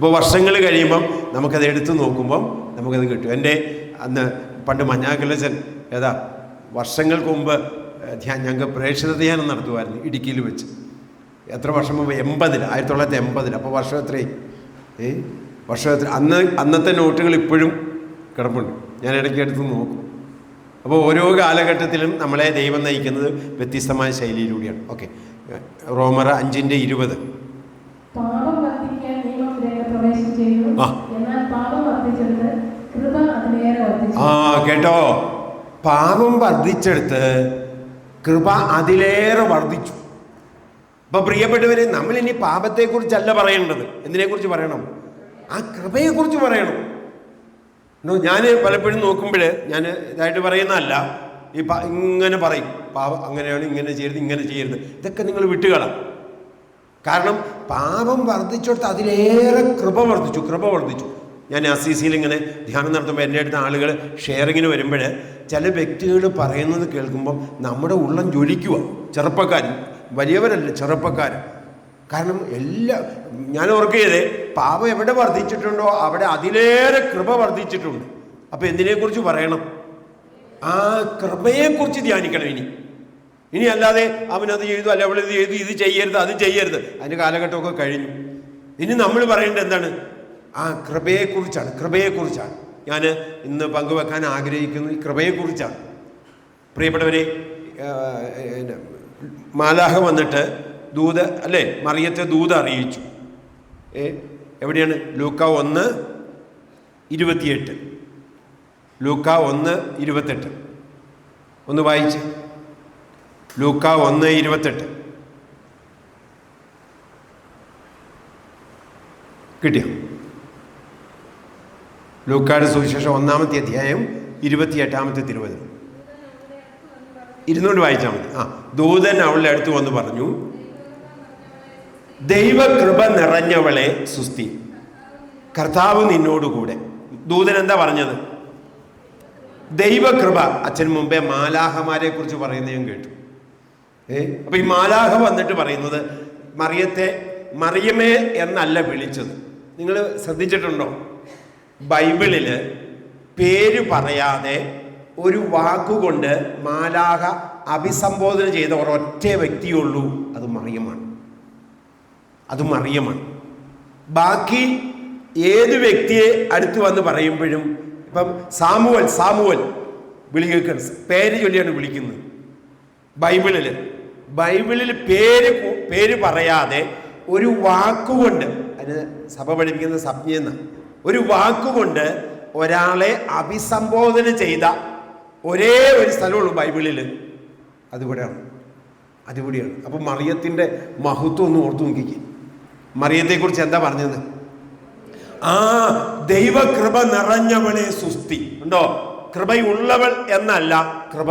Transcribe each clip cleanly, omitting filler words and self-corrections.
അപ്പോൾ വർഷങ്ങൾ കഴിയുമ്പം നമുക്കത് എടുത്തു നോക്കുമ്പം നമുക്കത് കിട്ടും. എൻ്റെ അന്ന് പണ്ട് മഞ്ഞാക്കലച്ചൻ വർഷങ്ങൾക്ക് മുമ്പ് ഞങ്ങൾക്ക് പ്രേക്ഷിത ധ്യാനം നടത്തുമായിരുന്നു ഇടുക്കിയിൽ വെച്ച്. എത്ര വർഷം മുമ്പ്? 1980. അപ്പോൾ വർഷം എത്രയും വർഷം എത്ര? അന്നത്തെ നോട്ടുകൾ ഇപ്പോഴും കിടപ്പുണ്ട്. ഞാൻ ഇടയ്ക്ക് എടുത്ത് നോക്കും. അപ്പോൾ ഓരോ കാലഘട്ടത്തിലും നമ്മളെ ദൈവം നയിക്കുന്നത് വ്യത്യസ്തമായ ശൈലിയിലൂടെയാണ്. ഓക്കെ, റോമർ 5:20. കേട്ടോ, പാപം വർദ്ധിച്ചെടുത്ത് കൃപ അതിലേറെ വർദ്ധിച്ചു. അപ്പൊ പ്രിയപ്പെട്ടവരെ, നമ്മളിനി പാപത്തെക്കുറിച്ചല്ല പറയേണ്ടത്. എന്തിനെക്കുറിച്ച് പറയണം? ആ കൃപയെക്കുറിച്ച് പറയണം. ഞാൻ പലപ്പോഴും നോക്കുമ്പോൾ ഞാൻ ഇതായിട്ട് പറയുന്നതല്ല, ഇങ്ങനെ പറയും പാപം അങ്ങനെയാണ്, ഇങ്ങനെ ചെയ്യരുത്, ഇങ്ങനെ ചെയ്യരുത്. ഇതൊക്കെ നിങ്ങൾ വിട്ടുകളാം. കാരണം പാപം വർദ്ധിച്ചെടുത്ത് അതിലേറെ കൃപ വർദ്ധിച്ചു. ഞാൻ അസീസിയിൽ ഇങ്ങനെ ധ്യാനം നടത്തുമ്പോൾ എൻ്റെ അടുത്ത ആളുകൾ ഷെയറിങ്ങിന് വരുമ്പോൾ ചില വ്യക്തികൾ പറയുന്നത് കേൾക്കുമ്പം നമ്മുടെ ഉള്ളം ജ്വലിക്കുക. ചെറുപ്പക്കാർ, വലിയവരല്ല, ചെറുപ്പക്കാർ. കാരണം ഞാൻ ഓർക്കുകയത് പാപം എവിടെ വർദ്ധിച്ചിട്ടുണ്ടോ അവിടെ അതിലേറെ കൃപ വർദ്ധിച്ചിട്ടുണ്ട്. അപ്പം എന്തിനെക്കുറിച്ച് പറയണം? ആ കൃപയെക്കുറിച്ച് ധ്യാനിക്കണം. ഇനി അല്ലാതെ അവനത് ചെയ്തു, അല്ല അവളിത് ചെയ്തു, ഇത് ചെയ്യരുത്, അത് ചെയ്യരുത്. അതിൻ്റെ കാലഘട്ടമൊക്കെ കഴിഞ്ഞു. ഇനി നമ്മൾ പറയേണ്ടത് എന്താണ്? ആ കൃപയെക്കുറിച്ചാണ് ഞാൻ ഇന്ന് പങ്കുവെക്കാൻ ആഗ്രഹിക്കുന്നത്. ഈ കൃപയെക്കുറിച്ചാണ്. പ്രിയപ്പെട്ടവരെ, മാലാഹ വന്നിട്ട് മറിയത്തെ ദൂത് അറിയിച്ചു. എവിടെയാണ്? ലൂക്ക 1:28. ലൂക്ക 1:28 ഒന്ന് വായിച്ച്. ലൂക്ക 1:28 കിട്ടിയോ? ലൂക്കായുടെ സുവിശേഷം 1-ാമത്തെ അധ്യായം 28-ാമത്തെ തിരുവചനം ഇരുന്നുകൊണ്ട് വായിച്ചാൽ മതി. ദൂതൻ അവളുടെ അടുത്ത് വന്ന് പറഞ്ഞു, ദൈവകൃപ നിറഞ്ഞവളെ സുസ്തി, കർത്താവ് നിന്നോടുകൂടെ. ദൂതൻ എന്താ പറഞ്ഞത്? ദൈവകൃപ. അച്ഛൻ മുമ്പേ മാലാഹമാരെ കുറിച്ച് പറയുന്നത് ഞാൻ കേട്ടു. അപ്പൊ ഈ മാലാഹ വന്നിട്ട് പറയുന്നത് മറിയമേ എന്നല്ല വിളിച്ചത്. നിങ്ങൾ ശ്രദ്ധിച്ചിട്ടുണ്ടോ? ബൈബിളിൽ പേര് പറയാതെ ഒരു വാക്കുകൊണ്ട് മാലാഹ അഭിസംബോധന ചെയ്ത ഒരൊറ്റ വ്യക്തിയുള്ളൂ, അത് മറിയമാണ്. ബാക്കി ഏത് വ്യക്തിയെ അടുത്ത് വന്ന് പറയുമ്പോഴും, ഇപ്പം സാമുവൽ വിളിക്കുന്ന പേര് ചൊല്ലിയാണ് വിളിക്കുന്നത്. ബൈബിളിൽ പേര് പറയാതെ ഒരു വാക്കുകൊണ്ട്, അതിന് സഭ പഠിപ്പിക്കുന്ന സംജ്ഞയെന്ന ഒരു വാക്കുകൊണ്ട് ഒരാളെ അഭിസംബോധന ചെയ്ത ഒരേ ഒരു സ്ഥലമുള്ളൂ ബൈബിളിൽ, അതിവിടെയാണ്. അപ്പം മറിയത്തിൻ്റെ മഹത്വം ഒന്ന് ഓർത്തു നോക്കിക്കേ. മറിയത്തെക്കുറിച്ച് എന്താ പറഞ്ഞത്? ദൈവകൃപ നിറഞ്ഞവളെ സുസ്തി. ഉണ്ടോ? കൃപയുള്ളവൾ എന്നല്ല, കൃപ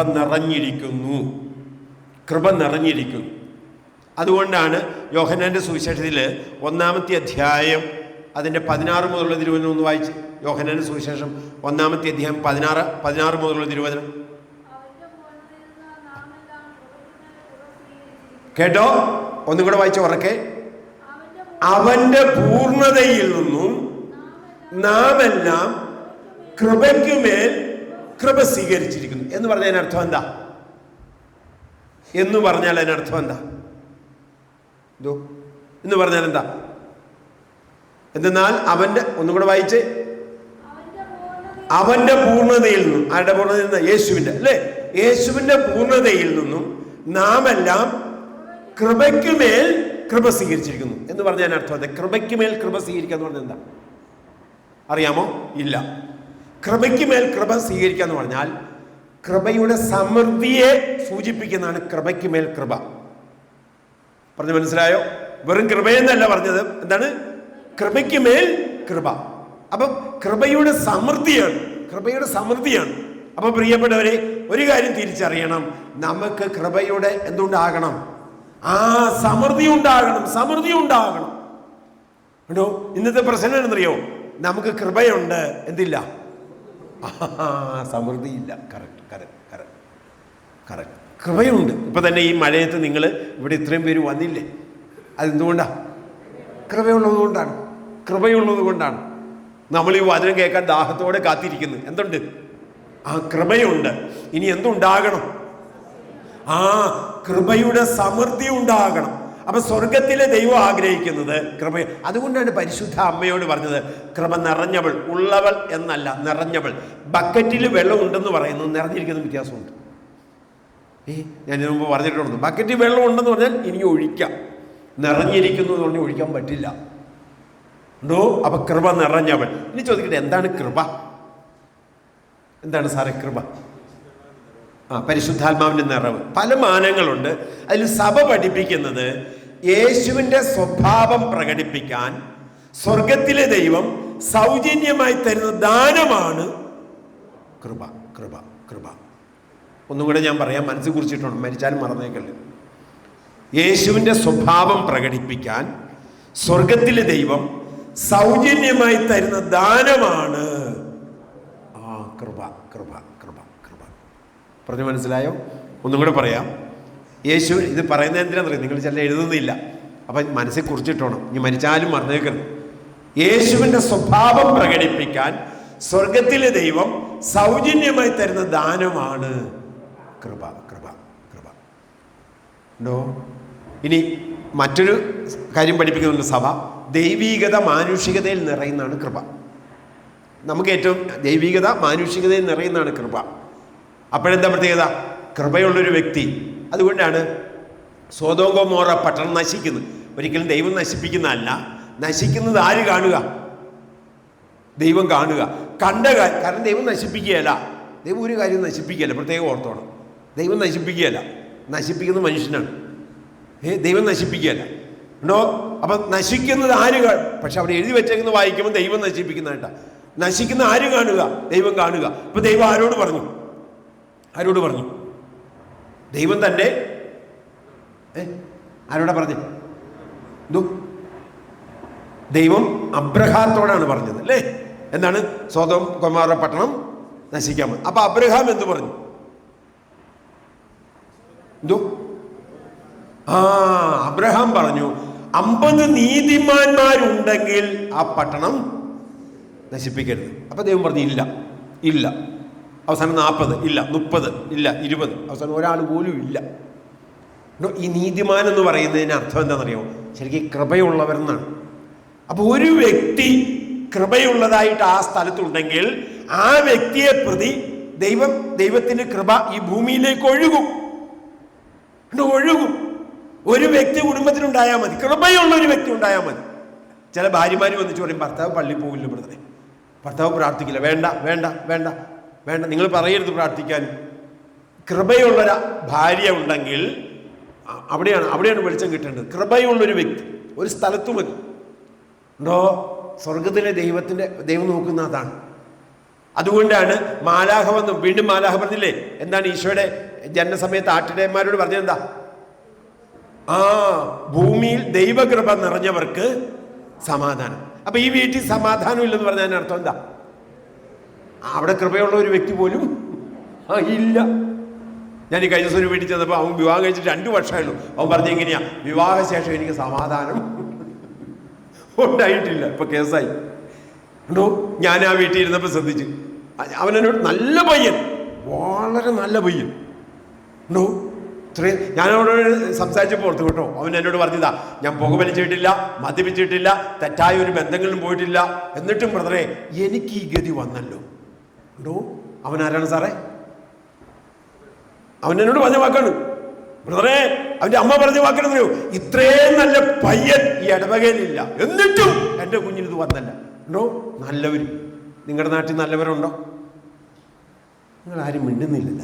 നിറഞ്ഞിരിക്കുന്നു. അതുകൊണ്ടാണ് യോഹന്നാന്റെ സുവിശേഷത്തിൽ 1-ാമത്തെ അധ്യായം അതിൻ്റെ 16 മുതലുള്ള തിരുവചനം ഒന്ന് വായിച്ച്. യോഹന്നാന്റെ സുവിശേഷം 1-ാമത്തെ അധ്യായം 16 മുതലുള്ള തിരുവചനം കേട്ടോ? ഒന്നും കൂടെ വായിച്ച ഉറക്കെ. അവന്റെ പൂർണ്ണതയിൽ നിന്നും നാം എല്ലാം കൃപയ്ക്കുമേൽ കൃപ സ്വീകരിച്ചിരിക്കുന്നു എന്ന് പറഞ്ഞാൽ അതിനർത്ഥം എന്താ? എന്ന് പറഞ്ഞാൽ അതിനർത്ഥം എന്താ? എന്ന് പറഞ്ഞാൽ എന്താ? എന്തെന്നാൽ ഒന്നും കൂടെ വായിച്ച്. അവന്റെ പൂർണ്ണതയിൽ നിന്നും. ആരുടെ പൂർണ്ണതയിൽ നിന്ന്? യേശുവിന്റെ, അല്ലേ? യേശുവിന്റെ പൂർണ്ണതയിൽ നിന്നും നാം എല്ലാം കൃപയ്ക്കുമേൽ കൃപ സ്വീകരിച്ചിരിക്കുന്നു എന്ന് പറഞ്ഞാൽ അർത്ഥം എന്താ? കൃപയ്ക്കുമേൽ കൃപ സ്വീകരിക്കുക എന്ന് പറഞ്ഞാൽ എന്താ അറിയാമോ? ഇല്ല. കൃപയ്ക്കുമേൽ കൃപ സ്വീകരിക്കുക എന്ന് പറഞ്ഞാൽ കൃപയുടെ സമൃദ്ധിയെ സൂചിപ്പിക്കുന്നതാണ് കൃപയ്ക്കുമേൽ കൃപ. പറഞ്ഞു മനസ്സിലായോ? വെറും കൃപയെന്നല്ല പറഞ്ഞത്. എന്താണ്? കൃപയ്ക്കുമേൽ കൃപ. അപ്പം കൃപയുടെ സമൃദ്ധിയാണ്. അപ്പൊ പ്രിയപ്പെട്ടവരെ, ഒരു കാര്യം തിരിച്ചറിയണം. നമുക്ക് കൃപയുടെ എന്തുണ്ടാകണം? സമൃദ്ധി ഉണ്ടാകണം. കേട്ടോ? ഇന്നത്തെ പ്രശ്നം എന്നറിയോ? നമുക്ക് കൃപയുണ്ട്, എന്തില്ല? സമൃദ്ധിയില്ല. കറക്റ്റ്. കൃപയുണ്ട്. ഇപ്പൊ തന്നെ ഈ മഴയത്ത് നിങ്ങൾ ഇവിടെ ഇത്രയും പേര് വന്നില്ലേ? അതെന്തുകൊണ്ടാ? കൃപയുള്ളത് കൊണ്ടാണ്. കൃപയുള്ളത് കൊണ്ടാണ് നമ്മൾ ഈ വചനം കേൾക്കാൻ ദാഹത്തോടെ കാത്തിരിക്കുന്നത്. എന്തുണ്ട്? ആ കൃപയുണ്ട്. ഇനി എന്തുണ്ടാകണം? ആ കൃപയുടെ സമൃദ്ധി ഉണ്ടാകണം. അപ്പൊ സ്വർഗത്തിലെ ദൈവം ആഗ്രഹിക്കുന്നത് കൃപ. അതുകൊണ്ടാണ് പരിശുദ്ധ അമ്മയോട് പറഞ്ഞത് കൃപ നിറഞ്ഞവൾ, ഉള്ളവൾ എന്നല്ല, നിറഞ്ഞവൾ. ബക്കറ്റിൽ വെള്ളം ഉണ്ടെന്ന് പറയുന്നു, നിറഞ്ഞിരിക്കുന്ന വ്യത്യാസമുണ്ട്. ഞാൻ ഇതിനു മുമ്പ് പറഞ്ഞിട്ടുണ്ട്, ബക്കറ്റിൽ വെള്ളം ഉണ്ടെന്ന് പറഞ്ഞാൽ ഇനി ഒഴിക്കാം, നിറഞ്ഞിരിക്കുന്നു എന്ന് പറഞ്ഞാൽ ഒഴിക്കാൻ പറ്റില്ല. ഉണ്ടോ? അപ്പൊ കൃപ നിറഞ്ഞവൾ. ഇനി ചോദിക്കട്ടെ, എന്താണ് കൃപ? എന്താണ് സാറേ കൃപ? പരിശുദ്ധാത്മാവിൻ്റെ നിറവ്. പല മാനങ്ങളുണ്ട്. അതിൽ സഭ പഠിപ്പിക്കുന്നത് യേശുവിൻ്റെ സ്വഭാവം പ്രകടിപ്പിക്കാൻ സ്വർഗത്തിലെ ദൈവം സൗജന്യമായി തരുന്ന ദാനമാണ് കൃപ. കൃപ കൃപ ഒന്നും കൂടെ ഞാൻ പറയാം, മനസ്സിൽ കുറിച്ചിട്ടുണ്ട്, മരിച്ചാലും മറന്നേക്കല്ലേ. യേശുവിൻ്റെ സ്വഭാവം പ്രകടിപ്പിക്കാൻ സ്വർഗത്തിലെ ദൈവം സൗജന്യമായി തരുന്ന ദാനമാണ് കൃപ. കൃപ കൃപ കൃപ പറഞ്ഞു മനസ്സിലായോ? ഒന്നും കൂടെ പറയാം. യേശു ഇത് പറയുന്നത് എന്തിനാണെന്നറിയാം? നിങ്ങൾ ചില എഴുതുന്നില്ല, അപ്പം മനസ്സിൽ കുറിച്ചിട്ടോണം, ഇനി മരിച്ചാലും മറന്നേക്കരുത്. യേശുവിൻ്റെ സ്വഭാവം പ്രകടിപ്പിക്കാൻ സ്വർഗത്തിലെ ദൈവം സൗജന്യമായി തരുന്ന ദാനമാണ് കൃപ. കൃപ കൃപ ഉണ്ടോ? ഇനി മറ്റൊരു കാര്യം പഠിപ്പിക്കുന്നുണ്ട് സഭ. ദൈവീകത മാനുഷികതയിൽ നിറയുന്നതാണ് കൃപ. നമുക്ക് ഏറ്റവും ദൈവികത മാനുഷികതയിൽ നിറയുന്നതാണ് കൃപ. അപ്പോഴെന്താ പ്രത്യേകത? കൃപയുള്ളൊരു വ്യക്തി. അതുകൊണ്ടാണ് സോദോം ഗൊമോറ പട്ടണം നശിക്കുന്നത്. ഒരിക്കലും ദൈവം നശിപ്പിക്കുന്നതല്ല, നശിക്കുന്നത് ആര് കാണുക? ദൈവം കാണുക. കണ്ട കാര്യം. കാരണം ദൈവം നശിപ്പിക്കുകയല്ല, ദൈവം ഒരു കാര്യം നശിപ്പിക്കുകയല്ല, പ്രത്യേകം ഓർത്തോണം. ദൈവം നശിപ്പിക്കുകയല്ല, നശിപ്പിക്കുന്നത് മനുഷ്യനാണ്. ദൈവം നശിപ്പിക്കുകയല്ല ഉണ്ടോ? അപ്പം നശിക്കുന്നത് ആര് കാണും? പക്ഷെ അവിടെ എഴുതി വെച്ചേക്കുന്നത് വായിക്കുമ്പോൾ ദൈവം നശിപ്പിക്കുന്നതായിട്ടാ. നശിക്കുന്ന ആര് കാണുക? ദൈവം കാണുക. അപ്പൊ ദൈവം ആരോട് പറഞ്ഞു? ആരോട് പറഞ്ഞു? ദൈവം തന്നെ ആരോടാ പറഞ്ഞു? ദൈവം അബ്രഹാത്തോടാണ് പറഞ്ഞത് അല്ലേ? എന്താണ്? സോദോം ഗൊമോറ പട്ടണം നശിക്കാൻ. അപ്പൊ അബ്രഹാം എന്ത് പറഞ്ഞു? അബ്രഹാം പറഞ്ഞു 50 നീതിമാന്മാരുണ്ടെങ്കിൽ ആ പട്ടണം നശിപ്പിക്കരുത്. അപ്പൊ ദൈവം പറഞ്ഞു ഇല്ല, ഇല്ല. അവസാനം 40, ഇല്ല 30, ഇല്ല 20, അവസാനം ഒരാൾ പോലും ഇല്ല. ഈ നീതിമാൻ എന്ന് പറയുന്നതിന് അർത്ഥം എന്താണെന്നറിയോ? ശരിക്കും കൃപയുള്ളവരെന്നാണ്. അപ്പൊ ഒരു വ്യക്തി കൃപയുള്ളതായിട്ട് ആ സ്ഥലത്തുണ്ടെങ്കിൽ ആ വ്യക്തിയെ പ്രതി ദൈവത്തിന്റെ കൃപ ഈ ഭൂമിയിലേക്ക് ഒഴുകും. ഒരു വ്യക്തി കുടുംബത്തിനുണ്ടായാൽ മതി, കൃപയുള്ള ഒരു വ്യക്തി ഉണ്ടായാൽ മതി. ചില ഭാര്യമാർ വന്നിട്ട് പറയും ഭർത്താവ് പള്ളിയിൽ പോകില്ല ബ്രദറെ, ഭർത്താവ് പ്രാർത്ഥിക്കില്ല. വേണ്ട വേണ്ട വേണ്ട വേണ്ട, നിങ്ങൾ പറയരുത് പ്രാർത്ഥിക്കാൻ. കൃപയുള്ളൊരു ഭാര്യ ഉണ്ടെങ്കിൽ അവിടെയാണ് വെളിച്ചം കിട്ടേണ്ടത്. കൃപയുള്ളൊരു വ്യക്തി ഒരു സ്ഥലത്തു മതി. ഉണ്ടോ? സ്വർഗത്തിലെ ദൈവം നോക്കുന്ന അതാണ്. അതുകൊണ്ടാണ് മാലാഹ വന്നു. വീണ്ടും മാലാഹ പറഞ്ഞില്ലേ? എന്താണ് ഈശോയുടെ ജനനസമയത്ത് ആട്ടിടയന്മാരോട് പറഞ്ഞത്? എന്താ? ഭൂമിയിൽ ദൈവകൃപ നിറഞ്ഞവർക്ക് സമാധാനം. അപ്പൊ ഈ വീട്ടിൽ സമാധാനം ഇല്ലെന്ന് പറഞ്ഞതിന് അർത്ഥം എന്താ? അവിടെ കൃപയുള്ള ഒരു വ്യക്തി പോലും ഇല്ല. ഞാൻ ഈ കഴിഞ്ഞ ദിവസം ഒരു വീട്ടിൽ ചെന്നപ്പോൾ അവൻ വിവാഹം കഴിച്ചിട്ട് 2 വർഷമായുള്ളൂ. അവൻ പറഞ്ഞ എങ്ങനെയാ? വിവാഹശേഷം എനിക്ക് സമാധാനം ഉണ്ടായിട്ടില്ല. ഇപ്പൊ കേസായി. ഉണ്ടോ? ഞാൻ ആ വീട്ടിൽ ഇരുന്നപ്പോൾ ശ്രദ്ധിച്ചു. അവനോട് നല്ല പയ്യൻ, വളരെ നല്ല പയ്യൻ. ഉണ്ടോ? ഞാനവനോട് സംസാരിച്ചപ്പോൾ ഓർത്തു കേട്ടോ, അവൻ എന്നോട് പറഞ്ഞതാ, ഞാൻ പുകവലിച്ചിട്ടില്ല, മദ്യപിച്ചിട്ടില്ല, തെറ്റായ ഒരു ബന്ധങ്ങളിലും പോയിട്ടില്ല, എന്നിട്ടും ബ്രദറെ എനിക്ക് ഈ ഗതി വന്നല്ലോ. ഉണ്ടോ? അവൻ ആരാണ് സാറേ? അവൻ എന്നോട് പറഞ്ഞ വാക്കാണ് ബ്രദറെ. അവന്റെ അമ്മ പറഞ്ഞ വാക്കാണെന്നോ, ഇത്രയും നല്ല പയ്യൻ ഈ ഇടവകയിലില്ല, എന്നിട്ടും എൻ്റെ കുഞ്ഞിനിത് വന്നല്ല. ഉണ്ടോ? നല്ലവർ നിങ്ങളുടെ നാട്ടിൽ നല്ലവരുണ്ടോ? നിങ്ങൾ ആരും മിണ്ടുന്നില്ല.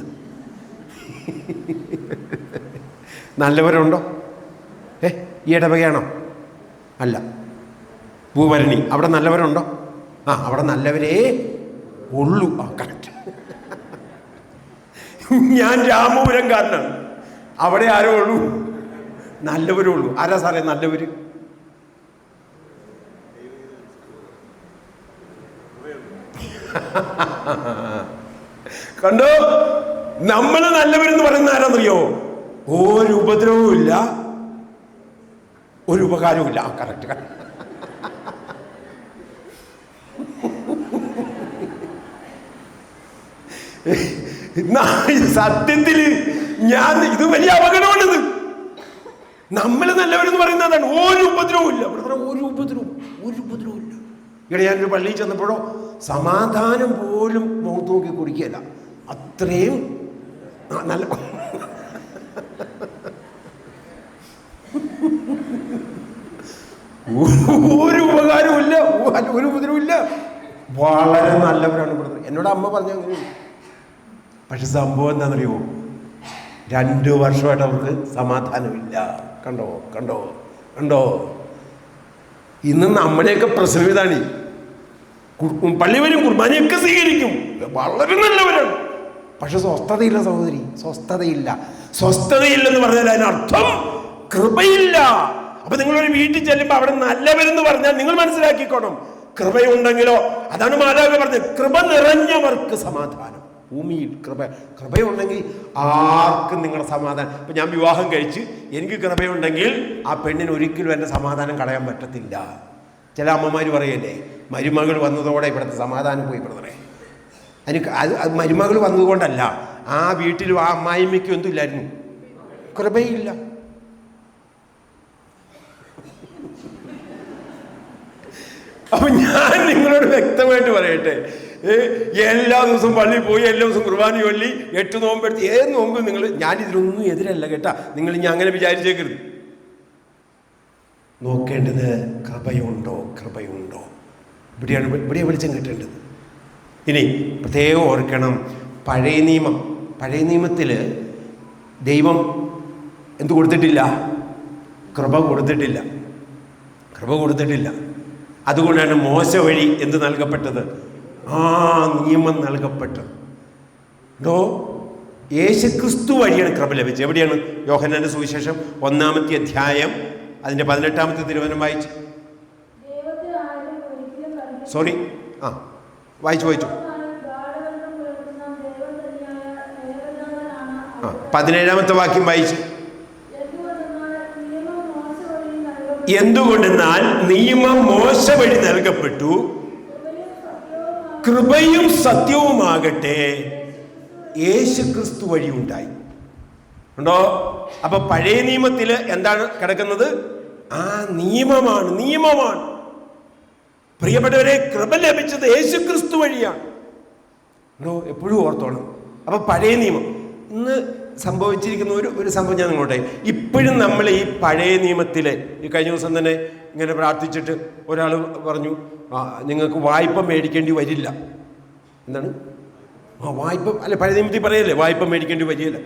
നല്ലവരുണ്ടോ? ഈ ഇടവകയാണോ? അല്ല, ഭൂഭരണി. അവിടെ നല്ലവരുണ്ടോ? അവിടെ നല്ലവരേ ഉള്ളൂ. കറക്റ്റ്. ഞാൻ രാമപുരംകാരനാണ്. അവിടെ ആരോ ഉള്ളൂ? നല്ലവരുള്ളൂ. ആരാ സാറേ നല്ലവര്? കണ്ടോ? നമ്മള് നല്ലവരെന്ന് പറയുന്ന ആരാന്നറിയോ? ഒരു ഉപദ്രവവും ഇല്ല, ഒരു ഉപകാരവും ഇല്ല. കറക്റ്റ്. സത്യത്തിൽ ഇത് വലിയ അപകടമാണിത്. നമ്മൾ നല്ലവരെന്ന് പറയുന്നത് അതാണ്. ഒരു ഉപദ്രവവും ഇല്ല, ഒരു ഉപദ്രവവും ഇല്ല. ഇവിടെ ഞാനൊരു പള്ളിയിൽ ചെന്നപ്പോഴോ സമാധാനം പോലും മുഖത്ത് നോക്കി കുടിക്കുകയല്ല, അത്രയും നല്ല. ഒരു ഉപകാരവും ഇല്ല, ഒരു ഉപദ്രവവും ഇല്ല. വളരെ നല്ലവരാണ് ബ്രദർ. എന്നോട് അമ്മ പറഞ്ഞു അങ്ങനെ. പക്ഷെ സംഭവം എന്താണെന്നറിയോ, 2 വർഷമായിട്ട് അവർക്ക് സമാധാനമില്ല. കണ്ടോ കണ്ടോ കണ്ടോ? ഇന്ന് നമ്മുടെയൊക്കെ പ്രശ്നം ഇതാണ്. പള്ളി വരും, കുർബാനയൊക്കെ സ്വീകരിക്കും, വളരെ നല്ലവരാണ്. പക്ഷെ സ്വസ്ഥതയില്ല സഹോദരി, സ്വസ്ഥതയില്ല. സ്വസ്ഥതയില്ലെന്ന് പറഞ്ഞാൽ അതിനർത്ഥം കൃപയില്ല. അപ്പൊ നിങ്ങളൊരു വീട്ടിൽ ചെല്ലുമ്പോൾ അവിടെ നല്ലവരെന്ന് പറഞ്ഞാൽ നിങ്ങൾ മനസ്സിലാക്കിക്കോണം, കൃപയുണ്ടെങ്കിലോ, അതാണ് മാതാവ് പറഞ്ഞത്, കൃപ നിറഞ്ഞവർക്ക് സമാധാനം. ഭൂമിയിൽ കൃപയുണ്ടെങ്കിൽ ആർക്കും നിങ്ങളുടെ സമാധാനം. ഇപ്പൊ ഞാൻ വിവാഹം കഴിച്ച് എനിക്ക് കൃപയുണ്ടെങ്കിൽ ആ പെണ്ണിന് ഒരിക്കലും എൻ്റെ സമാധാനം കളയാൻ പറ്റത്തില്ല. ചില അമ്മമാർ പറയല്ലേ, മരുമകൾ വന്നതോടെ ഇവിടുത്തെ സമാധാനം പോയി ബ്രദറെ. എനിക്ക് അത് മരുമകൾ വന്നതുകൊണ്ടല്ല, ആ വീട്ടിലും ആ അമ്മായിമ്മയ്ക്കും ഒന്നും ഇല്ലായിരുന്നു, കൃപയില്ല. അപ്പൊ ഞാൻ നിങ്ങളോട് വ്യക്തമായിട്ട് പറയട്ടെ, എല്ലാ ദിവസവും പള്ളിയിൽ പോയി, എല്ലാ ദിവസവും കുർബാന ചൊല്ലി, 8 നോമ്പെടുത്ത്, ഏത് നോമ്പ് നിങ്ങൾ, ഞാനിതിനൊന്നും എതിരല്ല കേട്ടാ, നിങ്ങൾ ഇനി അങ്ങനെ വിചാരിച്ചേക്കരുത്. നോക്കേണ്ടത് കൃപയുണ്ടോ, കൃപയുണ്ടോ, ഇവിടെ വെളിച്ചം കിട്ടേണ്ടത്. ഇനി പ്രത്യേകം ഓർക്കണം, പഴയ നിയമത്തിൽ ദൈവം എന്ത് കൊടുത്തിട്ടില്ല? കൃപ കൊടുത്തിട്ടില്ല. അതുകൊണ്ടാണ് മോശ വഴി എന്ത് നൽകപ്പെട്ടത്? നിയമം നൽകപ്പെട്ടത്. യേശുക്രിസ്തു വഴിയാണ് കൃപ ലഭിച്ചത്. എവിടെയാണ്? യോഹന്നാന്റെ സുവിശേഷം 1-ാമത്തെ അധ്യായം അതിന്റെ 18-ാമത്തെ തിരുവചനം വായിച്ചു. വായിച്ചു 17-ാമത്തെ വാക്യം വായിച്ചു. എന്തുകൊണ്ടെന്നാൽ നിയമം മോശ വഴി നൽകപ്പെട്ടു, കൃപയും സത്യവുമാകട്ടെ യേശുക്രിസ്തു വഴി ഉണ്ടായി. ഉണ്ടോ? അപ്പൊ പഴയ നിയമത്തില് എന്താണ് കിടക്കുന്നത്? നിയമമാണ്. പ്രിയപ്പെട്ടവരെ, കൃപ ലഭിച്ചത് യേശുക്രിസ്തു വഴിയാണ്. എപ്പോഴും ഓർത്തോണം. അപ്പൊ പഴയ നിയമം ഇന്ന് സംഭവിച്ചിരിക്കുന്ന ഒരു സംഭവം ഞാൻ നിങ്ങളോട്ടെ. ഇപ്പോഴും നമ്മൾ ഈ പഴയ നിയമത്തിലെ, ഈ കഴിഞ്ഞ ദിവസം തന്നെ ഇങ്ങനെ പ്രാർത്ഥിച്ചിട്ട് ഒരാൾ പറഞ്ഞു, നിങ്ങൾക്ക് വായ്പ മേടിക്കേണ്ടി വരില്ല. എന്താണ്? വായ്പ അല്ല, പഴയ നിയമത്തിൽ പറയല്ലേ വായ്പ മേടിക്കേണ്ടി വരില്ല.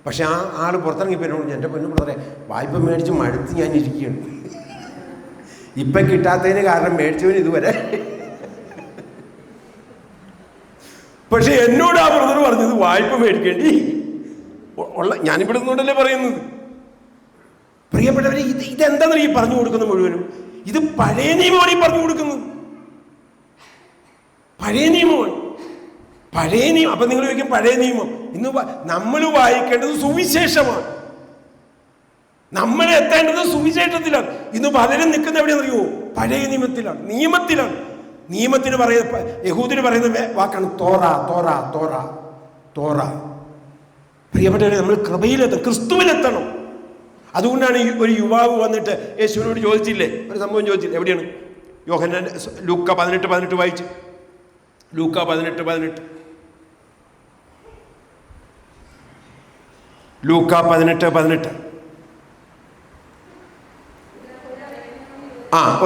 പക്ഷെ ആ ആൾ പുറത്തിറങ്ങി പോയി, എൻ്റെ പൊന്നു ബ്രദറെ, വായ്പ മേടിച്ച് മടുത്ത് ഞാൻ ഇരിക്കുകയാണ്. ഇപ്പം കിട്ടാത്തതിന് കാരണം മേടിച്ചവന് ഇതുവരെ. പക്ഷെ എന്നോട് ആ ബ്രദർ പറഞ്ഞത് വായ്പ മേടിക്കേണ്ടി ഞാനിവിടെ നിന്നുകൊണ്ടല്ലേ പറയുന്നത്. പ്രിയപ്പെട്ടവരെ, ഇതെന്താണെന്ന് ഈ പറഞ്ഞു കൊടുക്കുന്നത് മുഴുവനും? ഇത് പഴയ നിയമമാണ് ഈ പറഞ്ഞു കൊടുക്കുന്നത്. പഴയ നിയമമാണ്. അപ്പൊ നിങ്ങൾ ചോദിക്കും പഴയ നിയമം. ഇന്ന് നമ്മൾ വായിക്കേണ്ടത് സുവിശേഷമാണ്. നമ്മൾ എത്തേണ്ടത് സുവിശേഷത്തിലാണ്. ഇന്ന് പലരും നിൽക്കുന്ന എവിടെയെന്നറിയോ? പഴയ നിയമത്തിലാണ്. നിയമത്തിന് പറയുന്ന, യഹൂദിന് പറയുന്ന വാക്കാണ് തോറ. പ്രിയപ്പെട്ടവരെ, നമ്മൾ കൃപയിലെത്തണം, ക്രിസ്തുവിലെത്തണം. അതുകൊണ്ടാണ് ഒരു യുവാവ് വന്നിട്ട് യേശുവിനോട് ചോദിച്ചില്ലേ, ഒരു സംഭവം ചോദിച്ചില്ലേ? എവിടെയാണ്? യോഹന്നാൻ ലൂക്ക 18:18 വായിച്ചു. ലൂക്ക 18:18. ലൂക്ക 18:18.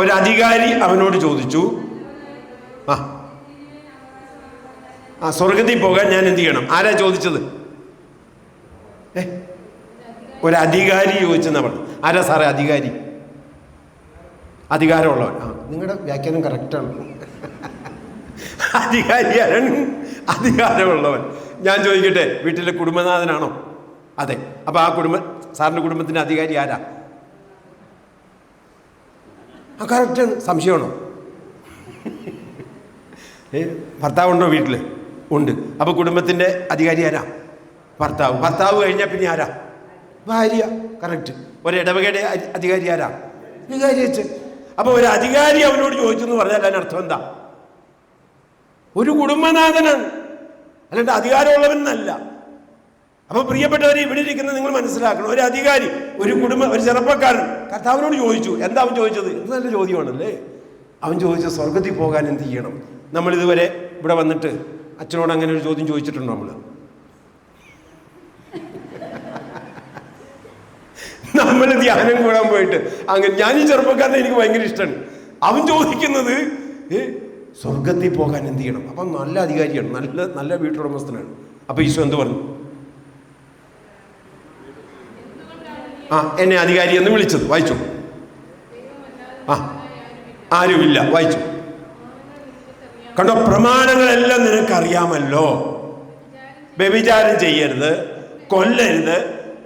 ഒരു അധികാരി അവനോട് ചോദിച്ചു, സ്വർഗത്തിൽ പോകാൻ ഞാൻ എന്ത് ചെയ്യണം? ആരാ ചോദിച്ചത്? ഒരു അധികാരി ചോദിച്ചെന്നാ പറഞ്ഞു. ആരാ സാറേ അധികാരി? അധികാരമുള്ളവൻ. നിങ്ങളുടെ വ്യാഖ്യാനം കറക്റ്റാണ്. അധികാരിയാണ്, അധികാരമുള്ളവൻ. ഞാൻ ചോദിക്കട്ടെ, വീട്ടിലെ കുടുംബനാഥനാണോ? അതെ. അപ്പൊ സാറിന്റെ കുടുംബത്തിന്റെ അധികാരി ആരാ? കറക്റ്റാണ്. സംശയമാണോ? ഭർത്താവുണ്ടോ വീട്ടിൽ? ഉണ്ട്. അപ്പൊ കുടുംബത്തിന്റെ അധികാരി ആരാ? ഭർത്താവ് കഴിഞ്ഞാൽ പിന്നെ ആരാ? ഭാര്യ. കറക്റ്റ്. ഒരു ഇടവകയുടെ അധികാരി ആരാ? വികാരി അച്ഛൻ. അപ്പൊ ഒരു അധികാരി അവനോട് ചോദിച്ചു എന്ന് പറഞ്ഞാൽ അതിനർത്ഥം എന്താ? ഒരു കുടുംബനാഥനാണ്. അല്ലാണ്ട് അധികാരമുള്ളവനല്ല. അപ്പൊ പ്രിയപ്പെട്ടവരെ, ഇവിടെ ഇരിക്കുന്നത് നിങ്ങൾ മനസ്സിലാക്കണം. ഒരു അധികാരി, ഒരു കുടുംബം, ഒരു ചെറുപ്പക്കാരൻ കർത്താവിനോട് ചോദിച്ചു. എന്താ അവൻ ചോദിച്ചത്? ഇത് നല്ല ചോദ്യമാണല്ലേ. അവൻ ചോദിച്ച സ്വർഗത്തിൽ പോകാൻ എന്ത് ചെയ്യണം? നമ്മൾ ഇതുവരെ ഇവിടെ വന്നിട്ട് അച്ഛനോട് അങ്ങനെ ഒരു ചോദ്യം ചോദിച്ചിട്ടുണ്ടോ? നമ്മൾ ധ്യാനം കൂടാൻ പോയിട്ട് അങ്ങനെ, ഞാൻ ഈ ചെറുപ്പക്കാരനെ എനിക്ക് ഭയങ്കര ഇഷ്ടമാണ്. അവൻ ചോദിക്കുന്നത് സ്വർഗത്തിൽ പോകാൻ എന്ത് ചെയ്യണം? അപ്പം നല്ല അധികാരിയാണ്, നല്ല നല്ല വീട്ടുടമസ്ഥനാണ്. അപ്പൊ ഈശോ എന്ത് പറഞ്ഞു? എന്നെ അധികാരി എന്ന് വിളിച്ചത് വായിച്ചു. ആരുമില്ല. വായിച്ചു. കണ്ടോ, പ്രമാണങ്ങളെല്ലാം നിനക്കറിയാമല്ലോ. വ്യഭിചാരം ചെയ്യരുത്, കൊല്ലരുത്,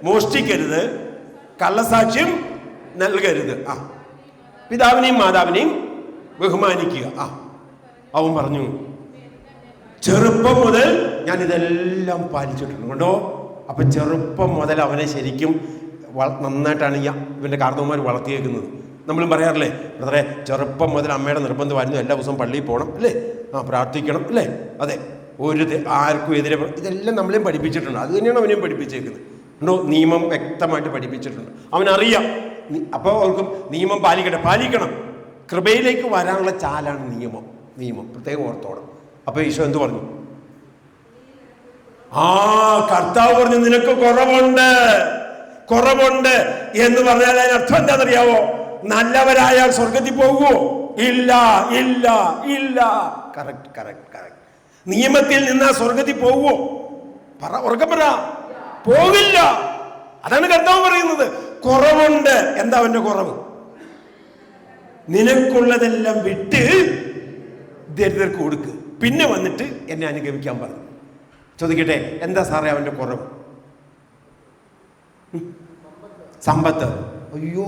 മോഷ്ടിക്കരുത്, കള്ളസാക്ഷ്യം നൽകരുത്, പിതാവിനെയും മാതാവിനെയും ബഹുമാനിക്കുക. അവൻ പറഞ്ഞു, ചെറുപ്പം മുതൽ ഞാൻ ഇതെല്ലാം പാലിച്ചിട്ടുണ്ട്. കണ്ടോ, അപ്പൊ ചെറുപ്പം മുതൽ അവനെ ശരിക്കും നന്നായിട്ടാണ് ഇവന്റെ കാർന്നവന്മാർ വളർത്തിയേക്കുന്നത്. നമ്മളും പറയാറില്ലേ, ബ്രദറെ, ചെറുപ്പം മുതൽ അമ്മയുടെ നിർബന്ധമായിരുന്നു എല്ലാ ദിവസവും പള്ളിയിൽ പോകണം അല്ലേ, പ്രാർത്ഥിക്കണം അല്ലേ. അതെ, ഒരു ആർക്കും എതിരെ ഇതെല്ലാം നമ്മളെയും പഠിപ്പിച്ചിട്ടുണ്ട്. അത് തന്നെയാണ് അവനെയും പഠിപ്പിച്ചേക്കുന്നത്. ഉണ്ടോ, നിയമം വ്യക്തമായിട്ട് പഠിപ്പിച്ചിട്ടുണ്ട്. അവനറിയാം. അപ്പോൾ അവർക്കും നിയമം പാലിക്കണം. കൃപയിലേക്ക് വരാനുള്ള ചാലാണ് നിയമം പ്രത്യേകം ഓർത്തോണം. അപ്പൊ ഈശോ എന്ത് പറഞ്ഞു? കർത്താവ് പറഞ്ഞു, നിനക്ക് കുറവുണ്ട് എന്ന് പറഞ്ഞാൽ അതിനർത്ഥം എന്താണെന്നറിയാവോ? നല്ലവരായാൽ സ്വർഗത്തിൽ പോകുമോ? ഇല്ല. കറക്റ്റ്. നിയമത്തിൽ നിന്നാ സ്വർഗത്തിൽ പോകുമോ? ഉറക്കം പറ, പോകില്ല. അതാണ് കർത്താവ് പറയുന്നത്. കുറവുണ്ട്. എന്താ അവന്റെ കുറവ്? നിനക്കുള്ളതെല്ലാം വിട്ട് ദരിദ്രർക്ക് കൊടുക്ക്, പിന്നെ വന്നിട്ട് എന്നെ അനുഗമിക്കാൻ പറഞ്ഞു. ചോദിക്കട്ടെ, എന്താ സാറേ അവന്റെ കുറവ്? സമ്പത്ത്. അയ്യോ,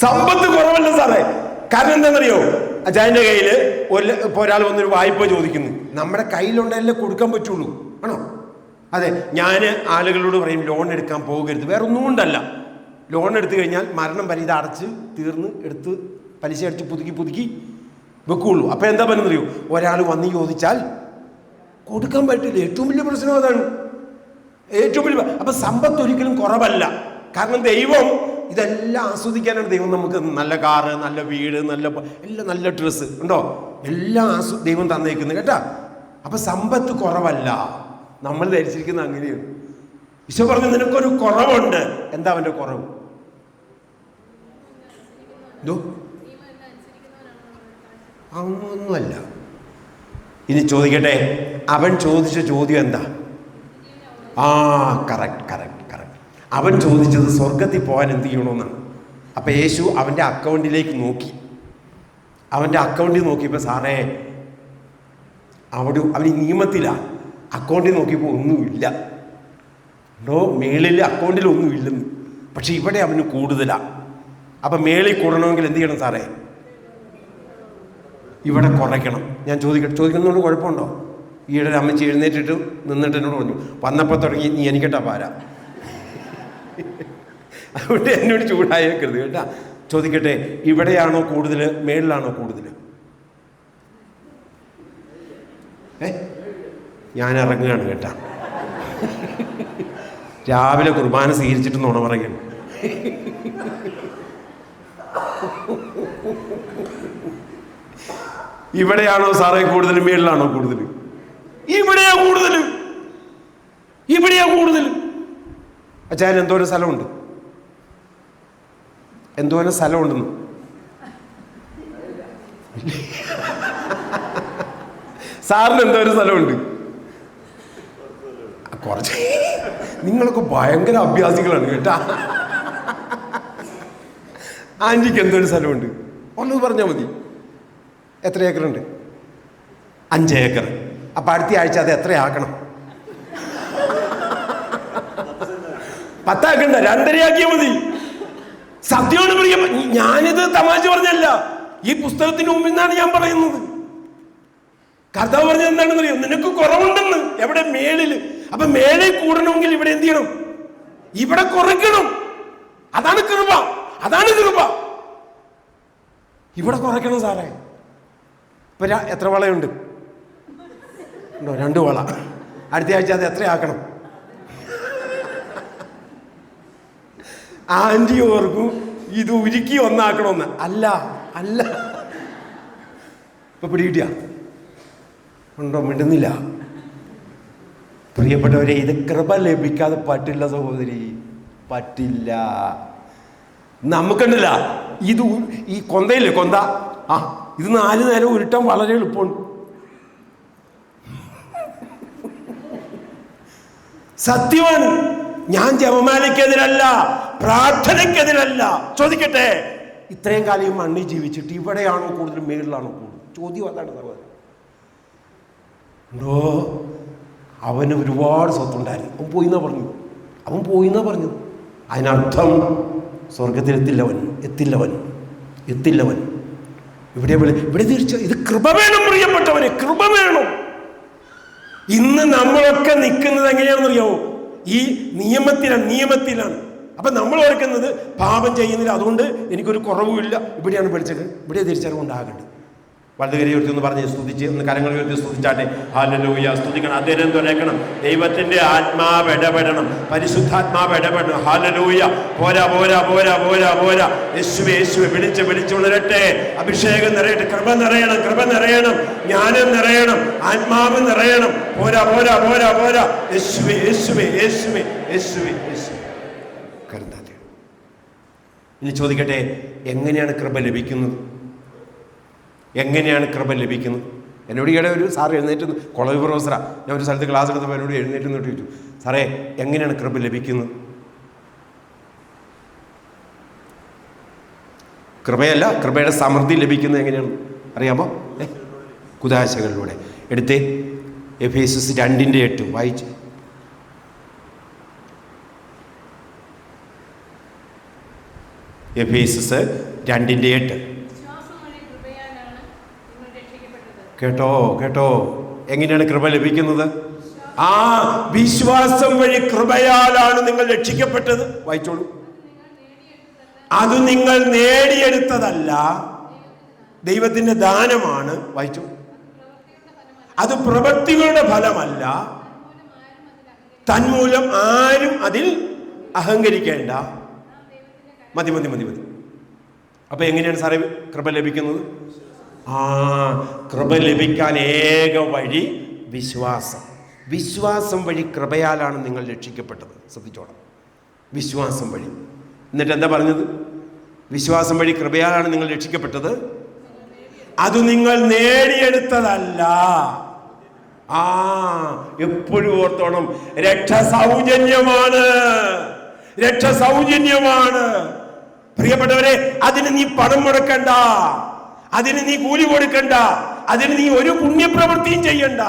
സമ്പത്ത് കുറവല്ല സാറേ. കാരണം എന്താണെന്നറിയോ? അച്ചായന്റെ കയ്യില് ഒരാൾ വന്നൊരു വായ്പ ചോദിക്കുന്നു. നമ്മുടെ കയ്യിലുണ്ടെല്ലാം കൊടുക്കാൻ പറ്റുള്ളൂ, ആണോ? അതെ, ഞാൻ ആളുകളോട് പറയും ലോൺ എടുക്കാൻ പോകരുത്. വേറെ ഒന്നും കൊണ്ടല്ല. ലോൺ എടുത്തു കഴിഞ്ഞാൽ മരണം വരെ ഇത് അടച്ച് തീർന്ന് എടുത്ത് പലിശ അടിച്ച് പുതുക്കി വെക്കുള്ളൂ. അപ്പം എന്താ പറയുന്നറിയോ? ഒരാൾ വന്ന് ചോദിച്ചാൽ കൊടുക്കാൻ പറ്റില്ല. ഏറ്റവും വലിയ പ്രശ്നം അതാണ്. ഏറ്റവും വലിയ. അപ്പം സമ്പത്ത് ഒരിക്കലും കുറവല്ല. കാരണം ദൈവം ഇതെല്ലാം ആസ്വദിക്കാനാണ് ദൈവം നമുക്ക് നല്ല കാറ്, നല്ല വീട്, നല്ല ഡ്രസ്സ് ഉണ്ടോ, എല്ലാം ദൈവം തന്നേക്കുന്നത് കേട്ടാ. അപ്പം സമ്പത്ത് കുറവല്ല. നമ്മൾ ധരിച്ചിരിക്കുന്നത് അങ്ങനെയാണ്. ഈശോ പറഞ്ഞു, നിനക്കൊരു കുറവുണ്ട്. എന്താ അവൻ്റെ കുറവ്? ഒന്നുമല്ല. ഇനി ചോദിക്കട്ടെ, അവൻ ചോദിച്ച ചോദ്യം എന്താ? കറക്റ്റ്. അവൻ ചോദിച്ചത് സ്വർഗത്തിൽ പോകാൻ എന്ത് ചെയ്യണമെന്നാണ്. അപ്പം യേശു അവൻ്റെ അക്കൗണ്ടിലേക്ക് നോക്കി. അവൻ്റെ അക്കൗണ്ടിൽ നോക്കിയപ്പോൾ സാറേ, അവൻ നിയമത്തിലാണ്. അക്കൗണ്ടിൽ നോക്കിയപ്പോൾ ഒന്നുമില്ല. മേളിൽ അക്കൗണ്ടിൽ ഒന്നുമില്ലെന്ന്. പക്ഷെ ഇവിടെ അവന് കൂടുതലാണ്. അപ്പം മേളിൽ കൂടണമെങ്കിൽ എന്ത് ചെയ്യണം സാറേ? ഇവിടെ കുറയ്ക്കണം. ഞാൻ ചോദിക്കുന്നതുകൊണ്ട് കുഴപ്പമുണ്ടോ? ഈയിടെ അമ്മച്ചി എഴുന്നേറ്റിട്ട് നിന്നിട്ട് എന്നോട് പറഞ്ഞു, വന്നപ്പോൾ തുടങ്ങി നീ എനിക്കട്ടാ പാരാ. അതുകൊണ്ട് എന്നോട് ചൂടായേക്കരുത് കേട്ടാ. ചോദിക്കട്ടെ, ഇവിടെയാണോ കൂടുതൽ, മേളിലാണോ കൂടുതൽ? ഞാൻ ഇറങ്ങുകയാണ് കേട്ടാ. രാവിലെ കുർബാന സ്വീകരിച്ചിട്ട് നുണ പറയുകയാണ്. ഇവിടെയാണോ സാറേ കൂടുതൽ, മേളിലാണോ കൂടുതൽ? ഇവിടെയാ കൂടുതൽ. അച്ഛൻ എന്തോരം സ്ഥലമുണ്ട്? എന്തോരം സ്ഥലമുണ്ടെന്ന് സാറിന് എന്തോരം സ്ഥലമുണ്ട്? കുറച്ച്. നിങ്ങളൊക്കെ ഭയങ്കര അഭ്യാസികളാണ് കേട്ടാ. ആൻറ്റിക്ക് എന്തോരം സ്ഥലമുണ്ട്? ഉള്ളത് പറഞ്ഞാൽ മതി. എത്ര ഏക്കറുണ്ട്? 5 ഏക്കർ. അപ്പം അടുത്ത ആഴ്ച അത് എത്രയാക്കണം? 10 ആക്കണ്ട, 2.5 ആക്കിയാൽ മതി. സത്യമാണ് പ്രിയ. ഞാനിത് തമാശ പറഞ്ഞല്ല, ഈ പുസ്തകത്തിന് മുമ്പിൽ നിന്നാണ് ഞാൻ പറയുന്നത്. കർത്താവ് പറഞ്ഞത് എന്താണെന്ന് അറിയാം? നിനക്ക് കുറവുണ്ടെന്ന്. എവിടെ? മേളിൽ. അപ്പൊ മേളിൽ കൂടണമെങ്കിൽ ഇവിടെ എന്ത് ചെയ്യണം? ഇവിടെ കുറയ്ക്കണം. അതാണ് കൃപ. ഇവിടെ കുറയ്ക്കണം സാറേ. ഇപ്പം എത്ര വളയുണ്ട്? ഉണ്ടോ? 2 വള. അടുത്ത ആഴ്ച അത് എത്രയാക്കണം? ആൻറ്റി ഓർക്കും ഇത് ഉരുക്കി ഒന്നാക്കണമെന്ന്. അല്ല അല്ല, ഇപ്പൊ പിടികിട്ടിയ ഉണ്ടോ? മിണ്ടുന്നില്ല. പ്രിയപ്പെട്ടവരെ, ഇത് കൃപ ലഭിക്കാതെ പറ്റില്ല സഹോദരി, പറ്റില്ല. നമുക്കുണ്ടല്ല ഇത് ഈ കൊന്തയില്ലേ, കൊന്ത, ഇത് 4 നേരം ഉരുട്ടാൻ വളരെ എളുപ്പമുണ്ട്. സത്യമാണ്. ഞാൻ ജപമാലയ്ക്കെതിരല്ല, പ്രാർത്ഥനയ്ക്കെതിരല്ല. ചോദിക്കട്ടെ, ഇത്രയും കാലം ഈ മണ്ണിൽ ജീവിച്ചിട്ട് ഇവിടെയാണോ കൂടുതൽ, മേളിലാണോ കൂടുതൽ? ചോദ്യം അതാണ് സഹോദരൻ. ഉണ്ടോ? അവന് ഒരുപാട് സ്വത്തുണ്ടായിരുന്നു, അവൻ പോയിന്നാ പറഞ്ഞു. അതിനർത്ഥം സ്വർഗത്തിലെത്തില്ലവൻ. ഇവിടെ തീർച്ച ഇത് കൃപ വേണം പ്രിയപ്പെട്ടവരെ, കൃപ വേണം. ഇന്ന് നമ്മളൊക്കെ നിൽക്കുന്നത് എങ്ങനെയാണെന്നറിയാമോ? ഈ നിയമത്തിലാണ്. അപ്പൊ നമ്മൾ ഓർക്കുന്നത് പാപം ചെയ്യുന്നില്ല, അതുകൊണ്ട് എനിക്കൊരു കുറവുമില്ല. ഇവിടെയാണ് പഠിച്ചത്. ഇവിടെ തിരിച്ചറിവുണ്ടാകേണ്ടത്. വലതുകരി ഉയർത്തി ഒന്ന് പറഞ്ഞ് സ്തുതിച്ച്, ഒന്ന് കരങ്ങൾ ഉയർത്തി സ്തുതിച്ചാട്ടെ. ഹല്ലേലൂയ. സ്തുതിക്കണം, അദ്ദേഹം തുറക്കണം. ദൈവത്തിന്റെ ആത്മാവ് ഇടപെടണം, പരിശുദ്ധാത്മാവ് ഇടപെടണം. ഹല്ലേലൂയ. പോരാ. യേശുവേ വിളിച്ചുണരട്ടെ. അഭിഷേകം നിറയട്ടെ, കൃപ നിറയണം, ജ്ഞാനം നിറയണം, ആത്മാവ് നിറയണം. പോരാ. യേശുവേ. കരുതാതെ. ഇനി ചോദിക്കട്ടെ, എങ്ങനെയാണ് കൃപ ലഭിക്കുന്നത്? എന്നോട് ഈയിടെ ഒരു സാറ് എഴുന്നേറ്റ്, കോളേജ് പ്രൊഫസറാണ്, ഞാൻ ഒരു സ്ഥലത്ത് ക്ലാസ് എടുത്തപ്പോൾ എന്നോട് എഴുന്നേറ്റ് ചോദിച്ചു, സാറേ എങ്ങനെയാണ് കൃപ ലഭിക്കുന്നത്? കൃപയല്ല, കൃപയുടെ സമൃദ്ധി ലഭിക്കുന്നത് എങ്ങനെയാണ് അറിയാമോ? കുദാശകളിലൂടെ. എടുത്തേ, എഫേസ്യസ് 2:8 വായിച്ച്. എഫേസ്യസ് 2:8. കേട്ടോ, എങ്ങനെയാണ് കൃപ ലഭിക്കുന്നത്? വിശ്വാസം വഴി കൃപയാലാണ് നിങ്ങൾ രക്ഷിക്കപ്പെട്ടത്. വായിച്ചോളൂ. അത് നിങ്ങൾ നേടിയെടുത്തതല്ല, ദൈവത്തിന്റെ ദാനമാണ്. വായിച്ചു. അത് പ്രവൃത്തികളുടെ ഫലമല്ല, തന്മൂലം ആരും അതിൽ അഹങ്കരിക്കേണ്ട. മതി. അപ്പൊ എങ്ങനെയാണ് സാറേ കൃപ ലഭിക്കുന്നത്? കൃപ ലഭിക്കാൻ ഏക വഴി വിശ്വാസം വഴി കൃപയാലാണ് നിങ്ങൾ രക്ഷിക്കപ്പെട്ടത്. ശ്രദ്ധിച്ചോളാം, വിശ്വാസം വഴി. എന്നിട്ട് എന്താ പറഞ്ഞത്? വിശ്വാസം വഴി കൃപയാലാണ് നിങ്ങൾ രക്ഷിക്കപ്പെട്ടത്, അത് നിങ്ങൾ നേടിയെടുത്തതല്ല. എപ്പോഴും ഓർത്തോണം, രക്ഷ സൗജന്യമാണ്. പ്രിയപ്പെട്ടവരെ, അതിന് നീ പണം മുടക്കണ്ട, അതിന് നീ കൂലി കൊടുക്കണ്ട, അതിന് നീ ഒരു പുണ്യപ്രവൃത്തിയും ചെയ്യണ്ട.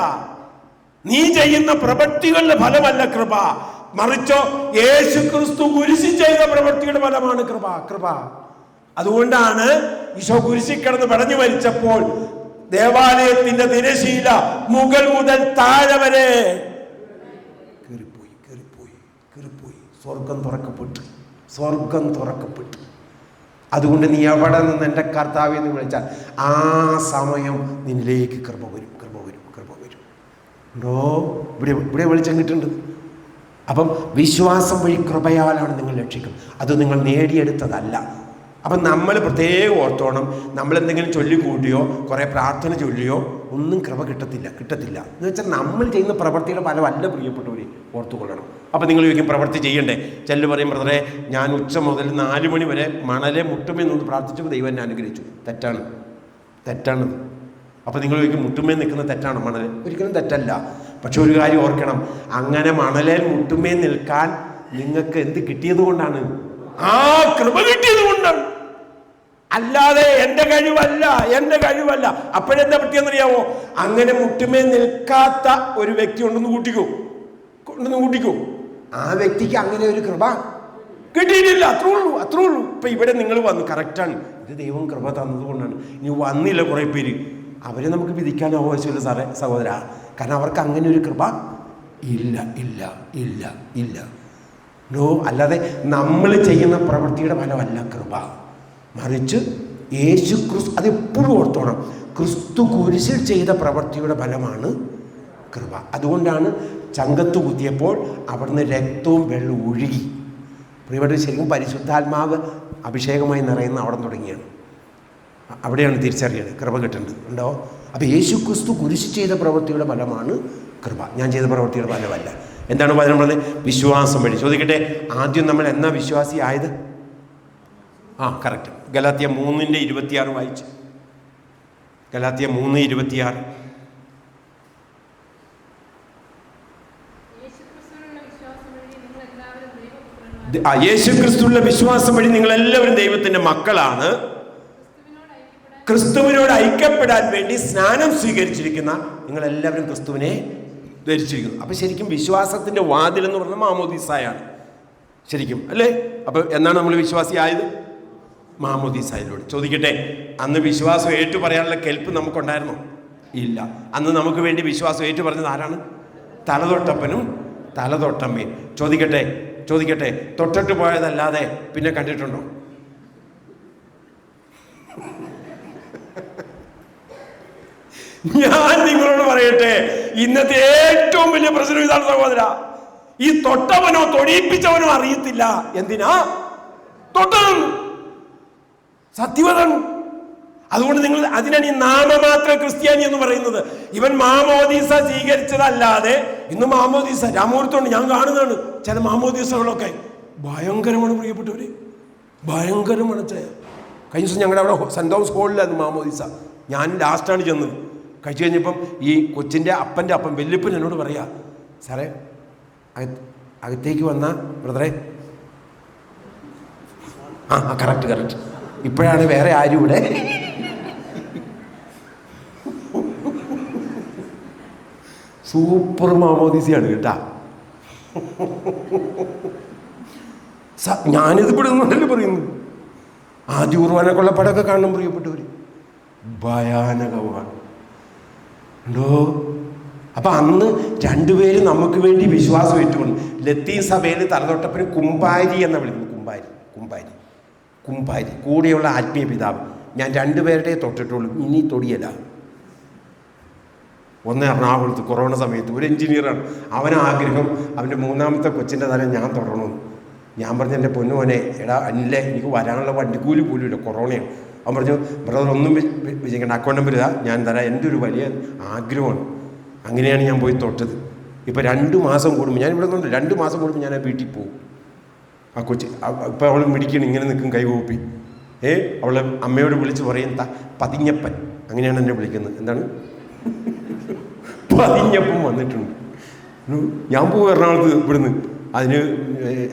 നീ ചെയ്യുന്ന പ്രവൃത്തികളുടെ ഫലമല്ല കൃപ, മറിച്ചോ യേശു ക്രിസ്തു കുരിശിൽ ചെയ്ത പ്രവൃത്തിയുടെ ഫലമാണ് കൃപ. അതുകൊണ്ടാണ് ഈശോ കുരിശിൽ കിടന്ന് പടഞ്ഞു മരിച്ചപ്പോൾ ദേവാലയത്തിന്റെ തിരശീല മുകൾ മുതൽ താഴെ വരെ കീറിപ്പോയി. സ്വർഗം തുറക്കപ്പെട്ടു. അതുകൊണ്ട് നീ എവിടെ നിന്ന് എൻ്റെ കർത്താവെ എന്ന് വിളിച്ചാൽ ആ സമയം നിന്നിലേക്ക് കൃപ വരും. ഇവിടെ വെളിച്ചം കിട്ടുന്നുണ്ട്. അപ്പം വിശ്വാസം വഴി കൃപയാലാണ് നിങ്ങൾ രക്ഷിക്കും, അത് നിങ്ങൾ നേടിയെടുത്തതല്ല. അപ്പം നമ്മൾ പ്രത്യേകം ഓർത്തോണം, നമ്മളെന്തെങ്കിലും ചൊല്ലിക്കൂട്ടിയോ കുറേ പ്രാർത്ഥന ചൊല്ലിയോ ഒന്നും കൃപ കിട്ടത്തില്ല. എന്ന് വെച്ചാൽ നമ്മൾ ചെയ്യുന്ന പ്രവൃത്തിയുടെ ഫലമല്ല പ്രിയപ്പെട്ടവരെ, ഓർത്തുകൊള്ളണം. അപ്പം നിങ്ങൾ ചോദിക്കും, പ്രവൃത്തി ചെയ്യണ്ടേ? ചെല്ലു പറയും, ബ്രദറെ ഞാൻ ഉച്ച മുതൽ 4 മണി വരെ മണലെ മുട്ടുമെന്ന് പ്രാർത്ഥിച്ചപ്പോൾ ദൈവം എന്നെ അനുഗ്രഹിച്ചു. തെറ്റാണ്. അപ്പം നിങ്ങൾ ചോദിക്കും, മുട്ടുമേ നിൽക്കുന്ന തെറ്റാണ് മണൽ? ഒരിക്കലും തെറ്റല്ല. പക്ഷെ ഒരു കാര്യം ഓർക്കണം, അങ്ങനെ മണലേൽ മുട്ടുമേ നിൽക്കാൻ നിങ്ങൾക്ക് എന്ത് കിട്ടിയത് കൊണ്ടാണ്? കൃപ കിട്ടിയത് കൊണ്ടാണ്, അല്ലാതെ എൻ്റെ കഴിവല്ല. അപ്പോഴെന്താ പറ്റിയെന്നറിയാമോ? അങ്ങനെ മുട്ടുമേ നിൽക്കാത്ത ഒരു വ്യക്തി ഉണ്ടെന്ന് കൂട്ടിക്കോ. ആ വ്യക്തിക്ക് അങ്ങനെ ഒരു കൃപ കിട്ടിയിട്ടില്ല. അത്രേ ഉള്ളൂ. ഇപ്പൊ ഇവിടെ നിങ്ങൾ വന്നു, കറക്റ്റാണ്, ഇത് ദൈവം കൃപ തന്നതുകൊണ്ടാണ്. ഇനി വന്നില്ല കുറേ പേര്, അവരെ നമുക്ക് വിധിക്കാൻ ആവശ്യമില്ല സഹോദര. കാരണം അവർക്ക് അങ്ങനെ ഒരു കൃപ ഇല്ല. അല്ലാതെ നമ്മൾ ചെയ്യുന്ന പ്രവൃത്തിയുടെ ഫലമല്ല കൃപ, മറിച്ച് യേശു ക്രിസ്തു, അതെപ്പോഴും ഓർത്തോണം, ക്രിസ്തു കുരിശിൽ ചെയ്ത പ്രവൃത്തിയുടെ ഫലമാണ് കൃപ. അതുകൊണ്ടാണ് ചങ്കത്ത് കുത്തിയപ്പോൾ അവിടുന്ന് രക്തവും വെള്ളവും ഒഴുകി. പ്രിയപ്പെട്ട, ശരിക്കും പരിശുദ്ധാത്മാവ് അഭിഷേകമായി നിറയുന്ന അവിടെ തുടങ്ങിയാണ്. അവിടെയാണ് തിരിച്ചറിയുന്നത് കൃപ കിട്ടേണ്ടത്. ഉണ്ടോ? അപ്പോൾ യേശു ക്രിസ്തു കുരിശ് ചെയ്ത പ്രവൃത്തിയുടെ ഫലമാണ് കൃപ, ഞാൻ ചെയ്ത പ്രവൃത്തിയുടെ ഫലമല്ല. എന്താണ് വചനം പറഞ്ഞത്? വിശ്വാസം വഴി. ചോദിക്കട്ടെ, ആദ്യം നമ്മൾ എന്നാ വിശ്വാസി ആയത്? കറക്റ്റ്. ഗലാത്യ 3:26 വായിച്ചു. ഗലാത്യ 3:26. യേശുക്രിസ്തുവിലുള്ള വിശ്വാസം വഴി നിങ്ങൾ എല്ലാവരും ദൈവത്തിന്റെ മക്കളാണ്, ക്രിസ്തുവിനോട് ഐക്യപ്പെടാൻ വേണ്ടി സ്നാനം സ്വീകരിച്ചിരിക്കുന്ന നിങ്ങൾ എല്ലാവരും ക്രിസ്തുവിനെ ധരിച്ചിരിക്കുന്നു. അപ്പൊ ശരിക്കും വിശ്വാസത്തിന്റെ വാതിൽ എന്ന് പറഞ്ഞാൽ മാമോദീസായാണ് ശരിക്കും, അല്ലേ? അപ്പൊ എന്നാണ് നമ്മൾ വിശ്വാസിയായത്? മാമോദീസായിലൂടെ. ചോദിക്കട്ടെ, അന്ന് വിശ്വാസം ഏറ്റു പറയാനുള്ള കെൽപ്പ് നമുക്കുണ്ടായിരുന്നോ? ഇല്ല. അന്ന് നമുക്ക് വേണ്ടി വിശ്വാസം ഏറ്റു പറഞ്ഞത് ആരാണ്? തലതൊട്ടപ്പനും തലതൊട്ടമ്മയും. ചോദിക്കട്ടെ, തൊട്ടിട്ട് പോയതല്ലാതെ പിന്നെ കണ്ടിട്ടുണ്ടോ? ഞാൻ നിങ്ങളോട് പറയട്ടെ, ഇന്നത്തെ ഏറ്റവും വലിയ പ്രശ്നം ഇതാണ് സഹോദര. ഈ തൊട്ടവനോ തൊടിയിപ്പിച്ചവനോ അറിയത്തില്ല എന്തിനാ തൊട്ടവൻ സത്യവതൻ. അതുകൊണ്ട് നിങ്ങൾ അതിനാണ് ഈ നാമമാത്ര ക്രിസ്ത്യാനി എന്ന് പറയുന്നത്. ഇവൻ മാമോദീസ സ്വീകരിച്ചതല്ലാതെ ഇന്ന് മാമോദീസ രാമൂർത്തോണ്ട് ഞാൻ കാണുന്നതാണ്. ചില മാമോദീസകളൊക്കെ ഭയങ്കരമാണ് പ്രിയപ്പെട്ടവര്, ഭയങ്കരമാണ്. കഴിഞ്ഞ ദിവസം ഞങ്ങളുടെ അവിടെ സെന്റ് തോമസ് സ്കൂളിലായിരുന്നു മാമോദീസ. ഞാൻ ലാസ്റ്റാണ് ചെന്നത്. കഴിച്ചു കഴിഞ്ഞപ്പം ഈ കൊച്ചിൻ്റെ അപ്പൻ്റെ അപ്പം വെല്ലുപ്പൻ എന്നോട് പറയാ, സാറേ അകത്തേക്ക് വന്ന ബ്രദറെ. കറക്റ്റ്. ഇപ്പോഴാണ് വേറെ ആരും ഇവിടെ. സൂപ്പർ മാമോദീസയാണ് കേട്ടാ. ഞാനിത് ഇവിടെ നിന്നല്ലേ പറയുന്നു. ആദ്യ കുർബാനക്കുള്ള പടമൊക്കെ കാണണം പ്രിയപ്പെട്ടവര്, ഭയാനകമാണ്. ഉണ്ടോ? അപ്പൊ അന്ന് രണ്ടുപേരും നമുക്ക് വേണ്ടി വിശ്വാസം ഏറ്റുകൊണ്ട് ലത്തീൻ സഭയിൽ തലതൊട്ടപ്പന് കുമ്പാരി എന്ന് വിളിക്കുന്നു. കുമ്പാരി കൂടെയുള്ള ആത്മീയ പിതാവ്. ഞാൻ രണ്ടുപേരുടെ തൊട്ടിട്ടുള്ളൂ, ഇനി തൊടിയല്ല. ഒന്ന് എറണാകുളത്ത് കൊറോണ സമയത്ത് ഒരു എഞ്ചിനീയറാണ്. അവനാഗ്രഹം അവൻ്റെ മൂന്നാമത്തെ കൊച്ചിൻ്റെ തല ഞാൻ തൊടണമെന്ന്. ഞാൻ പറഞ്ഞു, എൻ്റെ പൊന്നുമോനെ, എടാ അല്ലേ, എനിക്ക് വരാനുള്ള വണ്ടിക്കൂലി പോലും ഇല്ല, കൊറോണയാണ്. അവൻ പറഞ്ഞു, ബ്രദർ ഒന്നും വിജയിക്കേണ്ട, അക്കൗണ്ട് നമ്പർ ഇതാ, ഞാൻ തരാം, എൻ്റെ ഒരു വലിയ ആഗ്രഹമാണ്. അങ്ങനെയാണ് ഞാൻ പോയി തൊട്ടത്. ഇപ്പോൾ 2 മാസം കൂടുമ്പോൾ, ഞാൻ ഇവിടെ നിന്നുണ്ട്, 2 മാസം കൂടുമ്പോൾ ഞാൻ ആ വീട്ടിൽ പോകും. ആ കൊച്ചി ഇപ്പോൾ അവൾ മിടിക്കണം, ഇങ്ങനെ നിൽക്കും കൈകൂപ്പി. അവളെ അമ്മയോട് വിളിച്ച് പറയും പതിഞ്ഞപ്പൻ, അങ്ങനെയാണ് എന്നെ വിളിക്കുന്നത്. എന്താണ് പതിഞ്ഞപ്പം വന്നിട്ടുണ്ട്. ഞാൻ പോകും എറണാകുളത്ത് ഇവിടുന്ന്.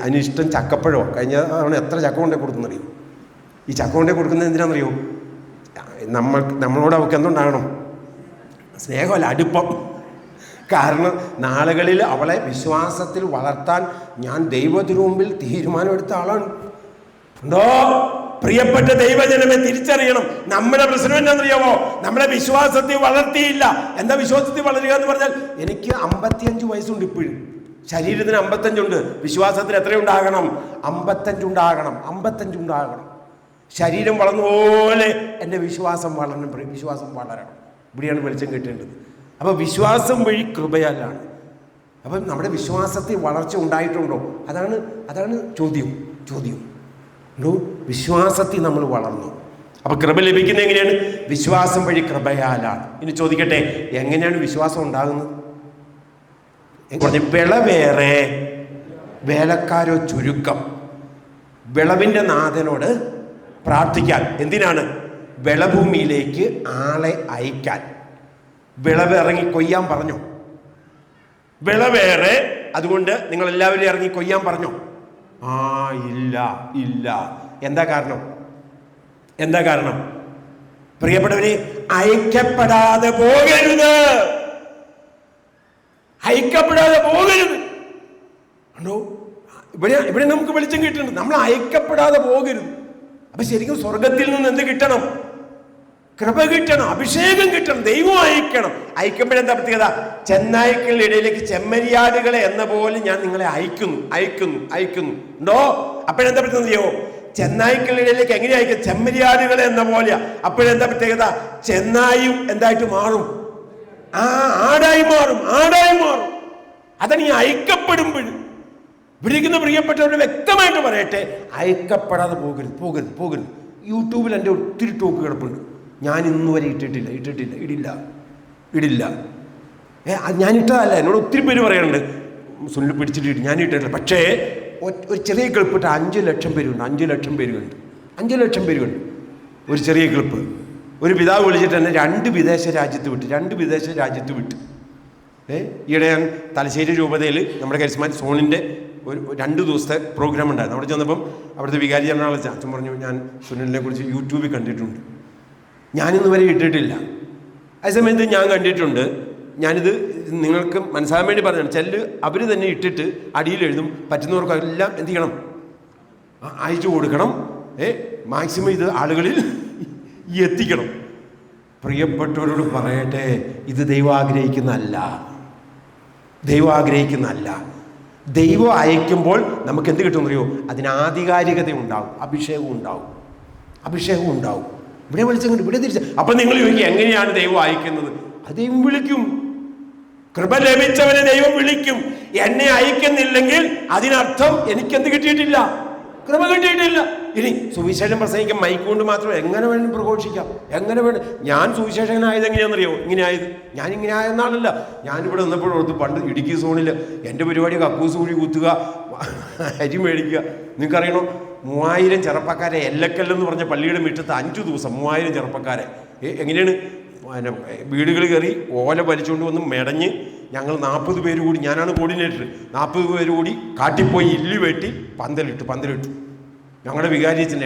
അതിനിഷ്ടം ചക്കപ്പഴമോ. കഴിഞ്ഞ തവണ എത്ര ചക്ക കൊണ്ടേ കൊടുക്കുന്നറിയോ? ഈ ചക്ക കൊണ്ടേ കൊടുക്കുന്നത് എന്തിനാണെന്നറിയോ? നമ്മളോട് അവൾക്ക് എന്തുണ്ടാകണം? സ്നേഹമല്ല, അടുപ്പം. കാരണം നാളുകളിൽ അവളെ വിശ്വാസത്തിൽ വളർത്താൻ ഞാൻ ദൈവത്തിനു മുമ്പിൽ തീരുമാനമെടുത്ത ആളാണ്. ഉണ്ടോ? പ്രിയപ്പെട്ട ദൈവജനമേ, തിരിച്ചറിയണം. നമ്മുടെ പ്രശ്നം എന്താണെന്നറിയാമോ? നമ്മളെ വിശ്വാസത്തിൽ വളർത്തിയില്ല. എന്താ വിശ്വാസത്തിൽ വളരുക എന്ന് പറഞ്ഞാൽ, എനിക്ക് 55 വയസ്സുണ്ട് ഇപ്പോഴും, ശരീരത്തിന് 55 ഉണ്ട്. വിശ്വാസത്തിന് എത്രയുണ്ടാകണം? 55 ഉണ്ടാകണം. ശരീരം വളർന്നുപോലെ എൻ്റെ വിശ്വാസം വളരണം. വിശ്വാസം വളരണം. ഇവിടെയാണ് വെളിച്ചം കിട്ടേണ്ടത്. അപ്പോൾ വിശ്വാസം വഴി കൃപയാലാണ്. അപ്പം നമ്മുടെ വിശ്വാസത്തിൽ വളർച്ച ഉണ്ടായിട്ടുണ്ടോ? അതാണ് ചോദ്യം. വിശ്വാസത്തിൽ നമ്മൾ വളർന്നു. അപ്പൊ കൃപ ലഭിക്കുന്നത് എങ്ങനെയാണ്? വിശ്വാസം വഴി കൃപയാലാണ്. ഇനി ചോദിക്കട്ടെ, എങ്ങനെയാണ് വിശ്വാസം ഉണ്ടാകുന്നത്? വിളവേറെ വേലക്കാരോ ചുരുക്കം. വിളവിൻ്റെ നാഥനോട് പ്രാർത്ഥിക്കാൻ. എന്തിനാണ്? വിളഭൂമിയിലേക്ക് ആളെ അയക്കാൻ. വിളവ് ഇറങ്ങി കൊയ്യാൻ പറഞ്ഞോ? വിളവേറെ, അതുകൊണ്ട് നിങ്ങൾ എല്ലാവരും ഇറങ്ങി കൊയ്യാൻ പറഞ്ഞോ? ഇല്ല. എന്താ കാരണം? പ്രിയപ്പെട്ടവരെ, ഐക്യപ്പെടാതെ പോകരുത്. ആണോ? ഇവിടെ നമുക്ക് വെളിച്ചം കിട്ടുന്നുണ്ട്. നമ്മൾ ഐക്യപ്പെടാതെ പോകരുത്. അപ്പൊ ശരിക്കും സ്വർഗത്തിൽ നിന്ന് എന്ത് കിട്ടണം? കൃപ കിട്ടണം, അഭിഷേകം കിട്ടണം, ദൈവം അയക്കണം. അയക്കുമ്പോഴെന്താ പ്രത്യേകത? ചെന്നായ്ക്കളുടെ ഇടയിലേക്ക് ചെമ്മരിയാടുകളെ എന്ന പോലെ ഞാൻ നിങ്ങളെ അയക്കുന്നു. ഉണ്ടോ? അപ്പോഴെന്താ പറ്റുന്നതോ? ചെന്നായ്ക്കളിലേക്ക് എങ്ങനെ അയക്കുക? ചെമ്മരിയാടുകൾ എന്ന പോലെയാ. അപ്പോഴെന്താ പ്രത്യേകത? ചെന്നായും എന്തായിട്ട് മാറും? ആടായി മാറും. അതാണ് ഈ അയക്കപ്പെടുമ്പോൾ. വിളിക്കുന്ന പ്രിയപ്പെട്ടവരോട് വ്യക്തമായിട്ട് പറയട്ടെ, അയക്കപ്പെടാതെ പോകരുത്. യൂട്യൂബിൽ എൻ്റെ ഒത്തിരി ടോക്ക് കിടപ്പുണ്ട്. ഞാൻ ഇന്നുവരെ ഇടില്ല. ഞാൻ ഇട്ടതല്ല, എന്നോട് ഒത്തിരി പേര് പറയാറുണ്ട് സുനിൽ പിടിച്ചിട്ട് ഞാൻ ഇട്ടിട്ടില്ല. പക്ഷേ ഒരു ചെറിയ ക്ലിപ്പ് ഇട്ട് 5 ലക്ഷം പേരുണ്ട്. 5 ലക്ഷം പേര് കണ്ട് ഒരു ചെറിയ ക്ലിപ്പ്. ഒരു പിതാവ് വിളിച്ചിട്ട് തന്നെ 2 വിദേശ രാജ്യത്ത് വിട്ട്. ഈയിടെ ഞാൻ തലശ്ശേരി രൂപതയിൽ നമ്മുടെ കരിസ്മാറ്റിക് സോണിൻ്റെ ഒരു 2 ദിവസത്തെ പ്രോഗ്രാം ഉണ്ടായിരുന്നു. അവിടെ ചെന്നപ്പം അവിടുത്തെ വികാരി ജനറൽ അച്ഛൻ പറഞ്ഞു, ഞാൻ സുനിലിനെ കുറിച്ച് യൂട്യൂബിൽ കണ്ടിട്ടുണ്ട്, ഞാനിന്ന് വരെ ഇട്ടിട്ടില്ല. അതേസമയത്ത് ഞാൻ കണ്ടിട്ടുണ്ട്. ഞാനിത് നിങ്ങൾക്ക് മനസ്സിലാൻ വേണ്ടി പറഞ്ഞാണ്. അവർ തന്നെ ഇട്ടിട്ട് അടിയിൽ എഴുതും, പറ്റുന്നവർക്കെല്ലാം എന്ത് ചെയ്യണം? അയച്ചു കൊടുക്കണം. മാക്സിമം ഇത് ആളുകളിൽ എത്തിക്കണം. പ്രിയപ്പെട്ടവരോട് പറയട്ടെ, ഇത് ദൈവം ആഗ്രഹിക്കുന്നതല്ല. ദൈവം അയക്കുമ്പോൾ നമുക്ക് എന്ത് കിട്ടും അറിയോ? അതിന് ആധികാരികത ഉണ്ടാവും, അഭിഷേകം ഉണ്ടാവും. ഇവിടെ വിളിച്ചങ്ങോട്ട് ഇവിടെ തിരിച്ച്. അപ്പം നിങ്ങൾ ചോദിക്കും, എങ്ങനെയാണ് ദൈവം അയക്കുന്നത്? അത് ദൈവം വിളിക്കും. കൃപ ലഭിച്ചവനെ ദൈവം വിളിക്കും. എന്നെ അയക്കുന്നില്ലെങ്കിൽ അതിനർത്ഥം എനിക്കെന്ത് കിട്ടിയിട്ടില്ല? കൃപ കിട്ടിയിട്ടില്ല. ഇനി സുവിശേഷം പ്രസംഗിക്കാൻ മൈക്ക് കൊണ്ട് മാത്രം എങ്ങനെ വേണം പ്രഘോഷിക്കാം? എങ്ങനെ വേണം? ഞാൻ സുവിശേഷകനായത് എങ്ങനെയാണെന്നറിയോ? ഞാൻ ഇങ്ങനെ ആയെന്നാളല്ല. ഞാനിവിടെ നിന്നപ്പോഴോർത്ത്, പണ്ട് ഇടുക്കി സോണിൽ എൻ്റെ പരിപാടി കക്കൂസ് കുഴി കുത്തുക, അരി മേടിക്കുക. നിങ്ങൾക്കറിയണോ, 3000 ചെറുപ്പക്കാരെ എല്ലക്കല്ലെന്ന് പറഞ്ഞ പള്ളിയുടെ മുറ്റത്ത് 5 ദിവസം 3000 ചെറുപ്പക്കാരെ എങ്ങനെയാണ് വീടുകൾ കയറി ഓല വലിച്ചുകൊണ്ട് വന്ന് മെടഞ്ഞ് ഞങ്ങൾ 40 പേര് കൂടി, ഞാനാണ് കോർഡിനേറ്റർ, 40 പേര് കൂടി കാട്ടിപ്പോയി ഇല്ലി വെട്ടി പന്തലിട്ടു. ഞങ്ങളുടെ വികാരി അച്ഛൻ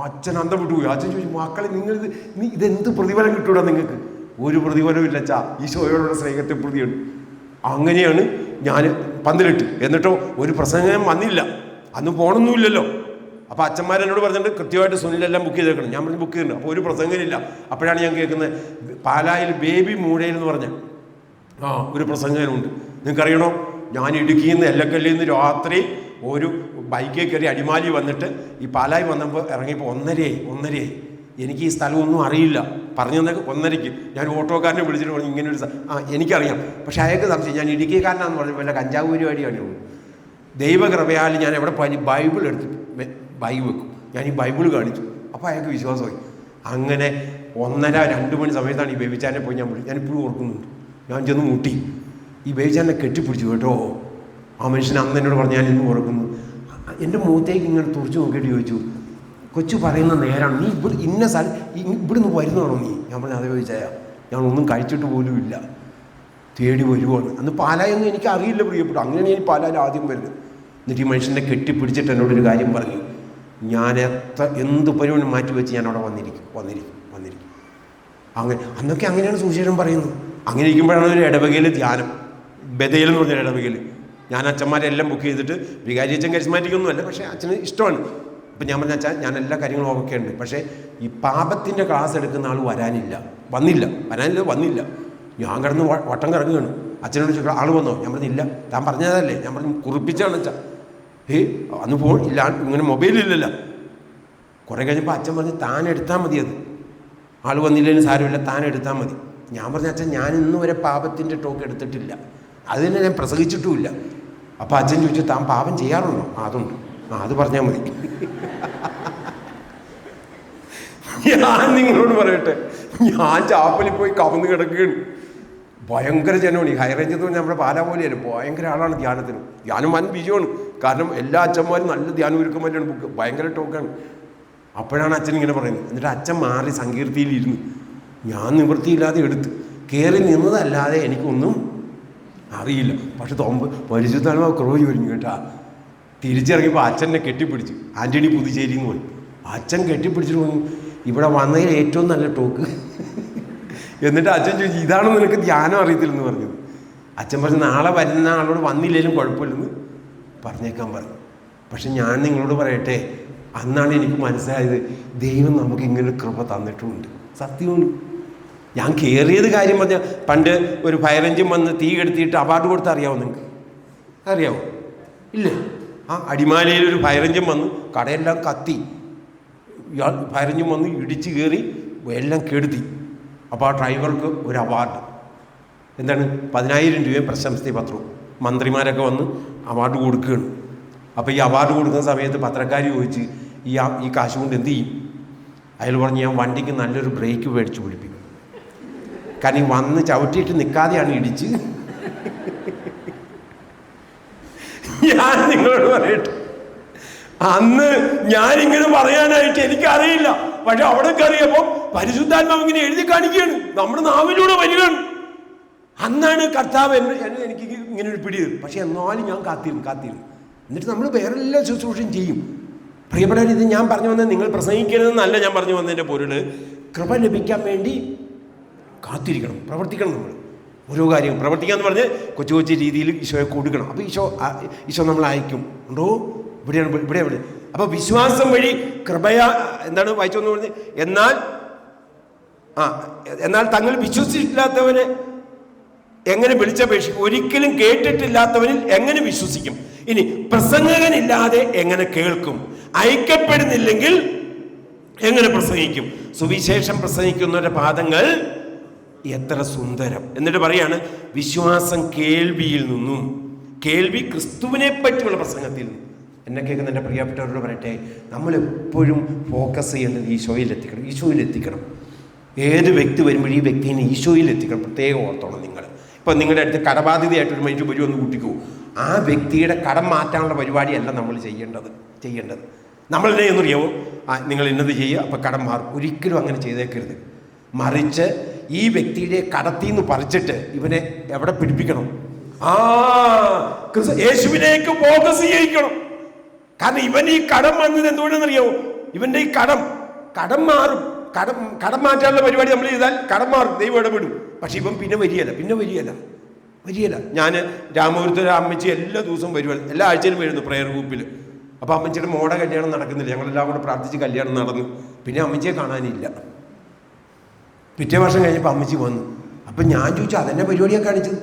അച്ഛൻ അന്തം വിട്ടുപോയി. അച്ഛൻ ചോദിച്ചു, മക്കളെ ഇതെന്ത് പ്രതിഫലം കിട്ടൂടാ നിങ്ങൾക്ക്? ഒരു പ്രതിഫലവും ഇല്ല അച്ഛാ, ഈശോയോടുള്ള സ്നേഹത്തെ പ്രതിയുണ്ട്. അങ്ങനെയാണ് ഞാൻ പന്തലിട്ട്. എന്നിട്ടോ ഒരു പ്രസംഗം വന്നില്ല, അന്ന് പോകണമെന്നില്ലല്ലോ. അപ്പോൾ അച്ഛന്മാരെന്നോട് പറഞ്ഞിട്ട് കൃത്യമായിട്ട് സുനിലെല്ലാം ബുക്ക് ചെയ്തേക്കണം. ഞാൻ പറഞ്ഞ് ബുക്ക് ചെയ്തിട്ടുണ്ട്. അപ്പോൾ ഒരു പ്രസംഗമില്ല. അപ്പോഴാണ് ഞാൻ കേൾക്കുന്നത്, പാലായിൽ ബേബി മൂടയിൽ എന്ന് പറഞ്ഞ ഒരു പ്രസംഗനുണ്ട്. നിങ്ങൾക്കറിയണോ, ഞാൻ ഇടുക്കിയിൽ നിന്ന് എല്ലക്കല്ലിൽ നിന്ന് രാത്രി ഒരു ബൈക്കിൽ കയറി അടിമാലി വന്നിട്ട് ഈ പാലായി വന്നപ്പോൾ ഇറങ്ങിയപ്പോൾ 1:30 എനിക്ക് ഈ സ്ഥലമൊന്നും അറിയില്ല. പറഞ്ഞു തന്നെ 1:30. ഞാൻ ഓട്ടോക്കാരനെ വിളിച്ചിട്ട് പറഞ്ഞു, ഇങ്ങനൊരു എനിക്കറിയാം, പക്ഷേ അയാൾക്ക് സംശയം ഞാൻ ഇടുക്കിക്കാരനാണെന്ന് പറഞ്ഞു. വല്ല കഞ്ചാവ് പരിപാടിയാണ്. ദൈവകൃപയാൽ ഞാൻ എവിടെ പോയി ബൈബിൾ എടുത്ത് വെക്കും. ഞാൻ ഈ ബൈബിൾ കാണിച്ചു. അപ്പോൾ അയാൾക്ക് വിശ്വാസമായി. അങ്ങനെ 1:30-2 മണി സമയത്താണ് ഈ ബേബിച്ചാനെ പോയി ഞാനിപ്പോഴും ഓർക്കുന്നുണ്ട്. ഞാൻ ചെന്ന് മുട്ടി. ഈ ബേബിച്ചാനെ കെട്ടിപ്പിടിച്ചു കേട്ടോ. ആ മനുഷ്യൻ അന്ന് എന്നോട് പറഞ്ഞു, ഞാൻ ഇന്ന് ഓർക്കുന്നു. എൻ്റെ മുഖത്തേക്ക് ഇങ്ങനെ തുറച്ചു നോക്കിയിട്ട് ചോദിച്ചു, കൊച്ചു പറയുന്ന നേരാണ്, നീ ഇന്ന സ്ഥലം ഇവിടുന്ന് വരുന്നതാണോ നീ? ഞാൻ പറഞ്ഞു, അതേ ചോദിച്ചായ, ഞാൻ ഒന്നും കഴിച്ചിട്ട് പോലും ഇല്ല, തേടി വരുവാണ്. അന്ന് പാലായൊന്നും എനിക്ക് അറിയില്ല പ്രിയപ്പെട്ടു. അങ്ങനെയാണ് ഞാൻ പാലായിൽ ആദ്യം വരുന്നത്. എന്നിട്ട് ഈ മനുഷ്യനെ കെട്ടിപ്പിടിച്ചിട്ട് എന്നോടൊരു കാര്യം പറഞ്ഞു, ഞാൻ എന്ത് പരിപാടി മാറ്റി വെച്ച് ഞാൻ അവിടെ വന്നിരിക്കും. അങ്ങനെ അന്നൊക്കെ അങ്ങനെയാണ് സുവിശേഷം പറയുന്നത്. അങ്ങനെ ഇരിക്കുമ്പോഴാണ് ഒരു ഇടവകയിൽ ധ്യാനം, ബദയിൽ എന്ന് പറഞ്ഞൊരു ഇടവകയിൽ. ഞാൻ അച്ഛന്മാരെല്ലാം ബുക്ക് ചെയ്തിട്ട്, വികാരി അച്ഛൻ കരിസ്മാറ്റിക്കൊന്നും അല്ല, പക്ഷേ അച്ഛന് ഇഷ്ടമാണ്. അപ്പം ഞാൻ പറഞ്ഞ അച്ഛൻ, ഞാൻ എല്ലാ കാര്യങ്ങളും ഓക്കെ ഉണ്ട്, പക്ഷേ ഈ പാപത്തിൻ്റെ ക്ലാസ് എടുക്കുന്ന ആൾ വന്നില്ല. ഞാൻ കിടന്ന് വട്ടം കറങ്ങുകയാണ്. അച്ഛനോട് ചോദിക്കുക, ആൾ വന്നോ? ഞാൻ പറഞ്ഞില്ല. താൻ പറഞ്ഞതല്ലേ? ഞാൻ പറഞ്ഞു, കുറിപ്പിച്ചാണ് അച്ഛാ. അന്ന് ഇല്ല, ഇങ്ങനെ മൊബൈലില്ലല്ലോ. കുറേ കഴിഞ്ഞപ്പോൾ അച്ഛൻ പറഞ്ഞ്, താൻ എടുത്താൽ മതി, അത് ആൾ വന്നില്ലെങ്കിലും സാരമില്ല, താൻ എടുത്താൽ മതി. ഞാൻ പറഞ്ഞ അച്ഛൻ, ഞാൻ ഇന്ന് വരെ പാപത്തിൻ്റെ ടോക്ക് എടുത്തിട്ടില്ല, അത് തന്നെ ഞാൻ പ്രസംഗിച്ചിട്ടുമില്ല. അപ്പോൾ അച്ഛൻ ചോദിച്ചു, താൻ പാപം ചെയ്യാറുണ്ടോ? അതുണ്ട്. അത് പറഞ്ഞാൽ മതി. ഞാൻ നിങ്ങളോട് പറയട്ടെ, ഞാൻ ചാപ്പലിൽ പോയി കവന്ന് കിടക്കുകയാണ്. ഭയങ്കര ജനമാണ്. ഈ ഹൈ റേഞ്ച് എന്ന് പറഞ്ഞാൽ നമ്മുടെ പാല പോലെയല്ല, ഭയങ്കര ആളാണ് ധ്യാനത്തിന്. ധ്യാനം വൻ വിജയമാണ്. കാരണം എല്ലാ അച്ഛന്മാരും നല്ല ധ്യാനം ഒരുക്കന്മാരാണ്. ബുക്ക് ഭയങ്കര ടോക്കാണ്. അപ്പോഴാണ് അച്ഛൻ ഇങ്ങനെ പറയുന്നത്. എന്നിട്ട് അച്ഛൻ മാറി സങ്കീർത്തിയിലിരുന്നു. ഞാൻ നിവൃത്തിയില്ലാതെ എടുത്ത് കയറി നിന്നതല്ലാതെ എനിക്കൊന്നും അറിയില്ല. പക്ഷെ പരിശുദ്ധാത്മാവ് ക്രോയി വരുന്നു കേട്ടാ. തിരിച്ചിറങ്ങിയപ്പോൾ അച്ഛനെ കെട്ടിപ്പിടിച്ചു. ആൻ്റണി പുതുശ്ശേരി എന്ന് പറയും. അച്ഛൻ കെട്ടിപ്പിടിച്ചിട്ട് പറഞ്ഞു, ഇവിടെ വന്നതിൽ ഏറ്റവും നല്ല ടോക്ക്. എന്നിട്ട് അച്ഛൻ ചോദിച്ചു, ഇതാണ് നിനക്ക് ധ്യാനം അറിയത്തില്ലെന്ന് പറഞ്ഞത്. അച്ഛൻ പറഞ്ഞു, നാളെ വരുന്ന ആളോട് വന്നില്ലെങ്കിലും കുഴപ്പമില്ലെന്ന് പറഞ്ഞേക്കാൻ പറഞ്ഞു. പക്ഷെ ഞാൻ നിങ്ങളോട് പറയട്ടെ, അന്നാണ് എനിക്ക് മനസ്സിലായത്, ദൈവം നമുക്ക് ഇങ്ങനെ കൃപ തന്നിട്ടുമുണ്ട്. സത്യമുണ്ട്. ഞാൻ കയറിയത് കാര്യം പറഞ്ഞാൽ, പണ്ട് ഒരു ഫയർ എഞ്ചിൻ വന്ന് തീ കെടുത്തിയിട്ട് അവാർഡ് കൊടുത്ത് അറിയാമോ നിങ്ങൾക്ക്? അറിയാമോ? ഇല്ലേ? അടിമാലിയിൽ ഒരു ഫയർ എഞ്ചിൻ വന്ന് കടയെല്ലാം കത്തി. ഇയാൾ ഫയർ എഞ്ചിൻ വന്ന് ഇടിച്ച് കയറി എല്ലാം കെടുത്തി. അപ്പോൾ ആ ഡ്രൈവർക്ക് ഒരു അവാർഡ്, എന്താണ് 10,000 രൂപയും പ്രശംസതി പത്രവും. മന്ത്രിമാരൊക്കെ വന്ന് അവാർഡ് കൊടുക്കുകയാണ്. അപ്പോൾ ഈ അവാർഡ് കൊടുക്കുന്ന സമയത്ത് പത്രക്കാർ ചോദിച്ച് ഈ കാശ് കൊണ്ട് എന്ത് ചെയ്യും? അയാൾ പറഞ്ഞ് ഞാൻ വണ്ടിക്ക് നല്ലൊരു ബ്രേക്ക് മേടിച്ച് പിടിപ്പിക്കും. കാരണം ഈ വന്ന് ചവിട്ടിയിട്ട് നിൽക്കാതെയാണ് ഇടിച്ച്. ഞാൻ നിങ്ങളോട് പറയട്ടെ, അന്ന് ഞാനിങ്ങനെ പറയാനായിട്ട് എനിക്കറിയില്ല. പക്ഷെ അവിടെ കയറിയപ്പോൾ പരിശുദ്ധാത്മാവ് ഇങ്ങനെ എഴുതി കാണിക്കുകയാണ്, നമ്മുടെ നാവിലൂടെ വരികയാണ്. അന്നാണ് കർത്താവ് എനിക്ക് ഇങ്ങനെ ഒരു പിടിയത്. പക്ഷെ എന്നാലും ഞാൻ കാത്തിരുന്നു. എന്നിട്ട് നമ്മൾ വേറെല്ലാം ശുശ്രൂഷയും ചെയ്യും. പ്രിയപ്പെട്ടവർ, ഇത് ഞാൻ പറഞ്ഞു വന്നത് നിങ്ങൾ പ്രസംഗിക്കരുതെന്നല്ല ഞാൻ പറഞ്ഞു വന്നതിൻ്റെ പൊരുള്. കൃപ ലഭിക്കാൻ വേണ്ടി കാത്തിരിക്കണം, പ്രവർത്തിക്കണം. നമ്മൾ ഓരോ കാര്യം പ്രവർത്തിക്കാന്ന് പറഞ്ഞ് കൊച്ചു കൊച്ചു രീതിയിൽ ഈശോയെ കൊടുക്കണം. അപ്പോൾ ഈശോ നമ്മൾ അയക്കും. ഉണ്ടോ? ഇവിടെ. അപ്പോൾ വിശ്വാസം വഴി കൃപയാ എന്താണ് വായിച്ചോന്ന് പറഞ്ഞ്, എന്നാൽ തങ്ങൾ വിശ്വസിച്ചിട്ടില്ലാത്തവനെ എങ്ങനെ വിളിച്ചപേക്ഷിക്കും? ഒരിക്കലും കേട്ടിട്ടില്ലാത്തവനിൽ എങ്ങനെ വിശ്വസിക്കും? ഇനി പ്രസംഗകനില്ലാതെ എങ്ങനെ കേൾക്കും? അയക്കപ്പെടുന്നില്ലെങ്കിൽ എങ്ങനെ പ്രസംഗിക്കും? സുവിശേഷം പ്രസംഗിക്കുന്നവരുടെ പാദങ്ങൾ എത്ര സുന്ദരം. എന്നിട്ട് പറയാണ്, വിശ്വാസം കേൾവിയിൽ നിന്നും, കേൾവി ക്രിസ്തുവിനെ പറ്റിയുള്ള പ്രസംഗത്തിൽ നിന്നും. എന്നെ കേൾക്കുന്ന എൻ്റെ പ്രിയപ്പെട്ടവരോട് പറയട്ടെ, നമ്മളെപ്പോഴും ഫോക്കസ് ചെയ്യേണ്ടത് ഈശോയിലെത്തിക്കണം. ഏത് വ്യക്തി വരുമ്പോഴും ഈ വ്യക്തിനെ ഈശോയിലെത്തിക്കണം. പ്രത്യേകം ഓർത്തോണം നിങ്ങൾ. ഇപ്പം നിങ്ങളുടെ അടുത്ത് കടബാധിതയായിട്ടൊരു മനുഷ്യൻ വരുമെന്ന് കൂട്ടിക്കോ, ആ വ്യക്തിയുടെ കടം മാറ്റാനുള്ള പരിപാടിയല്ല നമ്മൾ ചെയ്യേണ്ടത്. നമ്മളെന്നെ എന്നറിയാമോ, നിങ്ങൾ ഇന്നത് ചെയ്യുക അപ്പം കടം മാറും. ഒരിക്കലും അങ്ങനെ ചെയ്തേക്കരുത്. മറിച്ച് ഈ വ്യക്തിയുടെ കടത്തിൽ നിന്ന് പറിച്ചിട്ട് ഇവനെ എവിടെ പിടിപ്പിക്കണം? യേശുവിലേക്ക് ഫോക്കസ് ചെയ്യിക്കണം. കാരണം ഇവൻ ഈ കടം വന്നത് എന്തുകൊണ്ടെന്നറിയാമോ? ഇവന്റെ ഈ കടം മാറും. കടം മാറ്റാനുള്ള പരിപാടി നമ്മൾ ചെയ്താൽ കടം മാറും, ദൈവം ഇടപെടും. പക്ഷെ ഇവൻ പിന്നെ വരികയല്ല. ഞാൻ രാമപുരത്ത് ഒരു അമ്മച്ചി എല്ലാ ദിവസവും വരുവാണ്, എല്ലാ ആഴ്ചയിലും വരുന്നു പ്രയർ ഗ്രൂപ്പിൽ. അപ്പോൾ അമ്മച്ചിയുടെ മോടെ കല്യാണം നടക്കുന്നില്ല, ഞങ്ങളെല്ലാം കൂടെ പ്രാർത്ഥിച്ച് കല്യാണം നടന്നു. പിന്നെ അമ്മച്ചിയെ കാണാനില്ല. പിറ്റേ വർഷം കഴിഞ്ഞപ്പോൾ അമ്മച്ചി വന്നു. അപ്പം ഞാൻ ചോദിച്ചു, അതെന്നെ പരിപാടിയാണ് കാണിച്ചത്?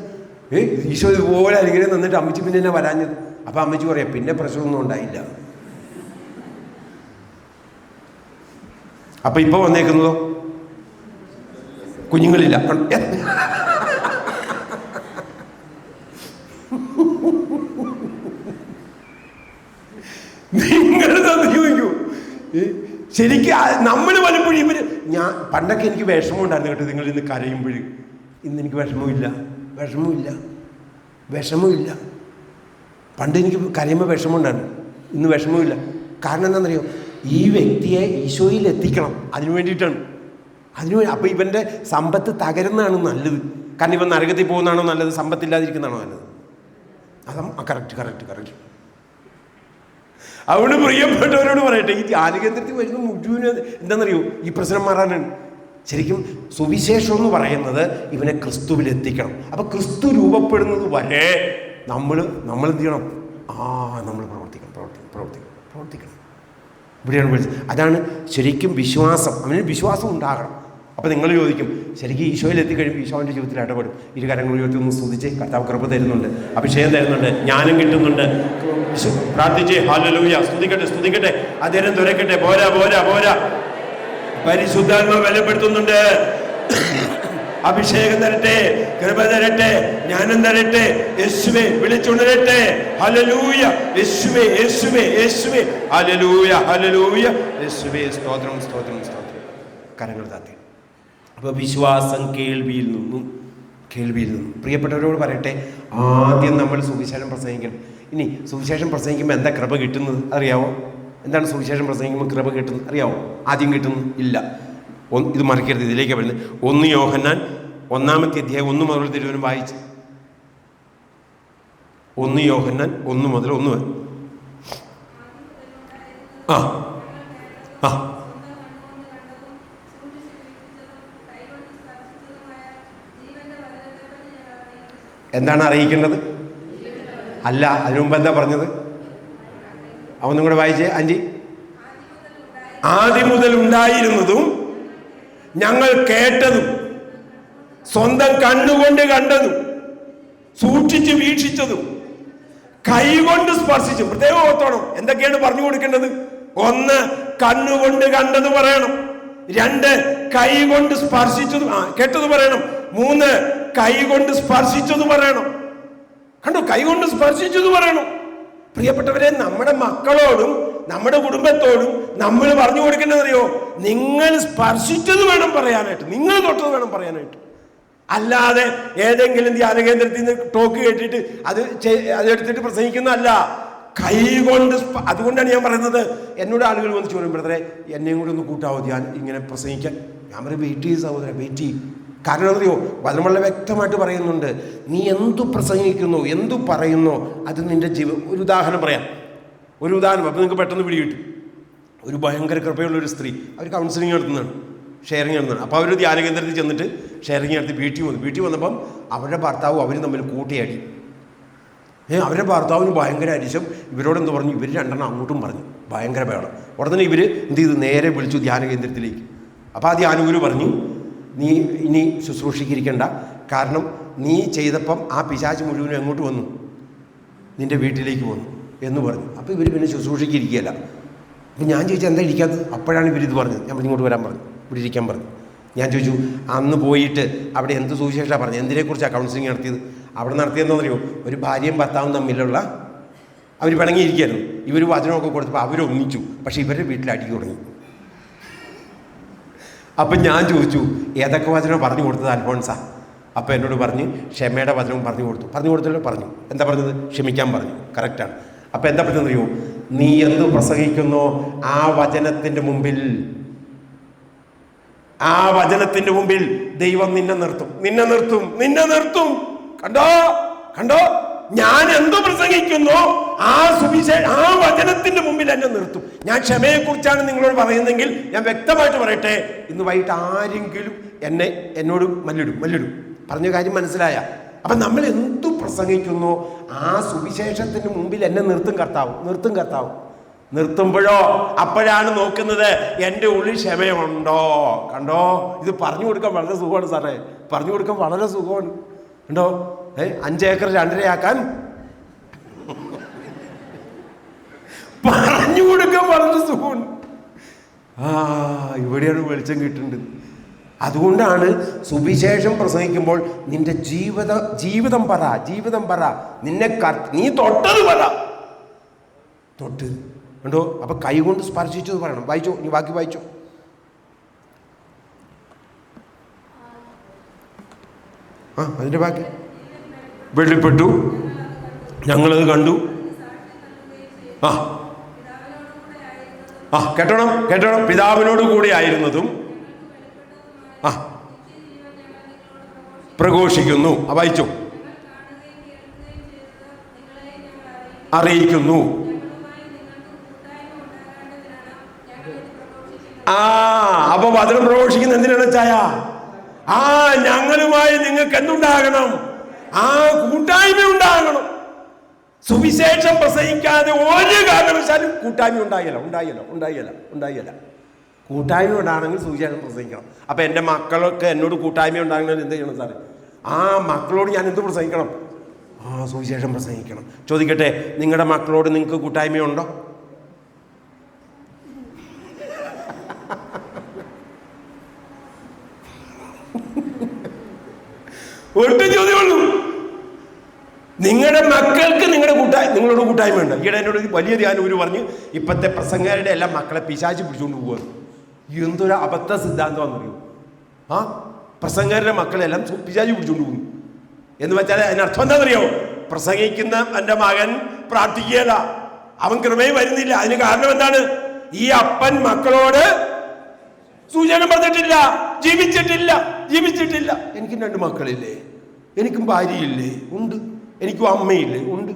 ഈശോ ഇതുപോലെ അനുഗ്രഹം തന്നിട്ട് അമ്മച്ചി പിന്നെ എന്നെ വരാഞ്ഞത്. അപ്പം അമ്മച്ചി പറയാം, പിന്നെ പ്രശ്നമൊന്നും ഉണ്ടായില്ല. അപ്പം ഇപ്പോൾ വന്നേക്കുന്നതോ കുഞ്ഞുങ്ങളില്ല. നിങ്ങൾ ചോദിക്കൂ, ശരിക്കും നമ്മൾ പലപ്പോഴും ഞാൻ പണ്ടൊക്കെ എനിക്ക് വിഷമം ഉണ്ടായിരുന്നു കേട്ടോ. നിങ്ങൾ ഇന്ന് കരയുമ്പോൾ ഇന്ന് എനിക്ക് വിഷമമില്ല. പണ്ട് എനിക്ക് കരയുമ്പോൾ വിഷമമുണ്ടായിരുന്നു, ഇന്ന് വിഷമമില്ല. കാരണം എന്താണെന്നറിയോ? ഈ വ്യക്തിയെ ഈശോയിൽ എത്തിക്കണം. അതിനു വേണ്ടിയിട്ടാണ്. അപ്പോൾ ഇവൻ്റെ സമ്പത്ത് തകരുന്നതാണ് നല്ലത്. കാരണം ഇവൻ നരകത്തിൽ പോകുന്നതാണോ നല്ലത്, സമ്പത്തില്ലാതിരിക്കുന്നതാണോ നല്ലത്? കറക്റ്റ്. അതുകൊണ്ട് പ്രിയപ്പെട്ടവരോട് പറയട്ടെ, ഈ ധ്യാനകേന്ദ്രത്തിൽ വരുന്ന മുഴുവൻ എന്താണെന്നറിയോ? ഈ പ്രശ്നം മാറാനാണ്. ശരിക്കും സുവിശേഷം എന്ന് പറയുന്നത് ഇവനെ ക്രിസ്തുവിൽ എത്തിക്കണം. അപ്പോൾ ക്രിസ്തു രൂപപ്പെടുന്നത് വരെ നമ്മൾ എന്ത് ചെയ്യണം? നമ്മൾ പ്രവർത്തിക്കണം. ഇവിടെയാണ് വിളിച്ചത്. അതാണ് ശരിക്കും വിശ്വാസം. അവന് വിശ്വാസം ഉണ്ടാകണം. അപ്പോൾ നിങ്ങൾ ചോദിക്കും, ശരിക്കും ഈശോയിൽ എത്തിക്കഴിയുമ്പോൾ ഈശോൻ്റെ ജീവിതത്തിൽ ഇടപെടും. ഇരു കരങ്ങൾ ഉയർത്തി ഒന്ന് സ്തുതിച്ച്, കർത്താവ് കൃപ തരുന്നുണ്ട്, അഭിഷേകം തരുന്നുണ്ട്, ജ്ഞാനം കിട്ടുന്നുണ്ട്. പ്രാർത്ഥിച്ച് ഹല്ലേലൂയ, സ്തുതിക്കട്ടെ. അദ്ദേഹം തുറക്കട്ടെ. പോരാ. പരിശുദ്ധാത്മാവ് ബലപ്പെടുത്തുന്നുണ്ട്. അഭിഷേകം തരട്ടെ, കൃപ തരട്ടെ, ജ്ഞാനം തരട്ടെ. യേശുവേ വിളിച്ചുണരട്ടെ. ഹല്ലേലൂയ, യേശുവേ ഹല്ലേലൂയ. യേശുവേ സ്തോത്രം. കരങ്ങൾ താത്തി. അപ്പോൾ വിശ്വാസം കേൾവിയിൽ നിന്നും. പ്രിയപ്പെട്ടവരോട് പറയട്ടെ, ആദ്യം നമ്മൾ സുവിശേഷം പ്രസംഗിക്കണം. ഇനി സുവിശേഷം പ്രസംഗിക്കുമ്പോൾ എന്താ കൃപ കിട്ടുന്നത് അറിയാവോ? എന്താണ് സുവിശേഷം പ്രസംഗിക്കുമ്പോൾ കൃപ കിട്ടുന്നത് അറിയാവോ? ആദ്യം കിട്ടുന്നത് ഇല്ല. ഇത് മറിക്കരുത്, ഇതിലേക്ക് വരുന്നത് 1 യോഹന്നാൻ 1-ാമത്തെ അധ്യായം 1 മുതൽ തിരുവനും വായിച്ച്. 1 യോഹന്നാൻ 1 മുതൽ 1 വരെ. എന്താണ് അറിയിക്കേണ്ടത്? അല്ല, അതിനു മുമ്പ് എന്താ പറഞ്ഞത്? ഒന്നും കൂടെ വായിച്ചേ ആൻറ്റി. ആദ്യം മുതൽ ഉണ്ടായിരുന്നതും ഞങ്ങൾ കേട്ടതും സ്വന്തം കണ്ണുകൊണ്ട് കണ്ടതും സൂക്ഷിച്ച് വീക്ഷിച്ചതും കൈകൊണ്ട് സ്പർശിച്ചു. പ്രത്യേകം ഓർത്തോണം എന്തൊക്കെയാണ് പറഞ്ഞു കൊടുക്കേണ്ടത്. 1, കണ്ണുകൊണ്ട് കണ്ടത് പറയണം. 2, കൈകൊണ്ട് സ്പർശിച്ചത് കേട്ടത് പറയണം. 3, കൈകൊണ്ട് സ്പർശിച്ചത് പറയണം. കണ്ടോ, കൈകൊണ്ട് സ്പർശിച്ചത് പറയണം. പ്രിയപ്പെട്ടവരെ, നമ്മുടെ മക്കളോടും നമ്മുടെ കുടുംബത്തോടും നമ്മൾ പറഞ്ഞു കൊടുക്കേണ്ടതറിയോ? നിങ്ങൾ സ്പർശിച്ചത് വേണം പറയാനായിട്ട്, നിങ്ങൾ തൊട്ടത് വേണം പറയാനായിട്ട്. അല്ലാതെ ഏതെങ്കിലും ധ്യാന കേന്ദ്രത്തിൽ നിന്ന് ടോക്ക് കേട്ടിട്ട് അതെടുത്തിട്ട് പ്രസംഗിക്കുന്നതല്ല. കൈകൊണ്ട്. അതുകൊണ്ടാണ് ഞാൻ പറയുന്നത്, എന്നോട് ആളുകൾ വന്ന് ചോദിക്കും, ബ്രദറെ എന്നെയും കൂടി ഒന്ന് കൂട്ടാവോ ഇങ്ങനെ പ്രസംഗിക്കാൻ. ഞാൻ പറയും, വെയിറ്റ് ചെയ്യും സഹോദരൻ, വെയിറ്റ് ചെയ്യും. കാരണം അറിയോ, വചനം വളരെ വ്യക്തമായിട്ട് പറയുന്നുണ്ട്, നീ എന്തു പ്രസംഗിക്കുന്നു, എന്തു പറയുന്നു, അത് നിന്റെ ഒരു ഉദാഹരണം പറയാം. ഒരു ഉദാഹരണം അപ്പോൾ നിങ്ങൾക്ക് പെട്ടെന്ന് പിടികിട്ടും. ഒരു ഭയങ്കര കൃപയുള്ളൊരു സ്ത്രീ, അവർ കൗൺസിലിംഗ് നടത്തുന്നതാണ്, ഷെയറിങ് നടത്തുന്നതാണ്. അപ്പോൾ അവർ ധ്യാന കേന്ദ്രത്തിൽ ചെന്നിട്ട് ഷെയറിങ് നടത്തി വീട്ടിൽ വന്നപ്പം അവരുടെ ഭർത്താവും അവരും തമ്മിൽ കൂട്ടിയടി. അവരുടെ ഭർത്താവിന് ഭയങ്കര അരിശം. ഇവരോടെന്ത് പറഞ്ഞു? ഇവർ രണ്ടെണ്ണം അങ്ങോട്ടും പറഞ്ഞു, ഭയങ്കര ബഹളം. ഉടനെ ഇവർ എന്ത് ചെയ്തു? നേരെ വിളിച്ചു ധ്യാന കേന്ദ്രത്തിലേക്ക്. അപ്പോൾ ആ ധ്യാനഗുരു പറഞ്ഞു, നീ ഇനി ശുശ്രൂഷിക്കിരിക്കണ്ട, കാരണം നീ ചെയ്തപ്പം ആ പിശാച് മുഴുവനും എങ്ങോട്ട് വന്നു? നിൻ്റെ വീട്ടിലേക്ക് വന്നു എന്ന് പറഞ്ഞു. അപ്പോൾ ഇവർ പിന്നെ ശുശ്രൂഷിക്കിരിക്കുകയല്ല. അപ്പം ഞാൻ ചോദിച്ചാൽ എന്താ ഇരിക്കാത്തത്? അപ്പോഴാണ് ഇവരിത് പറഞ്ഞത്. ഞാൻ ഇങ്ങോട്ട് വരാൻ പറഞ്ഞു, ഇവിടെ ഇരിക്കാൻ പറഞ്ഞു. ഞാൻ ചോദിച്ചു, അന്ന് പോയിട്ട് അവിടെ എന്ത് സുവിശേഷമാണ് പറഞ്ഞത്, എന്തിനെക്കുറിച്ചാണ് കൗൺസിലിംഗ് നടത്തിയത്? അവിടെ നടത്തിയതെന്നറിയോ? ഒരു ഭാര്യയും ഭർത്താവും തമ്മിലുള്ള അവർ പിണങ്ങിയിരിക്കുകയായിരുന്നു. ഇവർ വചനമൊക്കെ കൊടുത്തപ്പോൾ അവരൊന്നിച്ചു, പക്ഷെ ഇവരുടെ വീട്ടിൽ അടി തുടങ്ങി. അപ്പം ഞാൻ ചോദിച്ചു, ഏതൊക്കെ വചനം പറഞ്ഞു കൊടുത്തത് അൽഫോൺസാ? അപ്പോൾ എന്നോട് പറഞ്ഞ് ക്ഷമയുടെ വചനം പറഞ്ഞു കൊടുത്തല്ലോ. പറഞ്ഞു എന്താ പറഞ്ഞത്? ക്ഷമിക്കാൻ പറഞ്ഞു. കറക്റ്റാണ്. അപ്പം എന്താ പറഞ്ഞതെന്നറിയോ? നീ എന്ത് പ്രസംഗിക്കുന്നോ ആ വചനത്തിൻ്റെ മുമ്പിൽ ദൈവം നിന്നെ നിർത്തും. കണ്ടോ ഞാൻ എന്തു പ്രസംഗിക്കുന്നു ആ വചനത്തിന്റെ മുമ്പിൽ എന്നെ നിർത്തും. ഞാൻ ക്ഷമയെക്കുറിച്ചാണ് നിങ്ങളോട് പറയുന്നതെങ്കിൽ ഞാൻ വ്യക്തമായിട്ട് പറയട്ടെ, ഇന്ന് വൈകിട്ട് ആരെങ്കിലും എന്നോട് മല്ലിടും. പറഞ്ഞ കാര്യം മനസ്സിലായ? അപ്പം നമ്മൾ എന്തു പ്രസംഗിക്കുന്നു ആ സുവിശേഷത്തിന് മുമ്പിൽ എന്നെ നിർത്തും കർത്താവ്. നിർത്തുമ്പോഴോ അപ്പോഴാണ് നോക്കുന്നത് എൻ്റെ ഉള്ളിൽ ക്ഷമയുണ്ടോ. കണ്ടോ, ഇത് പറഞ്ഞു കൊടുക്കാൻ വളരെ സുഖമാണ് സാറേ, പറഞ്ഞു കൊടുക്കാൻ വളരെ സുഖമാണ്. കണ്ടോ, 5 ഏക്കർ 2.5 ആക്കാൻ പറഞ്ഞു കൊടുക്കാൻ വളരെ സുഖമാണ്. ഇവിടെയാണ് വെളിച്ചം കിട്ടുന്നത്. അതുകൊണ്ടാണ് സുവിശേഷം പ്രസംഗിക്കുമ്പോൾ നിന്റെ ജീവിതം പറ, നീ തൊട്ടത് പറ. കണ്ടോ, അപ്പൊ കൈകൊണ്ട് സ്പർശിച്ചത് പറയണം. വായിച്ചോ, നീ ബാക്കി വായിച്ചോ. അതിന്റെ ബാക്കി വെളിപ്പെട്ടു, ഞങ്ങളത് കണ്ടു. കേട്ടോണം. പിതാവിനോട് കൂടെ ആയിരുന്നതും പ്രഘോഷിക്കുന്നു. വായിച്ചു. അറിയിക്കുന്നു. അപ്പൊ വചനം പ്രഘോഷിക്കുന്ന എന്തിനാണ് ചായ? ഞങ്ങളുമായി നിങ്ങൾക്ക് എന്തുണ്ടാകണം? കൂട്ടായ്മ ഉണ്ടാകണം. സുവിശേഷം പ്രസംഗിക്കാതെ ഒരു കാരണവശാലും കൂട്ടായ്മ ഉണ്ടായില്ല. കൂട്ടായ്മ ഉണ്ടാകണമെങ്കിൽ സുവിശേഷം പ്രസംഗിക്കണം. അപ്പം എൻ്റെ മക്കളൊക്കെ എന്നോട് കൂട്ടായ്മ ഉണ്ടാകണമെങ്കിൽ എന്ത് ചെയ്യണം സാറേ? മക്കളോട് ഞാൻ എന്ത് പ്രസംഗിക്കണം? സുവിശേഷം പ്രസംഗിക്കണം. ചോദിക്കട്ടെ, നിങ്ങളുടെ മക്കളോട് നിങ്ങൾക്ക് കൂട്ടായ്മയുണ്ടോ? ഒട്ടും ചോദ്യമുള്ളൂ. നിങ്ങളുടെ മക്കൾക്ക് നിങ്ങളോട് കൂട്ടായ്മ ഉണ്ട്. ഈയിടെ എന്നോട് വലിയ ധ്യാനം പറഞ്ഞ് ഇപ്പോഴത്തെ പ്രസംഗരുടെ എല്ലാം മക്കളെ പിശാച് പിടിച്ചുകൊണ്ട് പോവുകയാണ്. എന്തൊരു അബദ്ധ സിദ്ധാന്തമാണെന്ന് അറിയൂ. പ്രസംഗരുടെ മക്കളെല്ലാം പിശാച് പിടിച്ചുകൊണ്ട് പോകുന്നു എന്ന് വെച്ചാൽ അതിനർത്ഥം എന്താണെന്നറിയോ? പ്രസംഗിക്കുന്ന എൻ്റെ മകൻ പ്രാർത്ഥിക്കുകയല്ല, അവൻ കൃപയും വരുന്നില്ല. അതിന് കാരണം എന്താണ്? ഈ അപ്പൻ മക്കളോട് സൂചന പറഞ്ഞിട്ടില്ല, ജീവിച്ചിട്ടില്ല. എനിക്കും 2 മക്കളില്ലേ? എനിക്കും ഭാര്യയില്ലേ? ഉണ്ട്. എനിക്കും അമ്മയില്ലേ? ഉണ്ട്.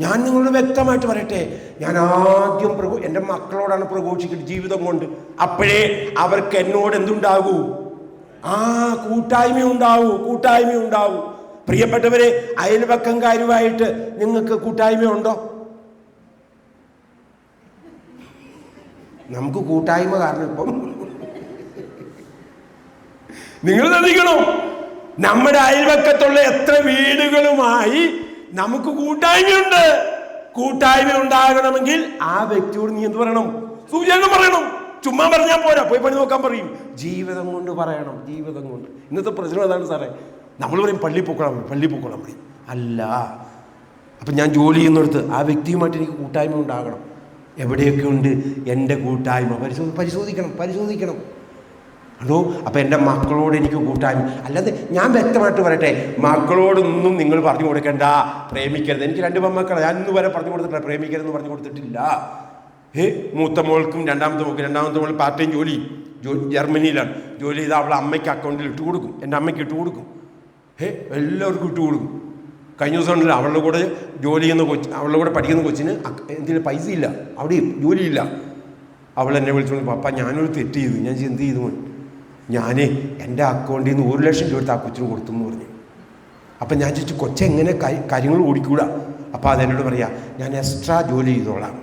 ഞാൻ നിങ്ങളോട് വ്യക്തമായിട്ട് പറയട്ടെ, ഞാൻ ആദ്യം എൻ്റെ മക്കളോടാണ് പ്രഘോഷിക്കുന്നത് ജീവിതം കൊണ്ട്. അപ്പോഴേ അവർക്ക് എന്നോട് എന്തുണ്ടാകൂ? കൂട്ടായ്മ ഉണ്ടാവൂ. പ്രിയപ്പെട്ടവരെ, അയൽവക്കംകാരുമായിട്ട് നിങ്ങൾക്ക് കൂട്ടായ്മയുണ്ടോ? നമുക്ക് കൂട്ടായ്മ കാരണം ഇപ്പം നിങ്ങൾ ശ്രദ്ധിക്കണം, നമ്മുടെ അയൽവക്കത്തുള്ള എത്ര വീടുകളുമായി നമുക്ക് കൂട്ടായ്മയുണ്ട്. കൂട്ടായ്മ ഉണ്ടാകണമെങ്കിൽ ആ വ്യക്തിയോട് നീ എന്ത് പറയണം? സൂചന പറയണം. ചുമ്മാ പറഞ്ഞാൽ പോരാ, പോയി പണി നോക്കാൻ പറയും. ജീവിതം കൊണ്ട് പറയണം, ജീവിതം കൊണ്ട്. ഇന്നത്തെ പ്രശ്നം അതാണ് സാറേ. നമ്മൾ പറയും പള്ളി പൊക്കോളാൻ മതി. അല്ല, അപ്പം ഞാൻ ജോലി ചെയ്യുന്നിടത്ത് ആ വ്യക്തിയുമായിട്ട് എനിക്ക് കൂട്ടായ്മ ഉണ്ടാകണം. എവിടെയൊക്കെ ഉണ്ട് എൻ്റെ കൂട്ടായ്മ? പരിശോധിക്കണം. അതോ അപ്പം എൻ്റെ മക്കളോട് എനിക്ക് കൂട്ടായ്മ. അല്ലാതെ ഞാൻ വ്യക്തമായിട്ട് പറയട്ടെ, മക്കളോടൊന്നും നിങ്ങൾ പറഞ്ഞു കൊടുക്കണ്ട, പ്രേമിക്കരുത്. എനിക്ക് 2 പെൺമക്കളെ, ഞാൻ ഇന്ന് വരെ പറഞ്ഞു കൊടുത്തിട്ടില്ല, പ്രേമിക്കരുതെന്ന് പറഞ്ഞു കൊടുത്തിട്ടില്ല. മൂത്ത മോൾക്കും രണ്ടാമത്തെ മോൾ പാർട്ട് ടൈം ജോലി ജർമ്മനിയിലാണ് ജോലി ചെയ്ത് അവളെ അമ്മയ്ക്ക് അക്കൗണ്ടിൽ ഇട്ട് കൊടുക്കും, എൻ്റെ അമ്മയ്ക്ക് ഇട്ട് കൊടുക്കും. എല്ലാവർക്കും ഇട്ട് കൊടുക്കും. കഴിഞ്ഞ ദിവസം ഉണ്ടല്ലോ, അവളുടെ കൂടെ ജോലി ചെയ്യുന്ന അവളുടെ കൂടെ പഠിക്കുന്ന കൊച്ചിന് എന്തെങ്കിലും പൈസ ഇല്ല, അവിടെയും ജോലിയില്ല. അവൾ എന്നെ വിളിച്ചോണ്ട്, പപ്പ ഞാനൊരു തെറ്റ് ചെയ്തു. ഞാൻ എന്ത് ചെയ്തു? ഞാൻ എൻ്റെ അക്കൗണ്ടിൽ നിന്ന് 1 ലക്ഷം രൂപ എടുത്ത് ആ കൊച്ചിന് കൊടുത്തു എന്ന് പറഞ്ഞു. അപ്പം ഞാൻ ചോദിച്ചു, കൊച്ചെങ്ങനെ കാര്യങ്ങൾ ഓടിക്കൂടാ? അപ്പോൾ അതെന്നോട് പറയാ, ഞാൻ എക്സ്ട്രാ ജോലി ചെയ്തോളാം.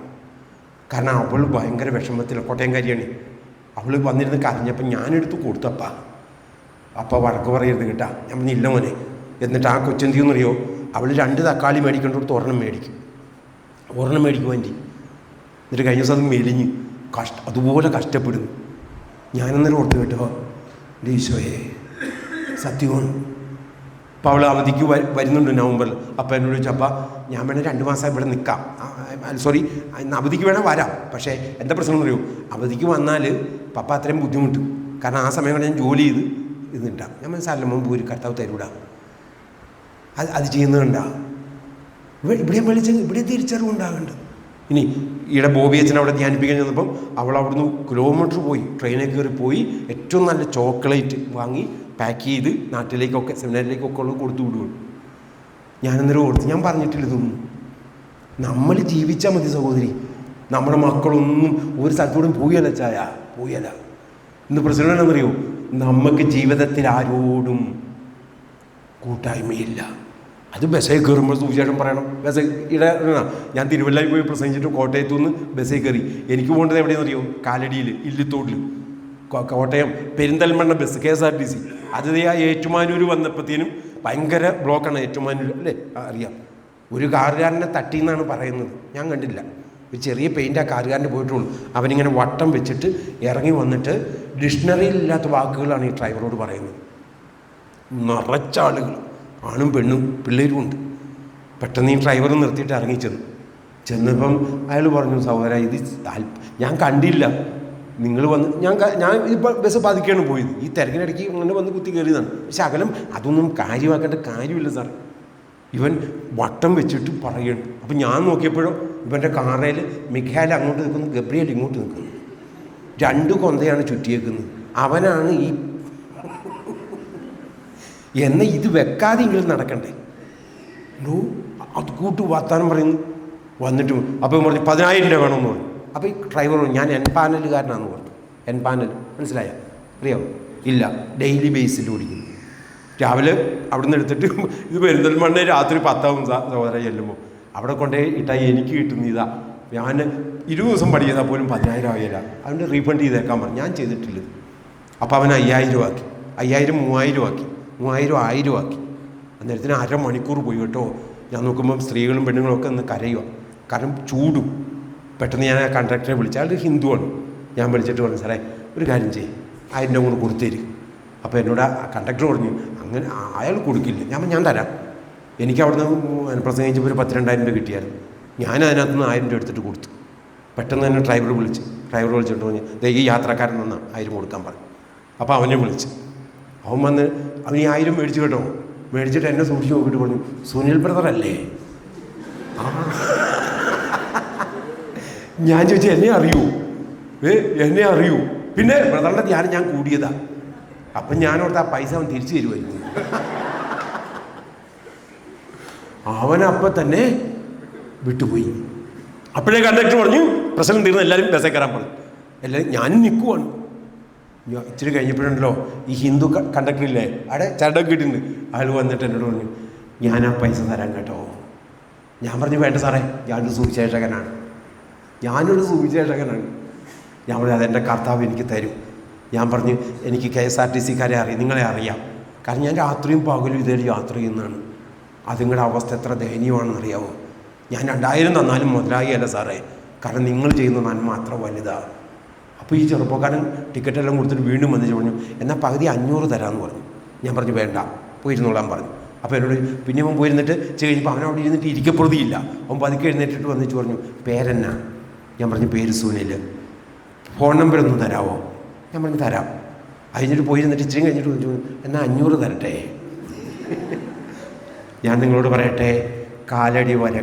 കാരണം അവൾ ഭയങ്കര വിഷമത്തിൽ, കോട്ടയംകാരിയാണ്. അവൾ വന്നിരുന്ന് കരഞ്ഞപ്പം ഞാനെടുത്ത് കൊടുത്തപ്പാ. അപ്പോൾ വഴക്ക് പറയരുത് കേട്ടാ. ഞാൻ പറഞ്ഞില്ല മോനെ. എന്നിട്ട് ആ കൊച്ചെന്ത് ചെയ്യുന്നറിയോ? അവൾ 2 തക്കാളി മേടിക്കേണ്ടടുത്ത് ഒരെണ്ണം മേടിക്കും വേണ്ടി. എന്നിട്ട് കഴിഞ്ഞ ദിവസം അത് മെലിഞ്ഞ് അതുപോലെ കഷ്ടപ്പെടുന്നു. ഞാനന്നേരം ഓർത്ത് കേട്ടോ, ഈശോയെ സത്യമാണ്. അപ്പോൾ അവൾ അവധിക്ക് വരുന്നുണ്ട് നവംബറിൽ. അപ്പോൾ എന്നോട് ചോദിച്ചപ്പോൾ ഞാൻ വേണേൽ 2 മാസം ഇവിടെ നിൽക്കാം, സോറി അവധിക്ക് വേണേൽ വരാം. പക്ഷേ എന്താ പ്രശ്നം അറിയോ? അവധിക്ക് വന്നാൽ പപ്പ അത്രയും ബുദ്ധിമുട്ടും. കാരണം ആ സമയം കൊണ്ട് ഞാൻ ജോലി ചെയ്ത് ഇതുണ്ടാകും. ഞാൻ മനസ്സിലായില്ല, മുമ്പ് ഒരു കർത്താവ് തരൂടാ. അത് ചെയ്യുന്നതുകൊണ്ടാ ഇവിടെ തിരിച്ചറിവുണ്ടാകുന്നുണ്ട്. ഇനി ഈടെ ബോബി അച്ഛൻ അവിടെ ധ്യാനിപ്പിക്കാൻ ചെന്നപ്പം അവൾ അവിടുന്ന് കിലോമീറ്റർ പോയി ട്രെയിനിൽ കയറി പോയി ഏറ്റവും നല്ല ചോക്ലേറ്റ് വാങ്ങി പാക്ക് ചെയ്ത് നാട്ടിലേക്കൊക്കെ സെമിനാറിലേക്കൊക്കെ ഉള്ളത് കൊടുത്തു വിടുകയുള്ളൂ. ഞാനന്നേരം ഓർത്ത്, ഞാൻ പറഞ്ഞിട്ടില്ല ഇതൊന്നും. നമ്മൾ ജീവിച്ചാൽ മതി സഹോദരി. നമ്മുടെ മക്കളൊന്നും ഒരു സ്ഥലത്തോടും പോയല്ല. ഇന്ന് പ്രശ്നം എന്നറിയോ? നമുക്ക് ജീവിതത്തിൽ ആരോടും കൂട്ടായ്മയില്ല. അത് ബസ്സിൽ കയറുമ്പോൾ സുവിശേഷം പറയണം. ഞാൻ തിരുവല്ലയിൽ പോയി പ്രസംഗിച്ചിട്ട് കോട്ടയത്തു നിന്ന് ബസ്സിൽ കയറി. എനിക്ക് പോകേണ്ടത് എവിടെയെന്ന് അറിയോ? കാലടിയിൽ, ഇല്ലിത്തോട്ടിൽ. Kottayam Perinthalmanna bus KSRTC. അത് ആ ഏറ്റുമാനൂർ വന്നപ്പോഴത്തേനും ഭയങ്കര ബ്ലോക്കാണ് ഏറ്റുമാനൂർ, അല്ലേ? അറിയാം. ഒരു കാറുകാരനെ തട്ടിയെന്നാണ് പറയുന്നത്. ഞാൻ കണ്ടില്ല. ഒരു ചെറിയ പെയിൻ്റ് ആ കാറുകാരൻ്റെ പോയിട്ടുള്ളൂ. അവനിങ്ങനെ വട്ടം വെച്ചിട്ട് ഇറങ്ങി വന്നിട്ട് ഡിക്ഷണറിയിലില്ലാത്ത വാക്കുകളാണ് ഈ ഡ്രൈവറോട് പറയുന്നത്. നിറച്ചാളുകൾ, ആണും പെണ്ണും പിള്ളേരും ഉണ്ട്. പെട്ടെന്ന് ഈ ഡ്രൈവർ നിർത്തിയിട്ട് ചെന്നപ്പം അയാൾ പറഞ്ഞു, സഹോദര ഇത് ഞാൻ കണ്ടില്ല, നിങ്ങൾ വന്ന് ഞാൻ ഇപ്പോൾ ബസ് പതുക്കെയാണ് പോയത്. ഈ തിരക്കിനിടയ്ക്ക് അങ്ങനെ വന്ന് കുത്തി കയറിയതാണ്. പക്ഷെ അകലം അതൊന്നും കാര്യമാക്കേണ്ട കാര്യമില്ല സാർ. ഇവൻ വട്ടം വെച്ചിട്ട് പറയുന്നു. അപ്പം ഞാൻ നോക്കിയപ്പോഴും ഇവൻ്റെ കാറയിൽ മിഖാൽ അങ്ങോട്ട് നിൽക്കുന്നു, ഗബ്രിയേൽ ഇങ്ങോട്ട് നിൽക്കുന്നു. 2 കൊന്തയാണ് ചുറ്റിയേക്കുന്നത്. അവനാണ് ഈ എന്നെ ഇത് വെക്കാതെ എങ്കിലും നടക്കണ്ടേ. അത് വർത്താനം പറയുന്നു. വന്നിട്ടും അപ്പം പറഞ്ഞു 10,000 രൂപ വേണമെന്ന് പറഞ്ഞു. അപ്പോൾ ഈ ഡ്രൈവർ പറഞ്ഞു, ഞാൻ എൻപാനലുകാരനാണെന്ന് പറഞ്ഞു. എൻപാനൽ മനസ്സിലായോ? അറിയാമോ? ഇല്ല, ഡെയിലി ബേസിൽ ഓടിക്കുന്നു. രാവിലെ അവിടെ നിന്ന് എടുത്തിട്ട് ഇത് പെരിന്തൽമണ്ണ രാത്രി 10 സഹോദരൻ ചെല്ലുമ്പോൾ അവിടെ കൊണ്ടേ ഇട്ടാൽ എനിക്ക് കിട്ടുന്ന ഇതാ. ഞാൻ 20 ദിവസം പണി ചെയ്താൽ പോലും 10,000 ആയില്ല. അതുകൊണ്ട് റീഫണ്ട് ചെയ്തേക്കാൻ പറഞ്ഞു. ഞാൻ ചെയ്തിട്ടില്ല. അപ്പോൾ അവൻ 5,000 ആക്കി, 5,000 3,000 ആക്കി, 3,000 1,000 ആക്കി. അന്നേരത്തിന് 1/2 മണിക്കൂർ പോയി കേട്ടോ. ഞാൻ നോക്കുമ്പം സ്ത്രീകളും പെണ്ണുങ്ങളും ഒക്കെ ഒന്ന് കരയുക. കാരണം ചൂടും. പെട്ടെന്ന് ഞാൻ ആ കണ്ടക്ടറെ വിളിച്ചു. അയാൾ ഹിന്ദുവാണ്. ഞാൻ വിളിച്ചിട്ട് പറഞ്ഞു, സാറേ ഒരു കാര്യം ചെയ്യും, 1000 രൂപ കൂടെ കൊടുത്തേരും. അപ്പോൾ എന്നോട് ആ കണ്ടക്ടർ പറഞ്ഞു, അങ്ങനെ അയാൾ കൊടുക്കില്ല. ഞാൻ തരാം. എനിക്ക് അവിടെ നിന്ന് പ്രസംഗിച്ചപ്പോൾ ഒരു 10,000-2,000 രൂപ കിട്ടിയായിരുന്നു. ഞാൻ അതിനകത്ത് നിന്ന് 1000 രൂപ എടുത്തിട്ട് കൊടുത്തു. പെട്ടെന്ന് തന്നെ ഡ്രൈവർ വിളിച്ചിട്ട് പറഞ്ഞു, ഈ യാത്രക്കാരൻ വന്നാൽ 1000 കൊടുക്കാൻ പറഞ്ഞു. അപ്പോൾ അവനെ വിളിച്ച് അവൻ വന്ന് അവൻ ഈ 1000 മേടിച്ചു കേട്ടോ. മേടിച്ചിട്ട് എന്നെ സൂക്ഷിച്ച് നോക്കിയിട്ട് പറഞ്ഞു, സുനിൽ ബ്രദർ അല്ലേ? ഞാൻ ചോദിച്ചു, എന്നെ അറിയൂ? പിന്നെ ബ്രദറിൻ്റെ ധ്യാനം ഞാൻ കൂടിയതാ. അപ്പം ഞാനോർത്ത് ആ പൈസ അവൻ തിരിച്ചു തരുമായിരുന്നു. അവനപ്പം തന്നെ വിട്ടുപോയി. അപ്പോഴേ കണ്ടക്ടർ പറഞ്ഞു, പ്രശ്നം തീർന്ന് എല്ലാവരും ബസ്സിൽ കയറാൻ പറഞ്ഞു. എല്ലാവരും ഞാനും നിൽക്കുവാണ്. ഇച്ചിരി കഴിഞ്ഞപ്പോഴുണ്ടല്ലോ ഈ ഹിന്ദു കണ്ടക്ടറില്ലേ, അവിടെ ചടങ്ങ് കിട്ടിയിട്ടുണ്ട്. അയാൾ വന്നിട്ട് എന്നോട് പറഞ്ഞു, ഞാൻ ആ പൈസ തരാൻ കേട്ടോ. ഞാൻ പറഞ്ഞു, വേണ്ട സാറേ, ഞാനൊരു സുവിശേഷകനാണ്. ഞാൻ പറഞ്ഞു, അതെൻ്റെ കർത്താവ് എനിക്ക് തരും. ഞാൻ പറഞ്ഞു, എനിക്ക് KSRTCക്കാരെ അറിയാം, നിങ്ങളെ അറിയാം. കാരണം ഞാൻ രാത്രിയും പകലും ഇതേ യാത്ര ചെയ്യുന്നതാണ്. അതുങ്ങളുടെ അവസ്ഥ എത്ര ദയനീയമാണെന്നറിയാവോ? ഞാൻ 2000 തന്നാലും മുതലാകിയല്ല സാറേ, കാരണം നിങ്ങൾ ചെയ്യുന്ന നന്മ അത്ര വലുതാണ്. അപ്പോൾ ഈ ചെറുപ്പക്കാരൻ ടിക്കറ്റെല്ലാം കൊടുത്തിട്ട് വീണ്ടും വന്നിട്ട് പറഞ്ഞു, എന്നാൽ പകുതി 500 തരാമെന്ന് പറഞ്ഞു. ഞാൻ പറഞ്ഞു വേണ്ട, പോയിരുന്നോളാൻ പറഞ്ഞു. അപ്പോൾ എന്നോട് പിന്നെ അവൻ പോയിരുന്നിട്ട് കഴിഞ്ഞപ്പോൾ അവൻ അവിടെ ഇരുന്നിട്ട് ഇരിക്കപ്രതിയില്ല. അവൻ പതുക്കെ എഴുന്നേറ്റിട്ട് വന്നിട്ട് പറഞ്ഞു പേരെന്നാ? ഞാൻ പറഞ്ഞു പേര് സുനിൽ. ഫോൺ നമ്പർ ഒന്ന് തരാമോ? ഞാൻ പറഞ്ഞു തരാം. കഴിഞ്ഞിട്ട് പോയിരുന്നിട്ട് ഇച്ചിരി കഴിഞ്ഞിട്ട് ചോദിച്ചു, എന്നാൽ 500 തരട്ടെ. ഞാൻ നിങ്ങളോട് പറയട്ടെ, കാലടി വരെ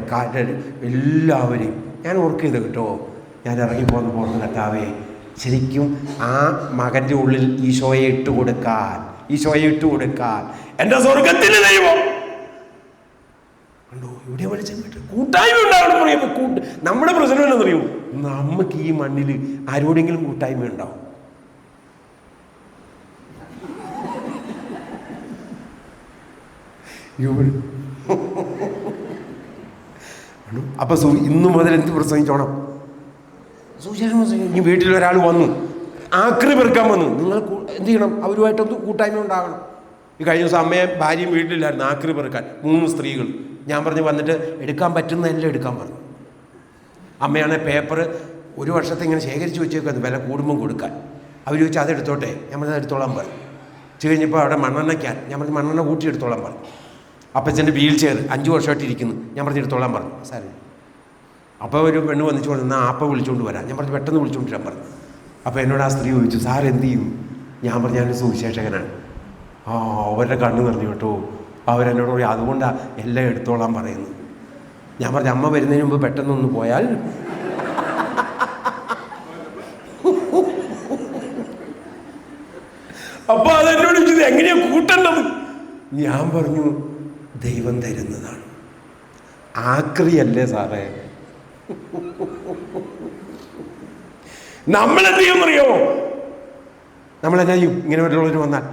എല്ലാവരെയും ഞാൻ ഓർക്ക് ചെയ്ത് കേട്ടോ. ഞാൻ ഇറങ്ങിപ്പോന്ന് പുറത്ത് കർത്താവേ, ശരിക്കും ആ മകൻ്റെ ഉള്ളിൽ ഈശോയെ ഇട്ട് കൊടുക്കാൻ എൻ്റെ സ്വർഗത്തിൻ്റെ ദൈവം കണ്ടോ. ഇവിടെ വിളിച്ചു കൂട്ടായ്മ ഉണ്ടാവണം പറയുമ്പോൾ നമ്മുടെ പ്രശ്നം എന്നറിയോ, നമുക്ക് ഈ മണ്ണിൽ ആരോടെങ്കിലും കൂട്ടായ്മ ഉണ്ടാവും. അപ്പൊ ഇന്നു മുതൽ എന്ത് പ്രസംഗിച്ചോണം? സുവിശേഷം ഇനി വീട്ടിൽ ഒരാൾ വന്നു, ആക്രി പെറുക്കാൻ വന്നു, നിങ്ങൾ എന്ത് ചെയ്യണം? അവരുമായിട്ടൊന്ന് കൂട്ടായ്മ ഉണ്ടാകണം. ഈ കഴിഞ്ഞ ദിവസം അമ്മയും ഭാര്യയും വീട്ടിലില്ലായിരുന്നു, ആക്രി പെറുക്കാൻ 3 സ്ത്രീകൾ. ഞാൻ പറഞ്ഞു വന്നിട്ട് എടുക്കാൻ പറ്റുന്നതെല്ലാം എടുക്കാൻ പറഞ്ഞു. അമ്മയാണെ പേപ്പർ 1 വർഷത്തെ ഇങ്ങനെ ശേഖരിച്ച് വെച്ചേക്കുന്നു, വില കൂടുമ്പം കൊടുക്കാൻ. അവർ ചോദിച്ചാൽ അതെടുത്തോട്ടെ. ഞാൻ പറഞ്ഞത് എടുത്തോളാൻ പറഞ്ഞു. കഴിഞ്ഞപ്പോൾ അവിടെ മണ്ണെണ്ണയ്ക്കാൻ ഞാൻ പറഞ്ഞു മണ്ണെണ്ണ കൂട്ടി എടുത്തോളാൻ പറഞ്ഞു. അപ്പച്ചൻ്റെ വീൽ ചെയർ 5 വർഷമായിട്ട് ഇരിക്കുന്നു, ഞാൻ പറഞ്ഞു എടുത്തോളാൻ പറഞ്ഞു. സാറേ അപ്പോൾ ഒരു പെണ്ണ് വന്നിച്ച് പറഞ്ഞു എന്നാൽ ആപ്പ വിളിച്ചുകൊണ്ട് വരാം. ഞാൻ പറഞ്ഞു പെട്ടെന്ന് വിളിച്ചുകൊണ്ട് വരാൻ പറഞ്ഞു. അപ്പോൾ എന്നോട് ആ സ്ത്രീ ചോദിച്ചു സാർ എന്ത് ചെയ്യും? ഞാൻ പറഞ്ഞു ഞാനൊരു സുവിശേഷകനാണ്. അവരുടെ കണ്ണ് നിറഞ്ഞു കേട്ടോ. അവരെന്നോട് പറയും അതുകൊണ്ടാണ് എല്ലാം എടുത്തോളാൻ പറയുന്നത്. ഞാൻ പറഞ്ഞു അമ്മ വരുന്നതിന് മുമ്പ് പെട്ടെന്നൊന്ന് പോയാൽ. അപ്പോൾ അതെന്നോട് ചോദിച്ചത് എങ്ങനെയാ കൂട്ടേണ്ടത്? ഞാൻ പറഞ്ഞു ദൈവം തരുന്നതാണ്, ആക്രിയല്ലേ സാറേ. നമ്മളെന്ത് ചെയ്യുമെന്നറിയോ? നമ്മളെന്നാ ചെയ്യും? ഇങ്ങനെ വല്ലവർ വന്നാൽ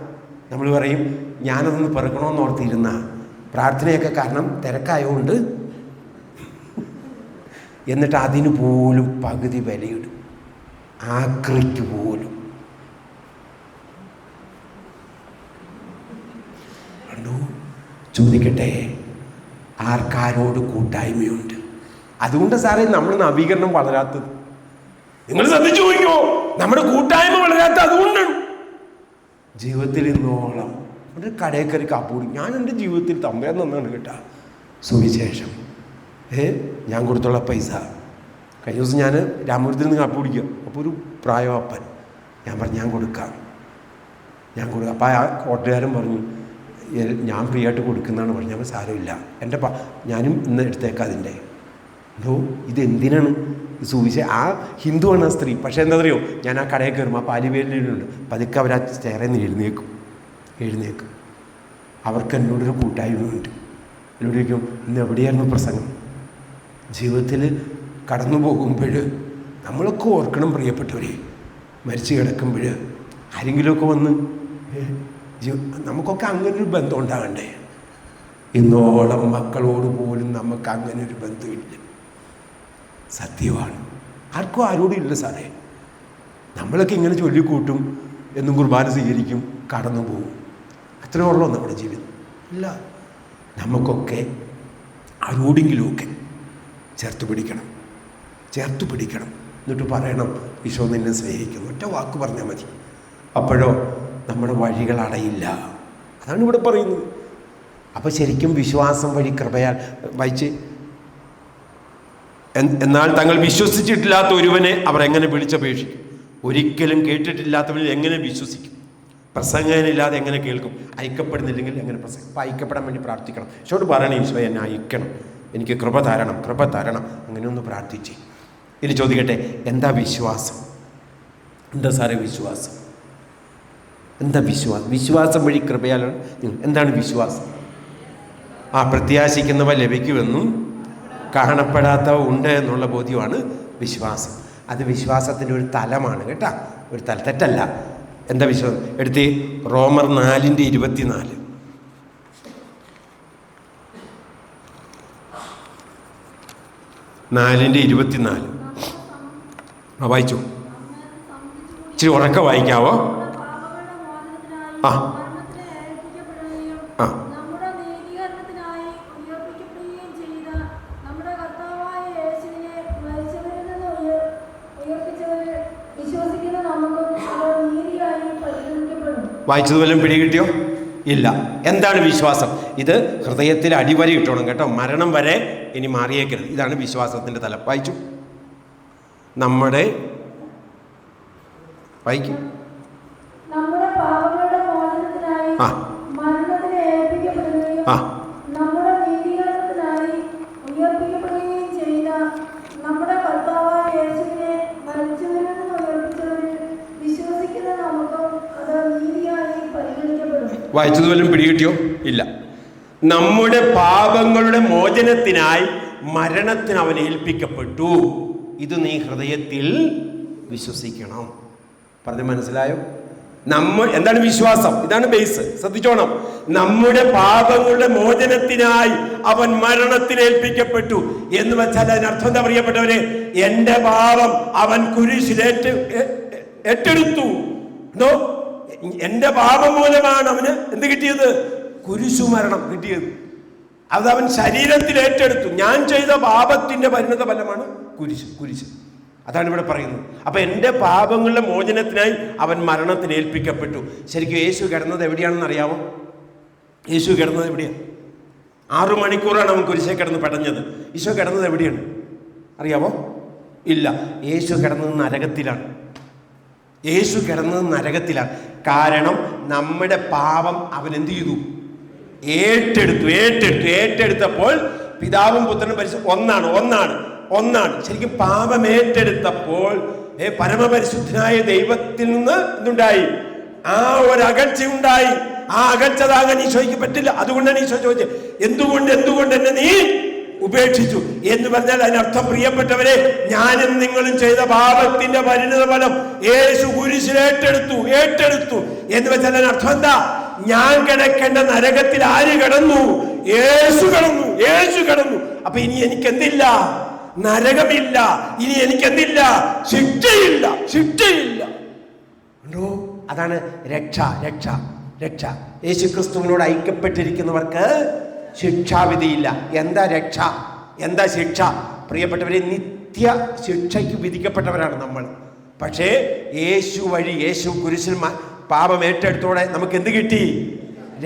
നമ്മൾ പറയും ഞാനതൊന്ന് പെറുക്കണമെന്ന് ഓർത്തിരുന്ന പ്രാർത്ഥനയൊക്കെ കാരണം തിരക്കായതുകൊണ്ട്, എന്നിട്ട് അതിന് പോലും പകുതി വിലയിടും, ആക്രിക്ക് പോലും. കണ്ടു? ചോദിക്കട്ടെ, ആർക്കാരോട് കൂട്ടായ്മയുണ്ട്? അതുകൊണ്ട് സാറേ നമ്മൾ നവീകരണം വളരാത്തത്. നിങ്ങൾ ശ്രദ്ധിച്ചു നോക്കിയോ, നമ്മുടെ കൂട്ടായ്മ വളരാത്ത അതുകൊണ്ടാണ്. ജീവിതത്തിൽ ഇന്നോളം ഒരു കടയിൽ കയറി കാപ്പൂടി ഞാൻ എൻ്റെ ജീവിതത്തിൽ തമ്പയാൻ തന്നാണ് കേട്ടാ സുവിശേഷം. ഞാൻ കൊടുത്തുള്ള പൈസ കഴിഞ്ഞ ദിവസം ഞാൻ രാമപുരത്തിൽ നിന്ന് കാപ്പി കുടിക്കുക. അപ്പോൾ ഒരു പ്രായപ്പൻ ഞാൻ പറഞ്ഞു ഞാൻ കൊടുക്കാം. അപ്പോൾ ആ കോട്ടുകാരൻ പറഞ്ഞു ഞാൻ ഫ്രീ ആയിട്ട് കൊടുക്കുന്നതാണ് പറഞ്ഞു. ഞാൻ സാരമില്ല, എൻ്റെ ഞാനും ഇന്ന് എടുത്തേക്കാം അതിൻ്റെ. ഇതെന്തിനാണ് ആ ഹിന്ദുവാണ് ആ സ്ത്രീ. പക്ഷേ എന്താ അറിയോ, ഞാൻ ആ കടയിൽ കയറും, ആ പാലിവേലിലുണ്ട്, പതുക്കെ അവർ ആ സ്റ്റെയറിൽ നിന്ന് എഴുന്നേക്കും. അവർക്ക് എന്നോടൊരു കൂട്ടായ്മയുണ്ട്. എന്നോട് ചോദിക്കും ഇന്ന് എവിടെയായിരുന്നു പ്രസംഗം? ജീവിതത്തിൽ കടന്നു പോകുമ്പോൾ നമ്മളൊക്കെ ഓർക്കണം പ്രിയപ്പെട്ടവരെ, മരിച്ചു കിടക്കുമ്പോൾ ആരെങ്കിലുമൊക്കെ വന്ന് നമുക്കൊക്കെ അങ്ങനൊരു ബന്ധം ഉണ്ടാകണ്ടേ. ഇന്നോളം മക്കളോട് പോലും നമുക്ക് അങ്ങനൊരു ബന്ധമില്ല. സത്യമാണ്, ആർക്കും ആരോടും ഇല്ല സാറേ. നമ്മളൊക്കെ ഇങ്ങനെ ചൊല്ലിക്കൂട്ടും, എന്നും കുർബാന സ്വീകരിക്കും, കടന്നു പോകും. അത്രേ ഉള്ളൂ നമ്മുടെ ജീവിതം. ഇല്ല, നമുക്കൊക്കെ ആരോടെങ്കിലുമൊക്കെ ചേർത്ത് പിടിക്കണം. എന്നിട്ട് പറയണം ഈശോ നിന്നെ സ്നേഹിക്കുന്നു. ഒറ്റ വാക്ക് പറഞ്ഞാൽ മതി. അപ്പോഴോ നമ്മുടെ വഴികൾ അടയില്ല. അതാണ് ഇവിടെ പറയുന്നത്. അപ്പോൾ ശരിക്കും വിശ്വാസം വഴി കൃപയാൽ വായിച്ച്, എന്നാൽ തങ്ങൾ വിശ്വസിച്ചിട്ടില്ലാത്ത ഒരുവനെ അവർ എങ്ങനെ വിളിച്ചപേക്ഷിക്കും? ഒരിക്കലും കേട്ടിട്ടില്ലാത്തവനിൽ എങ്ങനെ വിശ്വസിക്കും? പ്രസംഗനില്ലാതെ എങ്ങനെ കേൾക്കും? അയക്കപ്പെടുന്നില്ലെങ്കിൽ എങ്ങനെ പ്രസംഗം? അപ്പോൾ അയക്കപ്പെടാൻ വേണ്ടി പ്രാർത്ഥിക്കണം. ഈശോട് പറയണം ഈശോ എന്നെ അയക്കണം, എനിക്ക് കൃപ തരണം. അങ്ങനെയൊന്ന് പ്രാർത്ഥിച്ച്. ഇനി ചോദിക്കട്ടെ, എന്താ വിശ്വാസം? എന്താ സാറേ വിശ്വാസം? എന്താ വിശ്വാസം? വിശ്വാസം വഴി കൃപയാലാണ്. എന്താണ് വിശ്വാസം? പ്രത്യാശിക്കുന്നവ ലഭിക്കുമെന്നും കാണപ്പെടാത്തവ ഉണ്ട് എന്നുള്ള ബോധ്യമാണ് വിശ്വാസം. അത് വിശ്വാസത്തിൻ്റെ ഒരു തലമാണ് കേട്ടാ, ഒരു തലം, തെറ്റല്ല. എന്താ വിശ്വാസം? എടുത്ത് റോമർ 4:24. വായിച്ചു. ഇച്ചിരി ഉറക്കെ വായിക്കാവോ? വായിച്ചത് വല്ലതും പിടികിട്ടിയോ? ഇല്ല. എന്താണ് വിശ്വാസം? ഇത് ഹൃദയത്തിൽ അടിവരി ഇട്ടോണം കേട്ടോ. മരണം വരെ ഇനി മാറിയേക്കരുത്. ഇതാണ് വിശ്വാസത്തിൻ്റെ തലം. വായിച്ചു, നമ്മുടെ വായിക്കും. ആ ആ വായിച്ചത് വല്ലതും പിടികിട്ടിയോ? ഇല്ല. നമ്മുടെ പാപങ്ങളുടെ മോചനത്തിനായി മരണത്തിന് അവൻ ഏൽപ്പിക്കപ്പെട്ടു. ഇത് നീ ഹൃദയത്തിൽ വിശ്വസിക്കണം. പറഞ്ഞ് മനസ്സിലായോ? എന്താണ് വിശ്വാസം? ഇതാണ് ബേസ്. ശ്രദ്ധിച്ചോണം. നമ്മുടെ പാപങ്ങളുടെ മോചനത്തിനായി അവൻ മരണത്തിന് ഏൽപ്പിക്കപ്പെട്ടു എന്ന് വെച്ചാൽ അതിനർത്ഥം എന്താ പ്രിയപ്പെട്ടവരെ? എന്റെ പാപം അവൻ കുരിശിൽ ഏറ്റെടുത്തു. എന്റെ പാപം മൂലമാണ് അവന് എന്ത് കിട്ടിയത്? കുരിശു മരണം കിട്ടിയത്. അത് അവൻ ശരീരത്തിൽ ഏറ്റെടുത്തു. ഞാൻ ചെയ്ത പാപത്തിന്റെ പരിണത ഫലമാണ് കുരിശ്. അതാണ് ഇവിടെ പറയുന്നത്. അപ്പൊ എൻ്റെ പാപങ്ങളുടെ മോചനത്തിനായി അവൻ മരണത്തിന് ഏൽപ്പിക്കപ്പെട്ടു. ശരിക്കും യേശു കിടന്നത് എവിടെയാണെന്ന് അറിയാമോ? യേശു കിടന്നത് എവിടെയാണ്? 6 മണിക്കൂറാണ് അവൻ കുരിശെ കിടന്ന് പെടഞ്ഞത്. ഈശോ കിടന്നത് എവിടെയാണ് അറിയാമോ? ഇല്ല. യേശു കിടന്നത് നരകത്തിലാണ്. യേശു കിടന്നത് നരകത്തിലാണ്. കാരണം നമ്മുടെ പാപം അവൻ എന്ത് ചെയ്തു? ഏറ്റെടുത്തപ്പോൾ പിതാവും പുത്രനും പരിശുദ്ധ ഒന്നാണ്. ശരിക്കും പാപം ഏറ്റെടുത്തപ്പോൾ പരമപരിശുദ്ധനായ ദൈവത്തിൽ നിന്ന് എന്തുണ്ടായി? ആ ഒരു അകൽച്ച ഉണ്ടായി. ആ അകൽച്ച താങ്ങാൻ ഈശോയ്ക്ക് പറ്റില്ല. അതുകൊണ്ടാണ് ഈശോ ചോദിച്ചത്, എന്തുകൊണ്ട് എന്നെ നീ ഉപേക്ഷിച്ചു എന്ന് പറഞ്ഞാൽ അതിനർത്ഥം പ്രിയപ്പെട്ടവരെ, ഞാനും നിങ്ങളും ചെയ്ത പാപത്തിന്റെ പരിണിത ഫലം യേശു കുരിശിൽ ഏറ്റെടുത്തു എന്ന് വെച്ചാൽ അതിനർത്ഥം എന്താ? ഞാൻ കിടക്കേണ്ട നരകത്തിൽ ആര് കിടന്നു? യേശു കിടന്നു. അപ്പൊ ഇനി എനിക്ക് എന്തില്ല? നരകമില്ല. ഇനി എനിക്ക് എന്തില്ല? ശിക്ഷയില്ല. ഉണ്ടോ? അതാണ് രക്ഷ. യേശുക്രിസ്തുവിനോട് ഐക്യപ്പെട്ടിരിക്കുന്നവർക്ക് ശിക്ഷാവിധിയില്ല. എന്താ രക്ഷ? എന്താ ശിക്ഷ? പ്രിയപ്പെട്ടവരെ, നിത്യ ശിക്ഷയ്ക്ക് വിധിക്കപ്പെട്ടവരാണ് നമ്മൾ. പക്ഷേ യേശു കുരിശിൽ പാപം ഏറ്റെടുത്തോടെ നമുക്ക് എന്ത് കിട്ടി?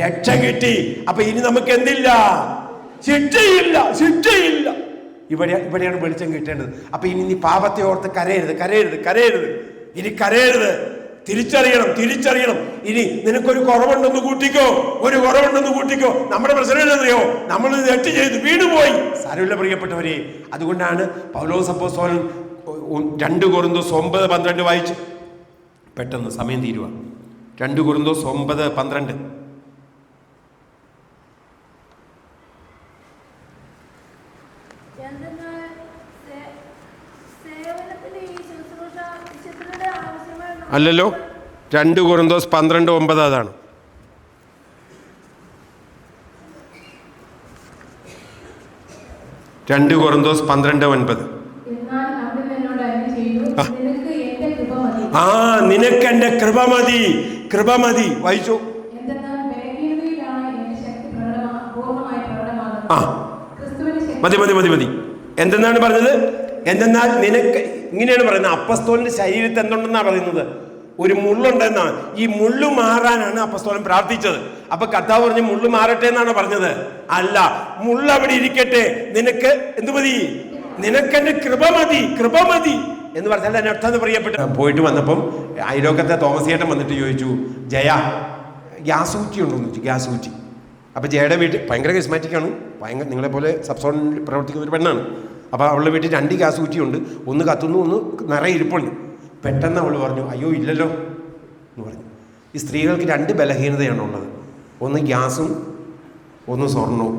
രക്ഷ കിട്ടി. അപ്പൊ ഇനി നമുക്ക് എന്തില്ല? ശിക്ഷയില്ല. ഇവിടെയാണ് വെളിച്ചം കിട്ടേണ്ടത്. അപ്പൊ ഇനി നീ പാപത്തെ ഓർത്ത് കരയരുത്. ഇനി കരയരുത്. തിരിച്ചറിയണം. ഇനി നിനക്കൊരു കുറവുണ്ടെന്ന് കൂട്ടിക്കോ. നമ്മുടെ പ്രശ്നം എന്നറിയോ? നമ്മൾ തെറ്റ് ചെയ്തു വീണുപോയി. സാരമില്ല പ്രിയപ്പെട്ടവരെ. അതുകൊണ്ടാണ് പൗലോസ് അപ്പോസ്തലൻ 2 കൊരിന്തോസ് 9:12 വായിച്ചു. പെട്ടെന്ന് സമയം തീരുക. 2 കൊരിന്തോസ് 9:12. അല്ലല്ലോ, 2 കൊരിന്തോസ് 12:9 അതാണ്. കൊരിന്തോസ് 12:9. നിനക്ക് എന്റെ കൃപ മതി. വായിച്ചു. മതി. എന്തെന്നാണ് പറഞ്ഞത്? എന്തെന്നാൽ നിനക്ക്, ഇങ്ങനെയാണ് പറയുന്നത്. അപ്പസ്തോലന്റെ ശരീരത്തിൽ എന്തുണ്ടെന്നാണ് പറയുന്നത്? ഒരു മുള്ളുണ്ടെന്നാണ്. ഈ മുള്ളു മാറാനാണ് അപ്പസ്തോലൻ പ്രാർത്ഥിച്ചത്. അപ്പൊ കർത്താവ് പറഞ്ഞ് മുള്ളു മാറട്ടെ എന്നാണ് പറഞ്ഞത്? അല്ല, മുള്ള അവിടെ ഇരിക്കട്ടെ. നിനക്ക് എന്ത് മതി? നിനക്കെന്റെ കൃപ മതി എന്ന് പറഞ്ഞാൽ അതിനർത്ഥം പ്രിയപ്പെട്ട. പോയിട്ട് വന്നപ്പം അയലോക്കത്തെ തോമസിയേട്ടൻ വന്നിട്ട് ചോദിച്ചു, ജയ ഗ്യാസ് ഊറ്റി ഉണ്ടോന്ന് ചോദിച്ചു. ഗ്യാസ് ഊറ്റി. അപ്പൊ ജയയുടെ വീട്ടിൽ ഭയങ്കര കസ്മാറ്റിക്കാണ്. നിങ്ങളെപ്പോലെ സബ്സോണിൽ പ്രവർത്തിക്കുന്ന ഒരു പെണ്ണാണ്. അപ്പോൾ അവളുടെ വീട്ടിൽ 2 ഗ്യാസ് ഊറ്റിയുണ്ട്. ഒന്ന് കത്തുന്നു, ഒന്ന് നിറയെ ഇരിപ്പുണ്ട്. പെട്ടെന്ന് അവൾ പറഞ്ഞു, അയ്യോ ഇല്ലല്ലോ എന്ന് പറഞ്ഞു. ഈ സ്ത്രീകൾക്ക് 2 ബലഹീനതയാണ് ഉള്ളത്. ഒന്ന് ഗ്യാസും, ഒന്ന് സ്വർണവും.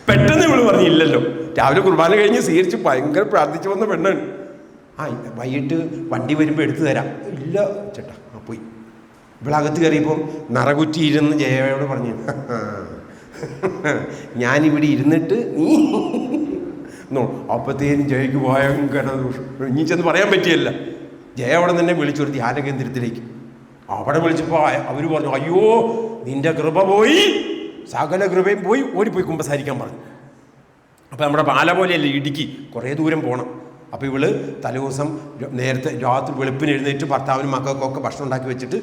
പെട്ടെന്ന് ഇവള് പറഞ്ഞു ഇല്ലല്ലോ. രാവിലെ കുർബാന കഴിഞ്ഞ് സ്വീകരിച്ച് ഭയങ്കര പ്രാർത്ഥിച്ചു വന്ന പെണ്ണാണ്. വൈകിട്ട് വണ്ടി വരുമ്പോൾ എടുത്തു തരാം. ഇല്ല ചേട്ടാ. പോയി. ഇവളകത്ത് കയറിയപ്പം നിറകുറ്റി ഇരുന്ന് ജയയോട് പറഞ്ഞു, ഞാനിവിടെ ഇരുന്നിട്ട് നീ അപ്പത്തേനും ജയക്ക് ഭയങ്കര ഇനി ചെന്ന് പറയാൻ പറ്റിയല്ല. ജയ അവിടെ തന്നെ വിളിച്ചു ഒരു ധ്യാന കേന്ദ്രത്തിലേക്ക്. അവിടെ വിളിച്ചപ്പോൾ അവർ പറഞ്ഞു, അയ്യോ നിന്റെ കൃപ പോയി, സകല കൃപയും പോയി, ഓടിപ്പോയി കുമ്പസാരിക്കാൻ പറഞ്ഞു. അപ്പം നമ്മുടെ പാല പോലെയല്ലേ ഇടുക്കി, കുറേ ദൂരം പോകണം. അപ്പോൾ ഇവള് തലേദിവസം നേരത്തെ രാത്രി വെളുപ്പിന് എഴുന്നേറ്റ് ഭർത്താവിനും മക്കൾക്കൊക്കെ ഭക്ഷണം ഉണ്ടാക്കി വെച്ചിട്ട്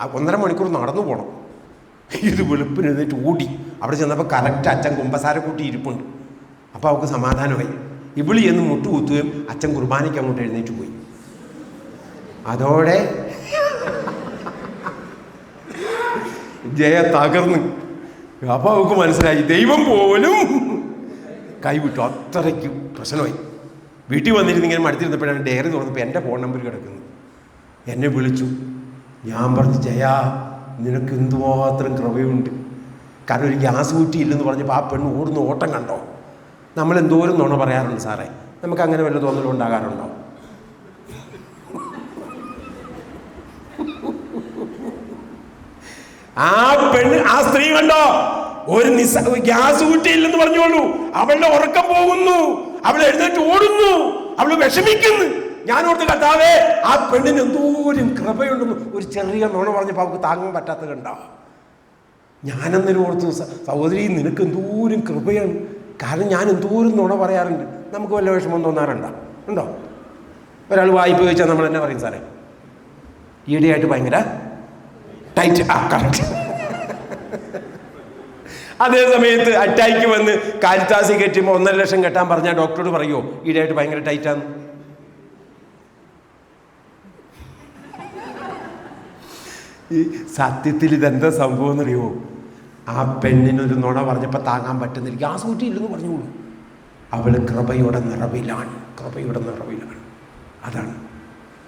1.5 മണിക്കൂർ നടന്നു പോകണം. ഇത് വെളുപ്പിന് എഴുന്നേറ്റ് ഓടി. അവിടെ ചെന്നപ്പോൾ കറക്റ്റ് അച്ഛൻ കുമ്പസാരക്കൂട്ടി ഇരിപ്പുണ്ട്. അപ്പോൾ അവൾക്ക് സമാധാനമായി. ഇവിളി എന്ന് മുട്ടുകുത്തുകയും അച്ഛൻ കുർബാനയ്ക്ക് അങ്ങോട്ട് എഴുന്നേറ്റ് പോയി. അതോടെ ജയ തകർന്ന്. അപ്പോൾ അവൾക്ക് മനസ്സിലായി ദൈവം പോലും കൈവിട്ടു. അത്രയ്ക്ക് പ്രശ്നമായി. വീട്ടിൽ വന്നിരുന്നിങ്ങനെ മടുത്തിരുന്നപ്പോഴാണ് ഡയറി തുറന്നപ്പോൾ എൻ്റെ ഫോൺ നമ്പർ കിടക്കുന്നത്. എന്നെ വിളിച്ചു. ഞാൻ പറഞ്ഞു, ജയാ നിനക്ക് എന്തുമാത്രം കൃപയുണ്ട്. കാരണം ഒരു ഗ്യാസ് കുറ്റി ഇല്ലെന്ന് പറഞ്ഞപ്പോൾ ആ പെണ്ണ് ഓടുന്ന ഓട്ടം കണ്ടോ? നമ്മൾ എന്തോരം നുണ പറയാറുണ്ട് സാറേ. നമുക്ക് അങ്ങനെ വല്ല തോന്നലും ഉണ്ടാകാറുണ്ടോ? ആ പെണ്ണ്, ആ സ്ത്രീ കണ്ടോ? ഒരു ഗ്യാസ് കുറ്റിയില്ലെന്ന് പറഞ്ഞോളൂ, അവളുടെ ഉറക്കം പോകുന്നു, അവൾ എഴുന്നേറ്റ് ഓടുന്നു, അവൾ വിഷമിക്കുന്നു. ഞാൻ ഓർത്ത് കർത്താവേ ആ പെണ്ണിന് എന്തോരം കൃപയുണ്ടെന്ന്. ഒരു ചെറിയ നുണ പറഞ്ഞപ്പോൾ അവൾക്ക് താങ്ങാൻ പറ്റാത്തത് കണ്ടോ? ഞാനെന്നൊരു ഓർത്തു, സഹോദരി നിനക്ക് എന്തോരം കൃപയാണ്. കാരണം ഞാൻ എന്തോരം നുണ പറയാറുണ്ട്. നമുക്ക് വല്ല വിഷമം തോന്നാറുണ്ടോ? ഉണ്ടോ? ഒരാൾ വായ്പ ചോദിച്ചാൽ നമ്മൾ എന്നാ പറയും സാറേ? ഈയിടെയായിട്ട് ഭയങ്കര ടൈറ്റ്. കറക്റ്റ്. അതേ സമയത്ത് അറ്റാക്ക് വന്ന് കാരിത്താസി കെട്ടുമ്പോൾ 1.5 ലക്ഷം കെട്ടാൻ പറഞ്ഞാൽ ഡോക്ടറോട് പറയുമോ ഈയിടെയായിട്ട് ഭയങ്കര ടൈറ്റാന്ന്? ഈ സത്യത്തിൽ ഇതെന്താ സംഭവം എന്നറിയുമോ? ആ പെണ്ണിനൊരു നുണ പറഞ്ഞപ്പോൾ താങ്ങാൻ പറ്റുന്നില്ല. ഗ്യാസ് കുറ്റിയില്ലെന്ന് പറഞ്ഞോളൂ. അവൾ കൃപയുടെ നിറവിലാണ്, കൃപയുടെ നിറവിലാണ്. അതാണ്.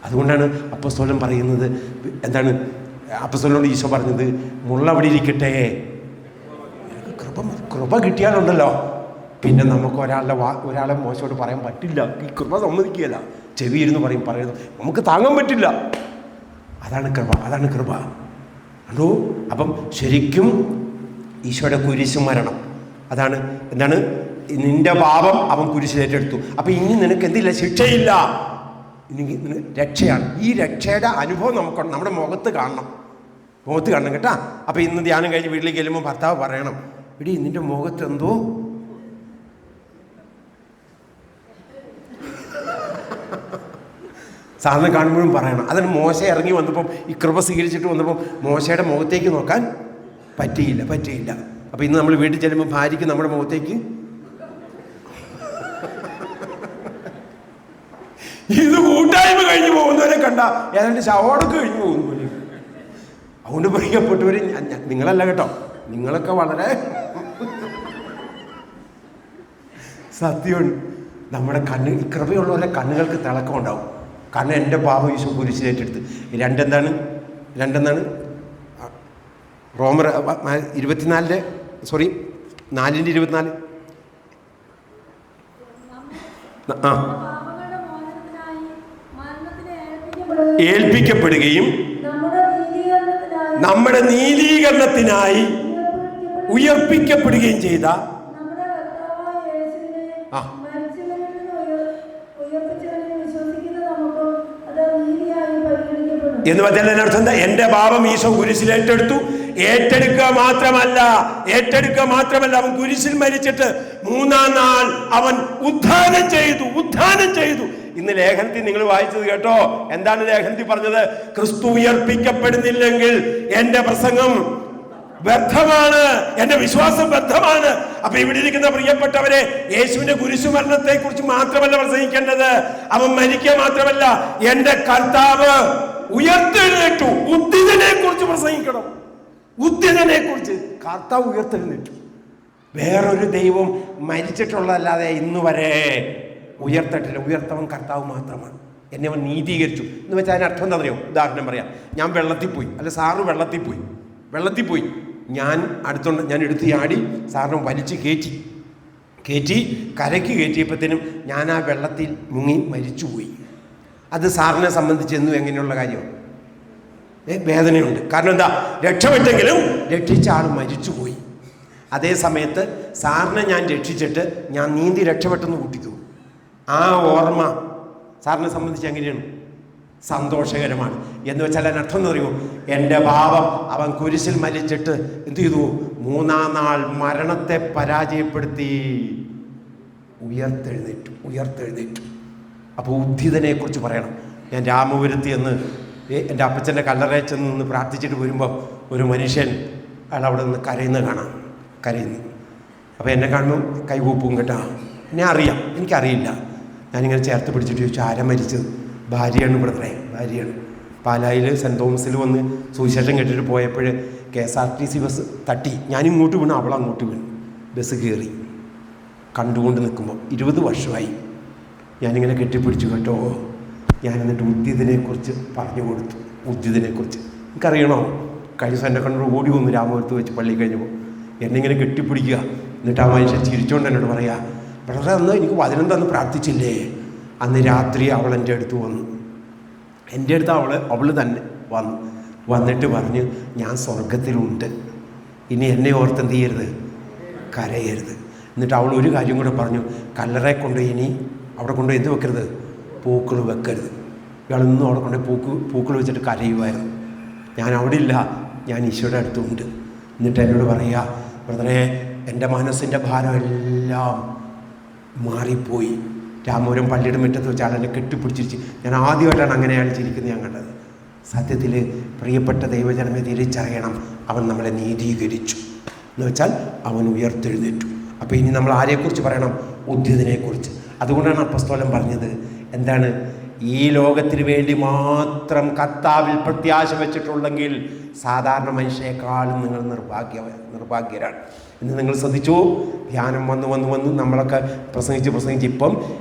അതുകൊണ്ടാണ് അപ്പസ്തോലൻ പറയുന്നത്, എന്താണ് അപ്പസ്തോലനോട് ഈശോ പറഞ്ഞത്? മുള്ള അവിടെ ഇരിക്കട്ടെ, കൃപ കിട്ടിയാലുണ്ടല്ലോ പിന്നെ നമുക്ക് ഒരാളെ മോശമായിട്ട് പറയാൻ പറ്റില്ല. ഈ കൃപ സമ്മതിക്കുകയില്ല. ചെവി ഇരുന്ന് പറയുന്നത് നമുക്ക് താങ്ങാൻ പറ്റില്ല. അതാണ് കൃപ, അതാണ് കൃപ. അതോ അപ്പം ശരിക്കും ഈശോയുടെ കുരിശ് മരണം അതാണ്. എന്താണ്? നിന്റെ പാപം അവൻ കുരിശിലേറ്റെടുത്തു. അപ്പം ഇനി നിനക്ക് എന്തില്ല? ശിക്ഷയില്ല, ഇനി രക്ഷയാണ്. ഈ രക്ഷയുടെ അനുഭവം നമുക്ക് നമ്മുടെ മുഖത്ത് കാണണം കേട്ടാ. അപ്പം ഇന്ന് ധ്യാനം കഴിഞ്ഞ് വീട്ടിലേക്ക് ചെല്ലുമ്പോൾ ഭർത്താവ് പറയണം, എടി നിന്റെ മുഖത്ത് എന്തോ സാറിനെ കാണുമ്പോഴും പറയണം. അതിന് മോശ ഇറങ്ങി വന്നപ്പം, ഈ കൃപ സ്വീകരിച്ചിട്ട് വന്നപ്പം മോശയുടെ മുഖത്തേക്ക് നോക്കാൻ പറ്റിയില്ല. അപ്പം ഇന്ന് നമ്മൾ വീട്ടിൽ ചെല്ലുമ്പോൾ ഭാര്യയ്ക്ക് നമ്മുടെ മുഖത്തേക്ക് ഇത് കൂട്ടായ്മ കഴിഞ്ഞ് പോകുന്നവരെ കണ്ട ഏതാണ്ട് ശവോടൊക്കെ കഴിഞ്ഞ് പോകുന്നു പോലെ. അതുകൊണ്ട് പ്രിയപ്പെട്ടവർ, നിങ്ങളല്ല കേട്ടോ, നിങ്ങളൊക്കെ വളരെ സത്യമാണ്. നമ്മുടെ കണ്ണ്, ഈ കൃപയുള്ളവരെ കണ്ണുകൾക്ക് തിളക്കം ഉണ്ടാവും. കാരണം എൻ്റെ പാപം ഈശോ കുരിശിലേറ്റെടുത്ത്. രണ്ടെന്താണ് റോമർ 4:24 ഏൽപ്പിക്കപ്പെടുകയും നമ്മുടെ നീതീകരണത്തിനായി ഉയർപ്പിക്കപ്പെടുകയും ചെയ്ത എന്ന് പറഞ്ഞാൽ അർത്ഥം എന്താ? എൻ്റെ പാപം ഈശോ കുരിശിൽ ഏറ്റെടുക്കുക മാത്രമല്ല അവൻ കുരിശിൽ മരിച്ചിട്ട് 3-ാം നാൾ അവൻ ഉത്ഥാനം ചെയ്തു. ഇന്ന് ലേഖനത്തിൽ നിങ്ങൾ വായിച്ചത് കേട്ടോ? എന്താണ് ലേഖനത്തിൽ പറഞ്ഞത്? ക്രിസ്തു ഉയർപ്പിക്കപ്പെടുന്നില്ലെങ്കിൽ എൻ്റെ പ്രസംഗം വ്യർത്ഥമാണ്, എൻ്റെ വിശ്വാസം വ്യർത്ഥമാണ്. അപ്പൊ ഇവിടെ ഇരിക്കുന്ന പ്രിയപ്പെട്ടവരെ, യേശുവിന്റെ കുരിശുമരണത്തെ കുറിച്ച് മാത്രമല്ല പ്രസംഗിക്കേണ്ടത്, അവൻ മരിക്കുക മാത്രമല്ല, എൻ്റെ കർത്താവ് ഉയർത്തെഴുന്നേറ്റു. ഉദ്ധിതനെ കുറിച്ച് പ്രസംഗിക്കണം. ഉദ്ധിതനെ കുറിച്ച്. കർത്താവ് ഉയർത്തെഴുന്നേറ്റു. വേറൊരു ദൈവം മരിച്ചിട്ടുള്ളതല്ലാതെ ഇന്ന് വരെ ഉയർത്തിട്ടില്ല. ഉയർത്തവൻ കർത്താവ് മാത്രമാണ്. എന്നെ അവൻ നീതീകരിച്ചു എന്ന് വെച്ചാൽ അതിന് അർത്ഥം എന്താ അറിയോ? ഉദാഹരണം പറയാം. ഞാൻ വെള്ളത്തിൽ പോയി, അല്ല സാറ് വെള്ളത്തിൽ പോയി, ഞാൻ എടുത്ത് ചാടി സാറിനെ വലിച്ച് കയറ്റി കരയ്ക്ക് കയറ്റിയപ്പോഴത്തേനും ഞാൻ ആ വെള്ളത്തിൽ മുങ്ങി മരിച്ചുപോയി. അത് സാറിനെ സംബന്ധിച്ച് എന്നും എങ്ങനെയുള്ള കാര്യമാണ്? വേദനയുണ്ട്. കാരണം എന്താ? രക്ഷപ്പെട്ടെങ്കിലും രക്ഷിച്ച ആൾ മരിച്ചുപോയി. അതേ സമയത്ത് സാറിനെ ഞാൻ രക്ഷിച്ചിട്ട് ഞാൻ നീന്തി രക്ഷപ്പെട്ടെന്ന് കൂട്ടിക്കൂ. ആ ഓർമ്മ സാറിനെ സംബന്ധിച്ച് എങ്ങനെയാണ്? സന്തോഷകരമാണ്. എന്ന് വെച്ചാൽ അതിനർത്ഥം എന്ന് പറയുമോ? എൻ്റെ പാപം അവൻ കുരിശിൽ മരിച്ചിട്ട് എന്ത് ചെയ്തു? 3-ാം നാൾ മരണത്തെ പരാജയപ്പെടുത്തി ഉയർത്തെഴുന്നേറ്റു. അപ്പോൾ ഉദ്ധിതനെക്കുറിച്ച് പറയണം. ഞാൻ രാമപുരത്ത് എന്ന് എൻ്റെ അപ്പച്ചൻ്റെ കല്ലറയിൽ ചെന്ന് നിന്ന് പ്രാർത്ഥിച്ചിട്ട് വരുമ്പോൾ ഒരു മനുഷ്യൻ അയാൾ അവിടെ നിന്ന് കരയുന്നത് കാണാം, കരയുന്നു. അപ്പോൾ എന്നെ കാണുമ്പോൾ കൈകൂപ്പും കേട്ടോ. എന്നെ അറിയാം, എനിക്കറിയില്ല. ഞാനിങ്ങനെ ചേർത്ത് പിടിച്ചിട്ട് ചോദിച്ചു, ആരാ മരിച്ചത്? ഭാര്യയാണ് ബ്രദറെ, ഭാര്യയാണ്. പാലായിൽ സെൻറ്റ് തോമസിൽ വന്ന് സുവിശേഷം കേട്ടിട്ട് പോയപ്പോൾ KSRTC ബസ് തട്ടി. ഞാനിങ്ങോട്ട് വീണു, അവളങ്ങോട്ട് വീണു. ബസ് കയറി കണ്ടുകൊണ്ട് നിൽക്കുമ്പോൾ 20 വർഷമായി. ഞാനിങ്ങനെ കെട്ടിപ്പിടിച്ചു കേട്ടോ. ഞാൻ എന്നിട്ട് ഉദ്ധിതനെക്കുറിച്ച് പറഞ്ഞു കൊടുത്തു. ഉദ്ധിതനെക്കുറിച്ച് എനിക്കറിയണോ? കഴിഞ്ഞ ദിവസം എൻ്റെ കണ്ണൂർ ഓടി വന്നു രാമപുരത്ത് വെച്ച് പള്ളി കഴിഞ്ഞപ്പോൾ എന്നെ ഇങ്ങനെ കെട്ടിപ്പിടിക്കുക. എന്നിട്ട് ആ മനുഷ്യൻ ചിരിച്ചുകൊണ്ട് എന്നോട് പറയാ, വളരെ അന്ന് എനിക്ക് വചനം തന്ന് പ്രാർത്ഥിച്ചില്ലേ? അന്ന് രാത്രി അവൾ എൻ്റെ അടുത്ത് വന്നു. എൻ്റെ അടുത്ത് അവൾ തന്നെ വന്നിട്ട് പറഞ്ഞു, ഞാൻ സ്വർഗത്തിലുണ്ട്, ഇനി എന്നെ ഓർത്ത് എന്ത് ചെയ്യരുത്, കരയരുത്. എന്നിട്ട് അവൾ ഒരു കാര്യം കൂടെ പറഞ്ഞു, കല്ലറയെ കൊണ്ട് ഇനി അവിടെ കൊണ്ട് എന്ത് വെക്കരുത്, പൂക്കൾ വെക്കരുത്. ഇയാളൊന്നും അവിടെ കൊണ്ട് പൂക്കൾ വെച്ചിട്ട് കരയുമായിരുന്നു. ഞാൻ അവിടെ ഇല്ല, ഞാൻ ഈശോയുടെ അടുത്തുണ്ട്. എന്നിട്ട് എന്നോട് പറയുക, ബ്രദറെ എൻ്റെ മനസ്സിൻ്റെ ഭാരം എല്ലാം മാറിപ്പോയി. രാമപുരം പള്ളിയുടെ മുറ്റത്ത് വെച്ച് ആളെന്നെ കെട്ടിപ്പിടിച്ചിരിച്ച്. ഞാൻ ആദ്യമായിട്ടാണ് അങ്ങനെ അയാൾ ചിരിക്കുന്നത് ഞാൻ കണ്ടത്. സത്യത്തിൽ പ്രിയപ്പെട്ട ദൈവജനമേ തിരിച്ചറിയണം, അവൻ നമ്മളെ നീതീകരിച്ചു എന്ന് വെച്ചാൽ അവൻ ഉയർത്തെഴുന്നേറ്റു. അപ്പോൾ ഇനി നമ്മൾ ആരെക്കുറിച്ച് പറയണം? ഉദ്ധിതനെക്കുറിച്ച്. അതുകൊണ്ടാണ് അപ്പസ്തോലൻ പറഞ്ഞത് എന്താണ്? ഈ ലോകത്തിന് വേണ്ടി മാത്രം കർത്താവിൽ പ്രത്യാശ വെച്ചിട്ടുണ്ടെങ്കിൽ സാധാരണ മനുഷ്യരെക്കാളും നിങ്ങൾ നിർഭാഗ്യരാണ്. ഇന്ന് നിങ്ങൾ ശ്രദ്ധിച്ചു, ധ്യാനം വന്ന് നമ്മളൊക്കെ പ്രസംഗിച്ച് ഇപ്പം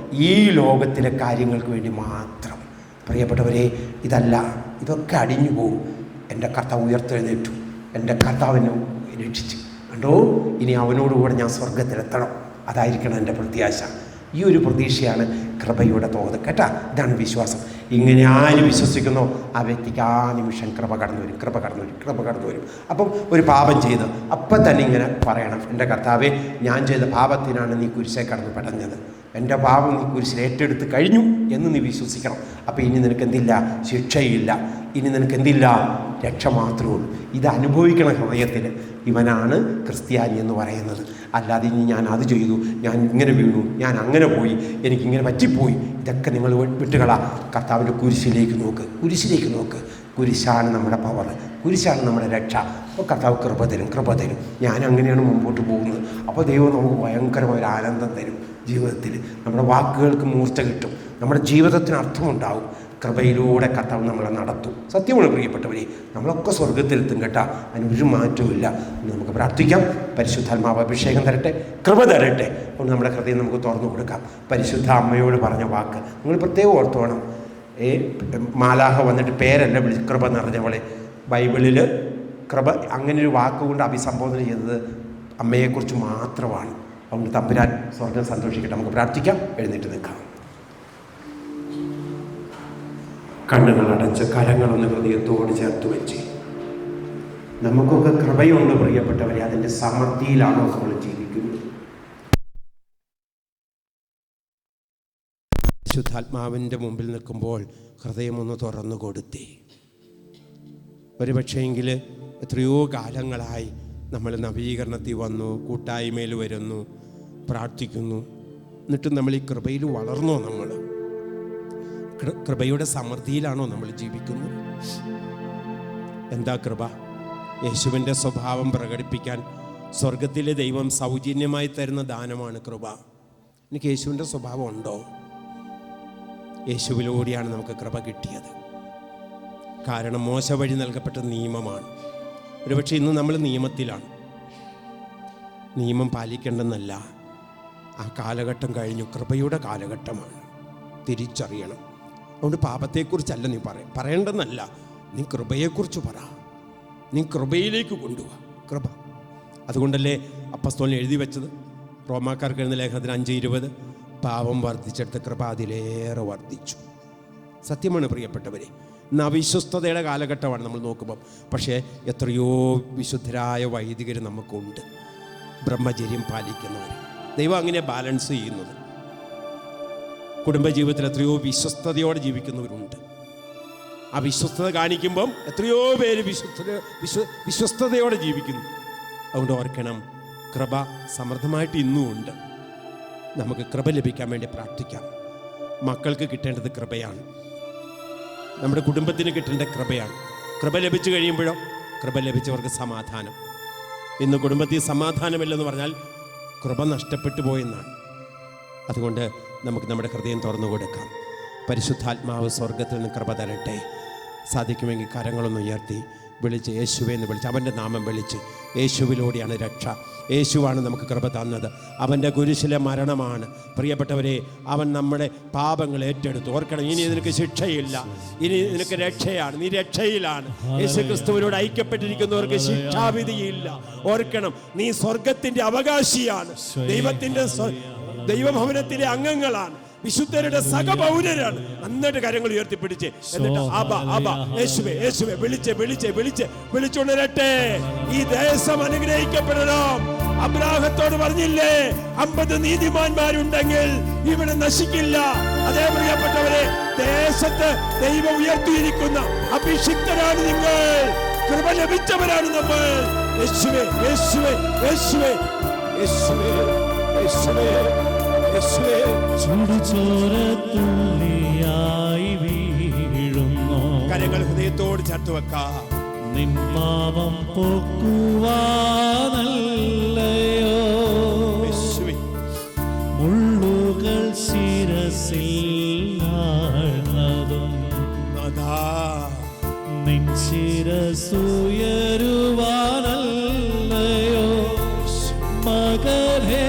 ഈ ലോകത്തിലെ കാര്യങ്ങൾക്ക് വേണ്ടി മാത്രം. പ്രിയപ്പെട്ടവരെ, ഇതല്ല, ഇതൊക്കെ അടിഞ്ഞു പോകും. എൻ്റെ കർത്താവ് ഉയർത്തെഴുന്നേറ്റു, എൻ്റെ കർത്താവിനെ രക്ഷിച്ചു കണ്ടോ, ഇനി അവനോടുകൂടെ ഞാൻ സ്വർഗത്തിലെത്തണം. അതായിരിക്കണം എൻ്റെ പ്രത്യാശ. ഈ ഒരു പ്രതീക്ഷയാണ് കൃപയുടെ തോത് കേട്ടാ. ഇതാണ് വിശ്വാസം. ഇങ്ങനെ ആര് വിശ്വസിക്കുന്നോ ആ വ്യക്തിക്ക് ആ നിമിഷം കൃപ കടന്നു വരും. അപ്പം ഒരു പാപം ചെയ്ത് അപ്പം തന്നെ ഇങ്ങനെ പറയണം, എൻ്റെ കർത്താവേ, ഞാൻ ചെയ്ത പാപത്തിനാണ് നീ കുരിശേ കടന്ന് പെടഞ്ഞത്, എൻ്റെ പാപം നീ കുരിശിൽ ഏറ്റെടുത്ത് കഴിഞ്ഞു എന്ന് നീ വിശ്വസിക്കണം. അപ്പോൾ ഇനി നിനക്ക് എന്തില്ല? ശിക്ഷയില്ല. ഇനി നിനക്ക് എന്തില്ല? രക്ഷ മാത്രമേ ഉള്ളൂ. ഇത് അനുഭവിക്കണം ഹൃദയത്തിൽ. ഇവനാണ് ക്രിസ്ത്യാനി എന്ന് പറയുന്നത്. അല്ലാതെ ഇനി ഞാൻ അത് ചെയ്തു, ഞാൻ ഇങ്ങനെ വീണു, ഞാൻ അങ്ങനെ പോയി, എനിക്കിങ്ങനെ പറ്റിപ്പോയി, ഇതൊക്കെ നിങ്ങൾ വിട്ടുകളാ. കർത്താവിൻ്റെ കുരിശിലേക്ക് നോക്ക്. കുരിശാണ് നമ്മുടെ പവർ, കുരിശാണ് നമ്മുടെ രക്ഷ. അപ്പോൾ കർത്താവ് കൃപ തരും. ഞാൻ അങ്ങനെയാണ് മുമ്പോട്ട് പോകുന്നത്. അപ്പോൾ ദൈവം നമുക്ക് ഭയങ്കരമായ ആനന്ദം തരും ജീവിതത്തിൽ. നമ്മുടെ വാക്കുകൾക്ക് മൂർച്ച കിട്ടും, നമ്മുടെ ജീവിതത്തിന് അർത്ഥമുണ്ടാവും. കൃപയിലൂടെ കർത്താവ് നമ്മളെ നടത്തും. സത്യമാണ് പ്രിയപ്പെട്ടവരെ, നമ്മളൊക്കെ സ്വർഗത്തിലെത്തും കേട്ടാ, അതിനൊരു മാറ്റവുമില്ല. നമുക്ക് പ്രാർത്ഥിക്കാം. പരിശുദ്ധാത്മാവ് അഭിഷേകം തരട്ടെ, കൃപ തരട്ടെ. അതുകൊണ്ട് നമ്മുടെ ഹൃദയം നമുക്ക് തുറന്നു കൊടുക്കാം. പരിശുദ്ധ അമ്മയോട് പറഞ്ഞ വാക്ക് നിങ്ങൾ പ്രത്യേകം ഓർത്തോണം. മാലാഹ വന്നിട്ട് പേരല്ല വിളിച്ച് കൃപ നിറഞ്ഞവളെ. ബൈബിളിൽ കൃപ അങ്ങനൊരു വാക്കുകൊണ്ട് അഭിസംബോധന ചെയ്തത് അമ്മയെക്കുറിച്ച് മാത്രമാണ്. അതുകൊണ്ട് തമ്പുരാൻ സ്വർഗം സന്തോഷിക്കട്ടെ. നമുക്ക് പ്രാർത്ഥിക്കാം. എഴുന്നേറ്റ് നിൽക്കാം. കണ്ണുകളടച്ച് കരങ്ങളൊന്ന് ഹൃദയത്തോട് ചേർത്ത് വെച്ച്, നമുക്കൊക്കെ കൃപയുണ്ട് പ്രിയപ്പെട്ടവരെ. അതിൻ്റെ സമൃദ്ധിയിലാണോ നമ്മൾ ജീവിക്കുന്നത്? പരിശുദ്ധാത്മാവിൻ്റെ മുമ്പിൽ നിൽക്കുമ്പോൾ ഹൃദയമൊന്ന് തുറന്നു കൊടുത്തേ. ഒരു പക്ഷേങ്കിൽ എത്രയോ കാലങ്ങളായി നമ്മൾ നവീകരണത്തിൽ വന്നു, കൂട്ടായ്മയിൽ വരുന്നു, പ്രാർത്ഥിക്കുന്നു. എന്നിട്ടും നമ്മൾ ഈ കൃപയിൽ വളർന്നോ? നമ്മൾ കൃപയുടെ സമൃദ്ധിയിലാണോ നമ്മൾ ജീവിക്കുന്നത്? എന്താ കൃപ? യേശുവിൻ്റെ സ്വഭാവം പ്രകടിപ്പിക്കാൻ സ്വർഗത്തിലെ ദൈവം സൗജന്യമായി തരുന്ന ദാനമാണ് കൃപ. എനിക്ക് യേശുവിൻ്റെ സ്വഭാവം ഉണ്ടോ? യേശുവിലൂടെയാണ് നമുക്ക് കൃപ കിട്ടിയത്. കാരണം മോശ വഴി നൽകപ്പെട്ട നിയമമാണ്. ഒരുപക്ഷെ ഇന്ന് നമ്മൾ നിയമത്തിലാണ്. നിയമം പാലിക്കേണ്ടെന്നല്ല, ആ കാലഘട്ടം കഴിഞ്ഞു. കൃപയുടെ കാലഘട്ടമാണ്. തിരിച്ചറിയണം. അതുകൊണ്ട് പാപത്തെക്കുറിച്ചല്ല നീ പറയേണ്ടെന്നല്ല, നീ കൃപയെക്കുറിച്ച് പറ. നീ കൃപയിലേക്ക് കൊണ്ടുപോവാ. കൃപ. അതുകൊണ്ടല്ലേ അപ്പസ്തോലൻ എഴുതി വെച്ചത് റോമാക്കാർക്ക് എഴുതുന്ന ലേഖനത്തിന് 5:20, പാപം വർദ്ധിച്ചെടുത്ത കൃപ അതിലേറെ വർദ്ധിച്ചു. സത്യമാണ് പ്രിയപ്പെട്ടവരെ. ഇന്ന് അവിശ്വസ്തതയുടെ കാലഘട്ടമാണ് നമ്മൾ നോക്കുമ്പം. പക്ഷേ എത്രയോ വിശുദ്ധരായ വൈദികർ നമുക്കുണ്ട്, ബ്രഹ്മചര്യം പാലിക്കുന്നവർ. ദൈവം അങ്ങനെ ബാലൻസ് ചെയ്യുന്നത്. കുടുംബജീവിതത്തിൽ എത്രയോ വിശ്വസ്തയോടെ ജീവിക്കുന്നവരുണ്ട്. ആ വിശ്വസ്തത കാണിക്കുമ്പം എത്രയോ പേര് വിശ്വസ്തയോടെ ജീവിക്കുന്നു. അതുകൊണ്ട് ഓർക്കണം, കൃപ സമൃദ്ധമായിട്ട് ഇന്നും ഉണ്ട്. നമുക്ക് കൃപ ലഭിക്കാൻ വേണ്ടി പ്രാർത്ഥിക്കാം. മക്കൾക്ക് കിട്ടേണ്ടത് കൃപയാണ്, നമ്മുടെ കുടുംബത്തിന് കിട്ടേണ്ട കൃപയാണ്. കൃപ ലഭിച്ചു കഴിയുമ്പോഴോ കൃപ ലഭിച്ചവർക്ക് സമാധാനം. ഇന്ന് കുടുംബത്തിൽ സമാധാനമില്ലെന്ന് പറഞ്ഞാൽ കൃപ നഷ്ടപ്പെട്ടു പോയെന്നാണ്. അതുകൊണ്ട് നമുക്ക് നമ്മുടെ ഹൃദയം തുറന്നു കൊടുക്കാം. പരിശുദ്ധാത്മാവ് സ്വർഗത്തിൽ നിന്ന് കൃപ തരട്ടെ. സാധിക്കുമെങ്കിൽ കരങ്ങളൊന്ന് ഉയർത്തി വിളിച്ച് യേശുവെ എന്ന് വിളിച്ച് അവൻ്റെ നാമം വിളിച്ച്. യേശുവിലൂടെയാണ് രക്ഷ, യേശുവാണ് നമുക്ക് കൃപ തന്നത്. അവൻ്റെ കുരിശിലെ മരണമാണ് പ്രിയപ്പെട്ടവരെ, അവൻ നമ്മുടെ പാപങ്ങൾ ഏറ്റെടുത്തു. ഓർക്കണം, ഇനി നിനക്ക് ശിക്ഷയില്ല, ഇനി നിനക്ക് രക്ഷയാണ്, നീ രക്ഷയിലാണ്. യേശു ക്രിസ്തുവിനോട് ഐക്യപ്പെട്ടിരിക്കുന്നവർക്ക് ശിക്ഷാവിധിയില്ല. ഓർക്കണം, നീ സ്വർഗത്തിൻ്റെ അവകാശിയാണ്, ദൈവഭവനത്തിലെ അംഗങ്ങളാണ്, വിശുദ്ധരുടെ സഹപൗരരാണ്. എന്നിട്ട് കരങ്ങൾ ഉയർത്തിപ്പിടിച്ച് എന്നിട്ട് ആബാ ആബാ യേശുവേ യേശുവേ വിളിച്ച് വിളിച്ച് വിളിച്ച് വിളിച്ചുണരട്ടെ. ഈ ദേശം അനുഗ്രഹിക്കപ്പെടണം. അബ്രാഹത്തോട് പറഞ്ഞില്ലേ, 50 നീതിമാന്മാരുണ്ടെങ്കിൽ ഇവിടെ നശിക്കില്ല. അതേ പ്രിയപ്പെട്ടവരെ, ദേശത്ത് ദൈവം ഉയർത്തിയിരിക്കുന്ന അഭിഷിക്തരാണ് നിങ്ങൾ, കൃപ ലഭിച്ചവരാണ് നമ്മൾ. യേശുവേ യേശുവേ യേശുവേ യേശുവേ യേശുവേ യേശുവേ. ചുടുചോരത്തുള്ളിയായി വീഴുന്നു, കരങ്ങൾ ഹൃദയത്തോട് ചേർത്ത് വെക്കാം. നിൻ പാപം പോക്കുവാനല്ലയോ മുള്ളുകൾ ശിരസിൽ ആഴ്ന്നതും, നിൻ ശിരസുയരുവാനല്ലയോ മകനേ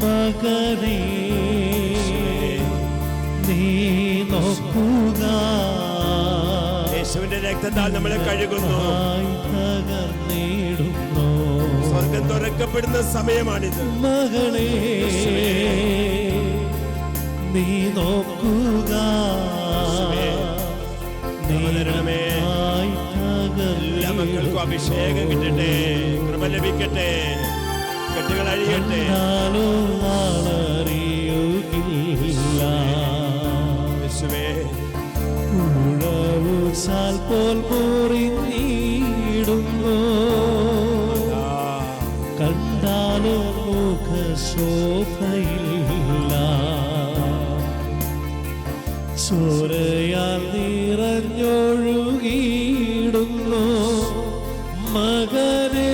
മകനേ നീ നോക്കുക, യേശുവിന്റെ രക്തത്താൽ നമ്മളെ കഴുകുന്നു, തകർന്നിടുന്നു. സ്വർഗം തുറക്കപ്പെടുന്ന സമയമാണിത്. മകളേ നീ നോക്കുക, എല്ലാ മക്കൾക്കും അഭിഷേകം കിട്ടട്ടെ, കൃപ ലഭിക്കട്ടെ, കെട്ടുകൾ അഴിയട്ടെ. ഉഴവുചാൽ പോൽ മുറിഞ്ഞിടുന്നു, കണ്ടാലോ മുഖശോഭയില്ല. ചോരയാൽ നിറഞ്ഞൊഴുകിയിടുന്നു മകനേ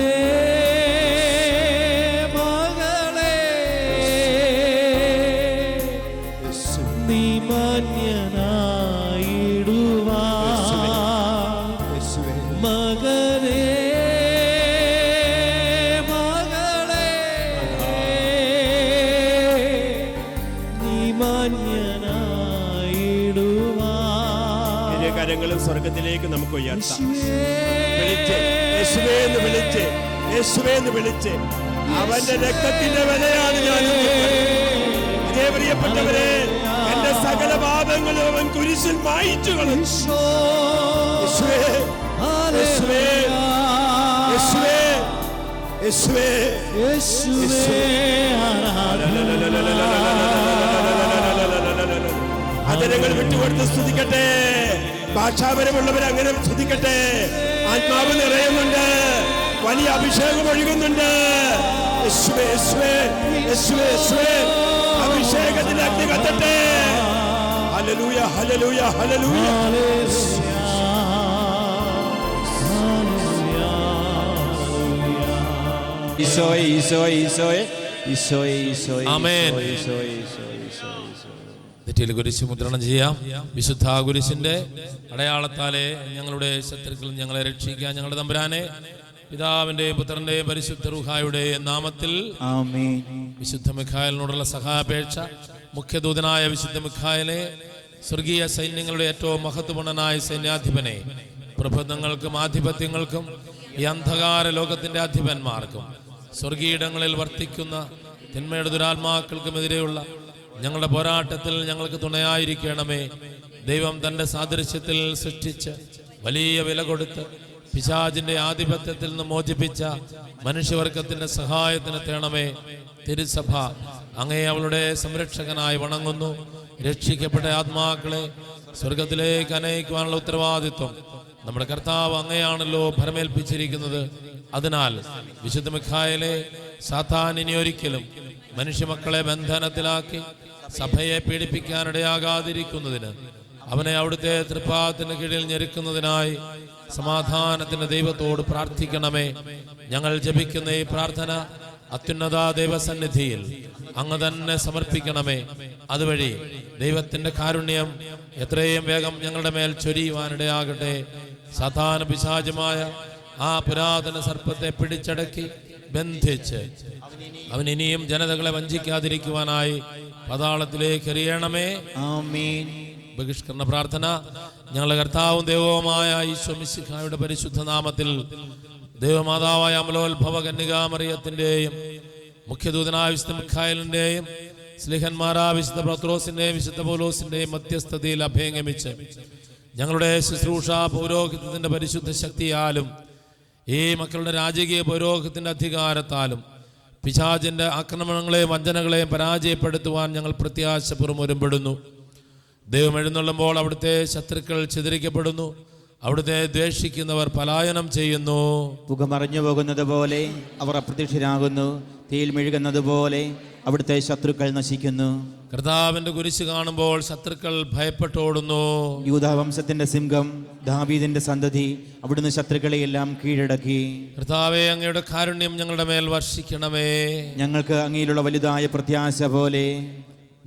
സ്വർഗത്തിലേക്ക് നമുക്ക് ഉയർത്താം. വിളിച്ച് യേശുവേ എന്ന് വിളിച്ച്, യേശുവേ എന്ന് വിളിച്ച്, അവന്റെ രക്തത്തിന്റെ വിലയാണ് ഞാൻ. അതേ പ്രിയപ്പെട്ടവരെ, എന്റെ സകല പാപങ്ങളും അവൻ കുരിശിൽ മായിച്ചു കളഞ്ഞു. യേശുവേ യേശുവേ യേശുവേ യേശുവേ യേശുവേ. അതരങ്ങൾ വിട്ടുകൊടുത്ത് സ്തുതിക്കട്ടെ. ഭാഷാപരമുള്ളവർ അങ്ങനെ സ്തുതിക്കട്ടെ. ആത്മാവ് നിറയുന്നുണ്ട്, വലിയ അഭിഷേകം ഒഴുകുന്നുണ്ട്. യേശുവേ യേശുവേ യേശുവേ യേശുവേ. അഭിഷേകത്തിന്റെ അഗ്നി കത്തട്ടെ. Hallelujah hallelujah hallelujah. ഈശോയെ ഈശോയെ ഈശോയെ ഈശോയെ ഈശോയെ. ആമേൻ. നെറ്റിയിൽ കുരിശ് മുദ്രണം ചെയ്യാം. വിശുദ്ധ കുരിശിന്റെ അടയാളത്താലെ ഞങ്ങളുടെ ശത്രുക്കൾ ഞങ്ങളെ രക്ഷിക്കാൻ ഞങ്ങളുടെ തമ്പുരാനെ, പിതാവിന്റെ പുത്രന്റെ പരിശുദ്ധ റൂഹായുടെ നാമത്തിൽ ആമേൻ. വിശുദ്ധ മിഖായേലിനോടുള്ള സഹാപേക്ഷ, മുഖ്യദൂതനായ വിശുദ്ധ മിഖായേലെ, സ്വർഗീയ സൈന്യങ്ങളുടെ ഏറ്റവും മഹത്വപൂർണനായ സൈന്യാധിപനെ, പ്രഭുത്വങ്ങൾക്കും ആധിപത്യങ്ങൾക്കും ഈ അന്ധകാര ലോകത്തിന്റെ അധിപന്മാർക്കും സ്വർഗീയിടങ്ങളിൽ വർത്തിക്കുന്ന തിന്മയുടെ ദുരാത്മാക്കൾക്കുമെതിരെയുള്ള ഞങ്ങളുടെ പോരാട്ടത്തിൽ ഞങ്ങൾക്ക് തുണയായിരിക്കണമേ. ദൈവം തൻ്റെ സാദൃശ്യത്തിൽ സൃഷ്ടിച്ച് വലിയ വില കൊടുത്ത് പിശാചിന്റെ ആധിപത്യത്തിൽ നിന്ന് മോചിപ്പിച്ച മനുഷ്യവർഗത്തിന്റെ സഹായത്തിന് തേണമേ. തിരുസഭ അങ്ങേ അവളുടെ സംരക്ഷകനായി വണങ്ങുന്നു. രക്ഷിക്കപ്പെട്ട ആത്മാക്കളെ സ്വർഗത്തിലേക്ക് അനയിക്കുവാനുള്ള ഉത്തരവാദിത്വം നമ്മുടെ കർത്താവ് അങ്ങയാണല്ലോ ഭരമേൽപ്പിച്ചിരിക്കുന്നത്. അതിനാൽ വിശുദ്ധ മിഖായേലേ, സാത്താൻ ഇനി ഒരിക്കലും മനുഷ്യമക്കളെ ബന്ധനത്തിലാക്കി സഭയെ പീഡിപ്പിക്കാനിടയാകാതിരിക്കുന്നതിന് അവനെ അവിടുത്തെ തൃപ്പാദത്തിന് കീഴിൽ ഞെരുക്കുന്നതിനായി സമാധാനത്തിന്റെ ദൈവത്തോട് പ്രാർത്ഥിക്കണമേ. ഞങ്ങൾ ജപിക്കുന്ന ഈ പ്രാർത്ഥന അത്യുന്നത ദൈവസന്നിധിയിൽ അങ്ങ് തന്നെ സമർപ്പിക്കണമേ. അതുവഴി ദൈവത്തിന്റെ കാരുണ്യം എത്രയും വേഗം ഞങ്ങളുടെ മേൽ ചൊരിയുവാനിടയാകട്ടെ. സാധാരണ പിശാചുമായ ആ പുരാതന സർപ്പത്തെ പിടിച്ചടക്കി ബന്ധിച്ച് അവൻ ഇനിയും ജനതകളെ വഞ്ചിക്കാതിരിക്കുവാനായി പാതാളത്തിലേക്ക് എറിയണമേ. ആമേൻ. ബഹിഷ്കരണ പ്രാർത്ഥന. ഞങ്ങളുടെ കർത്താവും ദൈവവുമായ ഈശോ മിശിഹായുടെ പരിശുദ്ധ നാമത്തിൽ ദൈവമാതാവായ അമലോത്ഭവ കന്യകാമറിയത്തിന്റെയും മുഖ്യദൂതനായ വിശുദ്ധ മിഖായേലിന്റെയും സ്ലിഹന്മാരായ വിശുദ്ധ പത്രോസിന്റെയും വിശുദ്ധ പൗലോസിന്റെയും മധ്യസ്ഥതയിൽ അഭയംഗമിച്ച് ഞങ്ങളുടെ ശുശ്രൂഷ പൗരോഹിത്യത്തിന്റെ പരിശുദ്ധ ശക്തിയാലും ഈ മക്കളുടെ രാജകീയ പൗരോഹിത്യത്തിന്റെ അധികാരത്താലും പിശാചിന്റെ ആക്രമണങ്ങളെയും വഞ്ചനകളെയും പരാജയപ്പെടുത്തുവാൻ ഞങ്ങൾ പ്രത്യാശപൂർവ്വം ഒരുമ്പെടുന്നു. ദൈവം എഴുന്നള്ളുമ്പോൾ അവിടുത്തെ ശത്രുക്കൾ ചിതറിക്കപ്പെടുന്നു. അവിടുത്തെ ദ്വേഷിക്കുന്നവർ പലായനം ചെയ്യുന്നു. പുകമറിഞ്ഞു പോകുന്നത് പോലെ അവർ അപ്രത്യക്ഷരാകുന്നു. തീയിൽ മെഴുകുന്നത് പോലെ അവിടുത്തെ ശത്രുക്കൾ നശിക്കുന്നു. കർത്താവിന്റെ കുരിശ് കാണുമ്പോൾ ശത്രുക്കൾ ഭയപ്പെട്ടോടുന്നു. യൂദാവംശത്തിന്റെ സിംഹം, ദാവീദിന്റെ സന്തതി, അവിടുന്ന് ശത്രുക്കളെ എല്ലാം കീഴടക്കി. കർത്താവേ, അങ്ങയുടെ കാരുണ്യം ഞങ്ങളുടെ മേൽ വർഷിക്കണമേ. ഞങ്ങൾക്ക് അങ്ങയിലുള്ള വലുതായ പ്രത്യാശ പോലെ.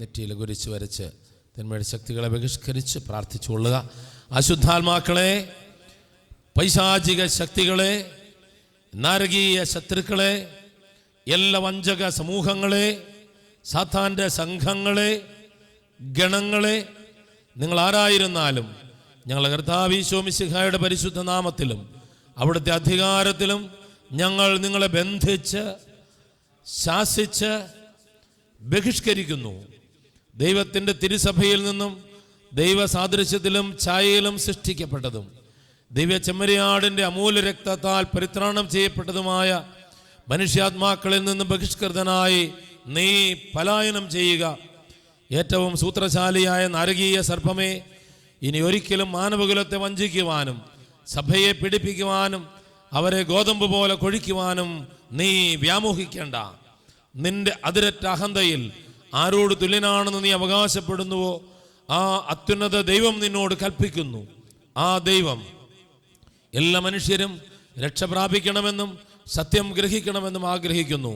നെറ്റിയിൽ കുരിശ് വരച്ച് തിന്മയുടെ ശക്തികളെ ബഹിഷ്കരിച്ച് പ്രാർത്ഥിച്ചുകൊള്ളുക. അശുദ്ധാത്മാക്കളെ, പൈശാചിക ശക്തികളെ, നരകീയ ശത്രുക്കളെ, എല്ലാ വഞ്ചക സമൂഹങ്ങളെ, സാത്താന്റെ സംഘങ്ങളെ, ഗണങ്ങളെ, നിങ്ങൾ ആരായിരുന്നാലും ഞങ്ങളുടെ കർത്താവ് ഈശോ മിശിഹായുടെ പരിശുദ്ധ നാമത്തിലും അവിടുത്തെ അധികാരത്തിലും ഞങ്ങൾ നിങ്ങളെ ബന്ധിച്ച് ശാസിച്ച് ബഹിഷ്കരിക്കുന്നു. ദൈവത്തിൻ്റെ തിരുസഭയിൽ നിന്നും ദൈവ സാദൃശ്യത്തിലും ഛായയിലും സൃഷ്ടിക്കപ്പെട്ടതും ദൈവ ചെമ്മരിയാടിൻ്റെ അമൂല്യ രക്തത്താൽ പരിത്രാണം ചെയ്യപ്പെട്ടതുമായ മനുഷ്യാത്മാക്കളിൽ നിന്നും ബഹിഷ്കൃതനായി നീ പലായനം ചെയ്യുക. ഏറ്റവും സൂത്രശാലിയായ നാരകീയ സർപ്പമേ, ഇനി ഒരിക്കലും മാനവകുലത്തെ വഞ്ചിക്കുവാനും സഭയെ പീഡിപ്പിക്കുവാനും അവരെ ഗോതമ്പ് പോലെ കൊഴിക്കുവാനും നീ വ്യാമോഹിക്കേണ്ട. നിന്റെ അതിരറ്റ അഹന്തയിൽ ആരോട് തുല്യനാണെന്ന് നീ അവകാശപ്പെടുന്നുവോ ആ അത്യുന്നത ദൈവം നിന്നോട് കൽപ്പിക്കുന്നു. ആ ദൈവം എല്ലാ മനുഷ്യരും രക്ഷ പ്രാപിക്കണമെന്നും സത്യം ഗ്രഹിക്കണമെന്നും ആഗ്രഹിക്കുന്നു.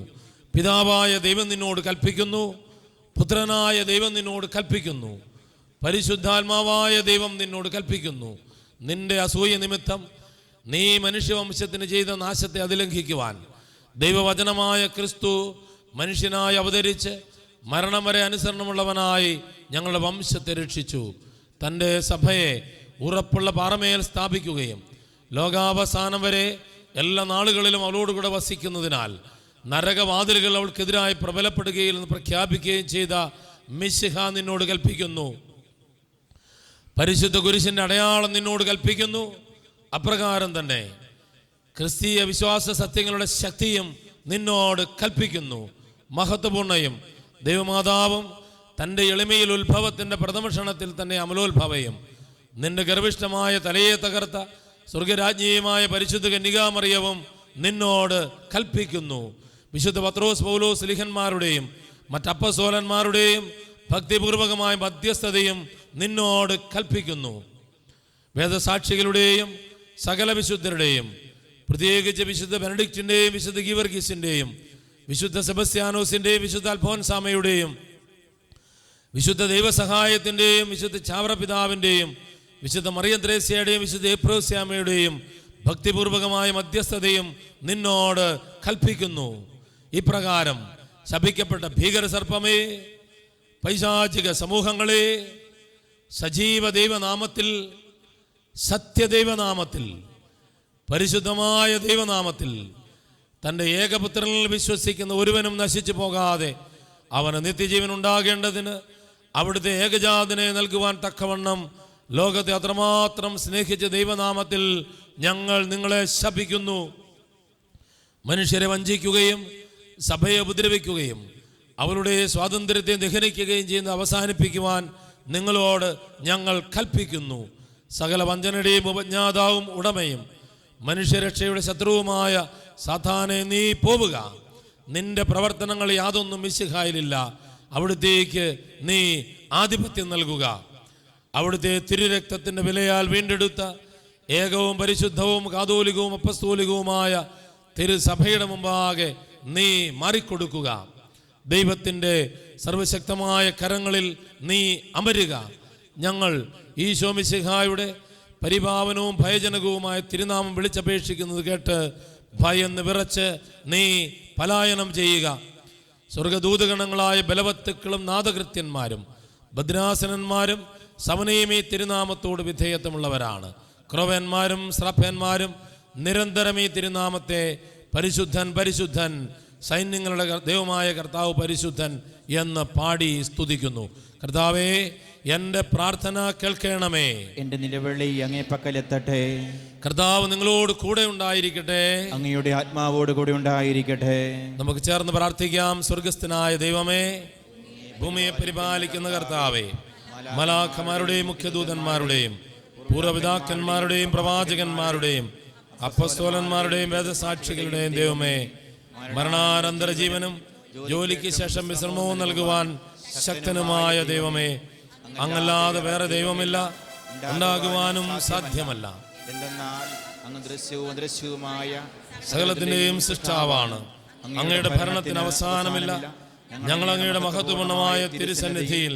പിതാവായ ദൈവം നിന്നോട് കൽപ്പിക്കുന്നു, പുത്രനായ ദൈവം നിന്നോട് കൽപ്പിക്കുന്നു, പരിശുദ്ധാത്മാവായ ദൈവം നിന്നോട് കൽപ്പിക്കുന്നു. നിന്റെ അസൂയ നിമിത്തം നീ മനുഷ്യവംശത്തിന് ചെയ്ത നാശത്തെ അതിലംഘിക്കുവാൻ ദൈവവചനമായ ക്രിസ്തു മനുഷ്യനായി അവതരിച്ച് മരണം വരെ അനുസരണമുള്ളവനായി ഞങ്ങളുടെ വംശത്തെ രക്ഷിച്ചു. തൻ്റെ സഭയെ ഉറപ്പുള്ള പാറമേൽ സ്ഥാപിക്കുകയും ലോകാവസാനം വരെ എല്ലാ നാളുകളിലും അവളോടുകൂടെ വസിക്കുന്നതിനാൽ നരകവാതിലുകൾ അവൾക്കെതിരായി പ്രബലപ്പെടുകയിൽ നിന്ന് പ്രഖ്യാപിക്കുകയും ചെയ്ത മിശിഹ നിന്നോട് കൽപ്പിക്കുന്നു. പരിശുദ്ധ കുരിശിന്റെ അടയാളം നിന്നോട് കൽപ്പിക്കുന്നു. അപ്രകാരം തന്നെ ക്രിസ്തീയ വിശ്വാസ സത്യങ്ങളുടെ ശക്തിയും നിന്നോട് കൽപ്പിക്കുന്നു. മഹത്വപൂർണ്ണയും ദൈവമാതാവും തൻ്റെ എളിമയിൽ ഉത്ഭവത്തിൻ്റെ പ്രഥമക്ഷണത്തിൽ തന്നെ അമലോത്ഭവയും നിന്റെ ഗർഭിഷ്ഠമായ തലയെ തകർത്ത സ്വർഗരാജ്ഞിയുമായ പരിശുദ്ധ കന്യകാമറിയവും നിന്നോട് കൽപ്പിക്കുന്നു. വിശുദ്ധ പത്രോസ് പൗലോസ് സ്ലീഹന്മാരുടെയും മറ്റപ്പസ്തോലന്മാരുടെയും ഭക്തിപൂർവകമായ മധ്യസ്ഥതയും നിന്നോട് കൽപ്പിക്കുന്നു. വേദസാക്ഷികളുടെയും സകല വിശുദ്ധരുടെയും, പ്രത്യേകിച്ച് വിശുദ്ധ ബെനഡിക്റ്റിൻ്റെയും വിശുദ്ധ ഗീവർഗീസിൻ്റെയും വിശുദ്ധ സെബസ്ത്യാനോസിൻ്റെയും വിശുദ്ധ അൽഫോൻസാമയുടെയും വിശുദ്ധ ദൈവസഹായത്തിൻ്റെയും വിശുദ്ധ ചാവറപിതാവിൻ്റെയും വിശുദ്ധ മറിയം ത്രേസ്യയുടെയും വിശുദ്ധ എപ്രോസ്യാമയുടെയും ഭക്തിപൂർവകമായ മധ്യസ്ഥതയും നിന്നോട് കൽപ്പിക്കുന്നു. ഇപ്രകാരം ശപിക്കപ്പെട്ട ഭീകര സർപ്പമേ, പൈശാചിക സമൂഹങ്ങളെ, സജീവ ദൈവനാമത്തിൽ സത്യദൈവനാമത്തിൽ, പരിശുദ്ധമായ ദൈവനാമത്തിൽ തൻ്റെ ഏകപുത്രനിൽ വിശ്വസിക്കുന്ന ഒരുവനും നശിച്ചു പോകാതെ അവന് നിത്യജീവൻ ഉണ്ടാകേണ്ടതിന് അവിടുത്തെ ഏകജാതനെ നൽകുവാൻ തക്കവണ്ണം ലോകത്തെ അത്രമാത്രം സ്നേഹിച്ച ദൈവനാമത്തിൽ ഞങ്ങൾ നിങ്ങളെ ശപിക്കുന്നു. മനുഷ്യരെ വഞ്ചിക്കുകയും സഭയെ ഉപദ്രവിക്കുകയും അവരുടെ സ്വാതന്ത്ര്യത്തെ ദഹനിക്കുകയും ചെയ്യുന്ന അവസാനിപ്പിക്കുവാൻ നിങ്ങളോട് ഞങ്ങൾ കൽപ്പിക്കുന്നു. സകല വഞ്ചനയുടെയും ഉപജ്ഞാതാവും ഉടമയും മനുഷ്യരക്ഷയുടെ ശത്രുവുമായ സാത്താനെ നീ പോവുക. നിന്റെ പ്രവർത്തനങ്ങൾ യാതൊന്നും മിശിഹായിലില്ല. അവിടുത്തേക്ക് നീ ആധിപത്യം നൽകുക. അവിടുത്തെ തിരുരക്തത്തിൻ്റെ വിലയാൽ വീണ്ടെടുത്ത ഏകവും പരിശുദ്ധവും കാതോലികവും അപ്പസ്തോലികവുമായ തിരുസഭയുടെ മുമ്പാകെ നീ മാറിക്കൊടുക്കുക. ദൈവത്തിൻ്റെ സർവശക്തമായ കരങ്ങളിൽ നീ അമരുക. ഞങ്ങൾ ഈശോ മിശിഹായുടെ പരിപാവനവും ഭയജനകവുമായ തിരുനാമം വിളിച്ചപേക്ഷിക്കുന്നത് കേട്ട് ഭയന്ന് വിറച്ച് നീ പലായനം ചെയ്യുക. സ്വർഗദൂതഗണങ്ങളായ ബലവത്തുക്കളും നാദകൃത്യന്മാരും ഭദ്രാസനന്മാരും സമനയും ഈ തിരുനാമത്തോട് വിധേയത്വമുള്ളവരാണ്. ക്രൊവന്മാരും ശ്രഭന്മാരും നിരന്തരം ഈ തിരുനാമത്തെ പരിശുദ്ധൻ പരിശുദ്ധൻ സൈന്യങ്ങളുടെ ദൈവമായ കർത്താവ് പരിശുദ്ധൻ എന്ന് പാടി സ്തുതിക്കുന്നു. കർത്താവേ, എൻ്റെ പ്രാർത്ഥന കേൾക്കണമേ. എൻ്റെ നിലവിളി അങ്ങേ പക്കലെത്തട്ടെ. കർത്താവ് നിങ്ങളോട് കൂടെ ഉണ്ടായിരിക്കട്ടെ. അങ്ങയുടെ ആത്മാവോട് കൂടെ ഉണ്ടായിരിക്കട്ടെ. നമുക്ക് ചേർന്ന് പ്രാർത്ഥിക്കാം. സ്വർഗസ്ഥനായ ദൈവമേ, ഭൂമിയെ പരിപാലിക്കുന്ന കർത്താവേ, മലാഖമാരുടെയും മുഖ്യദൂതന്മാരുടെയും പൂർവ്വപിതാക്കന്മാരുടെയും പ്രവാചകന്മാരുടെയും അപ്പസ്തോലന്മാരുടെയും വേദസാക്ഷികളുടെയും ദൈവമേ, മരണാനന്തര ജീവനും ജോലിക്ക് ശേഷം വിശ്രമവും നൽകുവാൻ ശക്തനുമായ ദൈവമേ, അങ്ങല്ലാതെ വേറെ ദൈവമില്ല, ഉണ്ടാകുവാനും സാധ്യമല്ല. എന്തെന്നാൽ അങ്ങ് ദൃശ്യവും അദൃശ്യവുമായ സകലത്തിന്റെയും സൃഷ്ടാവാണ്. അങ്ങയുടെ ഭരണത്തിന് അവസാനമില്ല. ഞങ്ങൾ അങ്ങയുടെ മഹത്വപൂർണമായ തിരുസന്നിധിയിൽ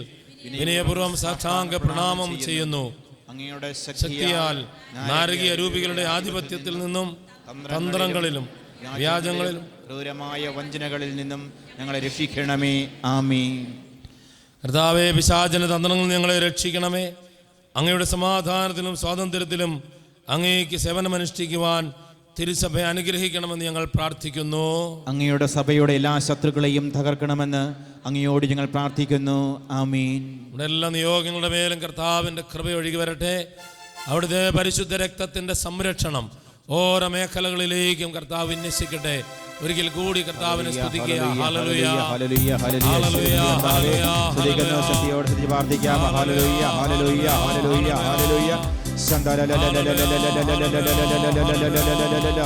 വിനയപൂർവ്വം സാഷ്ടാംഗ പ്രണാമം ചെയ്യുന്നു. അങ്ങയുടെ ശക്തിയാൽ നാരകീയ രൂപികളുടെ ആധിപത്യത്തിൽ നിന്നും തന്ത്രങ്ങളിലും വ്യാജങ്ങളിലും ക്രൂരമായ വഞ്ചനകളിൽ നിന്നും ഞങ്ങളെ രക്ഷിക്കണമേ. ആമീൻ. കർത്താവേ, പിശാചന തന്ത്രങ്ങളിൽ ഞങ്ങളെ രക്ഷിക്കണമേ. അങ്ങയുടെ സമാധാനത്തിലും സ്വാതന്ത്ര്യത്തിലും അങ്ങേക്ക് സേവനമനുഷ്ഠിക്കുവാൻ തിരുസഭയെ അനുഗ്രഹിക്കണമെന്ന് ഞങ്ങൾ പ്രാർത്ഥിക്കുന്നു. അങ്ങയുടെ സഭയുടെ എല്ലാ ശത്രുക്കളെയും തകർക്കണമെന്ന് അങ്ങയോട് ഞങ്ങൾ പ്രാർത്ഥിക്കുന്നു. ആമീൻ. ഇവിടെ എല്ലാ നിയോഗങ്ങളുടെ മേലും കർത്താവിൻ്റെ കൃപ ഒഴുകി വരട്ടെ. അവിടുത്തെ പരിശുദ്ധ രക്തത്തിൻ്റെ സംരക്ഷണം ഓരോ മേഖലകളിലേക്കും കർത്താവ് വിന്യസിക്കട്ടെ. ഒരിക്കൽ കൂടി കർത്താവിനെ സ്തുതിക്കുക. Hallelujah, hallelujah, hallelujah, hallelujah. ശക്തിയോടെ പ്രാർത്ഥിക്കാം. Hallelujah, hallelujah, hallelujah, hallelujah.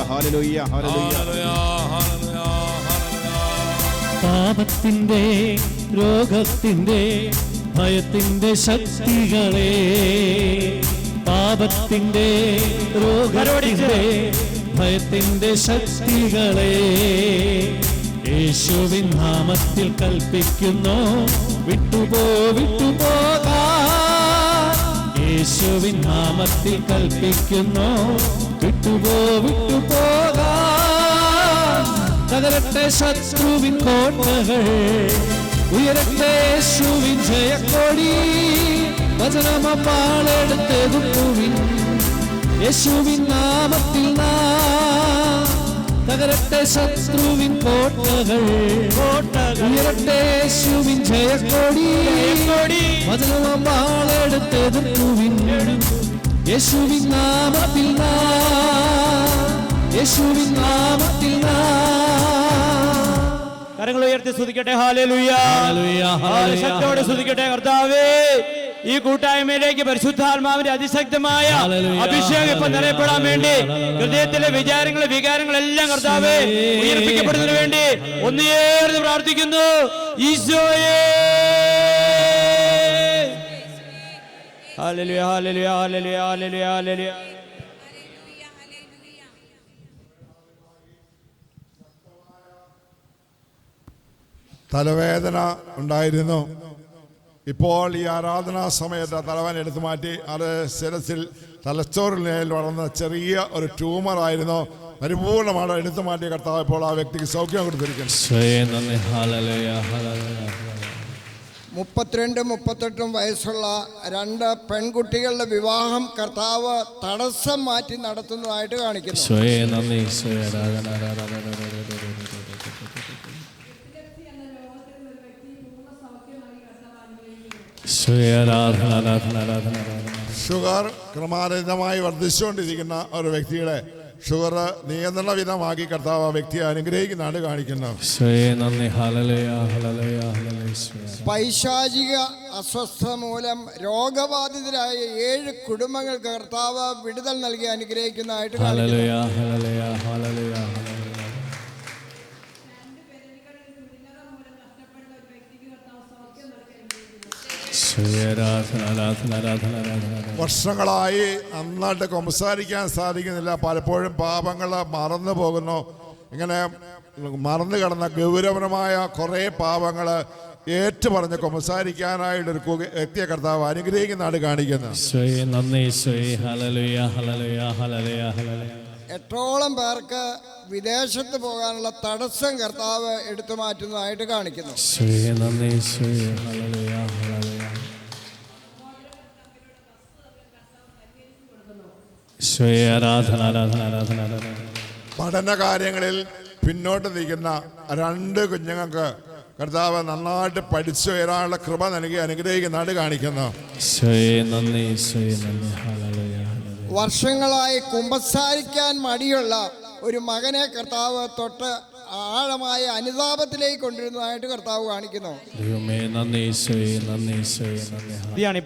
Hallelujah, hallelujah. പാപത്തിന്റെ രോഗത്തിന്റെ ഭയത്തിന്റെ ശക്തികളെ, പാപത്തിന്റെ രോഗത്തിന്റെ ഭയത്തിന്റെ ശക്തികളെ യേശുവിൻ നാമത്തിൽ കൽപ്പിക്കുന്നു, വിട്ടുപോകാ. യേശുവിൻ നാമത്തിൽ കൽപ്പിക്കുന്നു, വിട്ടുപോകാ. തകരട്ടെ ശത്രുവിൻ കോട്ടകൾ, ഉയരട്ടെ യേശുവിൻ ജയക്കൊടി. വചനമപ്പാളെടുത്തെടുക്കുവിൻ, യേശുവിൻ നാമത്തിൽ തകരട്ടെ ശത്രുവിൻ കോട്ടകൾ, ഉയരട്ടെ യേശുവിൻ ജയക്കൊടി. വചനമപ്പാളെടുത്തെടുക്കുവിൻ, യേശുവിൻ നാമത്തിൽ യേശുവിൻ നാമത്തിൽ. കരങ്ങൾ ഉയർത്തി സ്തുതിക്കട്ടെ. ഹല്ലേലൂയ, ശക്തിയോടെ സ്തുതിക്കട്ടെ. കർത്താവേ, ഈ കൂട്ടായ്മയിലേക്ക് പരിശുദ്ധാത്മാവിന്റെ അതിശക്തമായ അഭിഷേകം ഇപ്പൊ നിറയപ്പെടാൻ വേണ്ടി ഹൃദയത്തിലെ വിചാരങ്ങളും വികാരങ്ങളെല്ലാം കർത്താവേ ഉയർപ്പിക്കപ്പെടുന്നതിന് വേണ്ടി ഒന്നേറെ പ്രാർത്ഥിക്കുന്നു. ഈശോയേ, hallelujah, hallelujah, hallelujah, hallelujah, hallelujah. തലവേദന ഉണ്ടായിരുന്നു. ഇപ്പോൾ ഈ ആരാധനാ സമയത്ത് തലവേദന എടുത്തു മാറ്റി. അത് ശിരസിൽ തലച്ചോറിൽ വളർന്ന ചെറിയ ഒരു ട്യൂമറായിരുന്നു. പരിപൂർണമാണ് എടുത്തു മാറ്റിയ കർത്താവ് ഇപ്പോൾ ആ വ്യക്തിക്ക് സൗഖ്യം കൊടുത്തിരിക്കുന്നു. 32, 38 വയസ്സുള്ള 2 പെൺകുട്ടികളുടെ വിവാഹം കർത്താവ് തടസ്സം മാറ്റി നടത്തുന്നതായിട്ട് കാണിക്കുന്നു. ഈശോയെ നന്ദി, ഈശോയെ ആരാധന. ഈശോയെ ആരാധന, ആരാധന, ആരാധന, ആരാധന. ഷുഗർ ക്രമാതീതമായി വർദ്ധിച്ചുകൊണ്ടിരിക്കുന്ന ഒരു വ്യക്തിയുടെ ഷുഗർ നിയന്ത്രണ വിധമാക്കി കർത്താവ് ആ വ്യക്തിയെ അനുഗ്രഹിക്കുന്നതാണ് കാണിക്കുന്നത്. ഈശോയെ നന്ദി, ഹല്ലേലൂയ, ഹല്ലേലൂയ, ഹല്ലേലൂയ. പൈശാചിക അസ്വസ്ഥത മൂലം രോഗബാധിതരായ 7 കുടുംബങ്ങൾക്ക് കർത്താവ് വിടുതൽ നൽകി അനുഗ്രഹിക്കുന്നതായിട്ട് കാണിക്കുന്നു. Hallelujah, hallelujah, hallelujah, hallelujah. വർഷങ്ങളായി നന്നായിട്ട് സംസാരിക്കാൻ സാധിക്കുന്നില്ല. പലപ്പോഴും പാപങ്ങൾ മറന്നു പോകുന്നു. ഇങ്ങനെ മറന്നു കിടന്ന ഗൗരവമായ കുറേ പാപങ്ങൾ ഏറ്റുപറഞ്ഞ് സംസാരിക്കാനായിട്ടൊരു വ്യക്തിയെ കർത്താവ് അനുഗ്രഹിക്കുന്നതാണ് കാണിക്കുന്നത്. 8ഓളം പേർക്ക് വിദേശത്ത് പോകാനുള്ള തടസ്സം കർത്താവ് എടുത്തു മാറ്റുന്നതായിട്ട് കാണിക്കുന്നു. പഠന കാര്യങ്ങളിൽ പിന്നോട്ട് നിൽക്കുന്ന 2 കുഞ്ഞുങ്ങൾക്ക് കർത്താവ് നന്നായിട്ട് പഠിച്ചു വരാനുള്ള കൃപ നൽകി അനുഗ്രഹിക്കുന്നതാണ് കാണിക്കുന്നത്. വർഷങ്ങളായി കുമ്പസാരിക്കാൻ മടിയുള്ള ഒരു മകനെ കർത്താവ് തൊട്ട് ആഴമായ അനുതാപത്തിലേക്ക് കൊണ്ടുവരുന്നതായിട്ട് കർത്താവ് കാണിക്കുന്നു. ഇതാണ്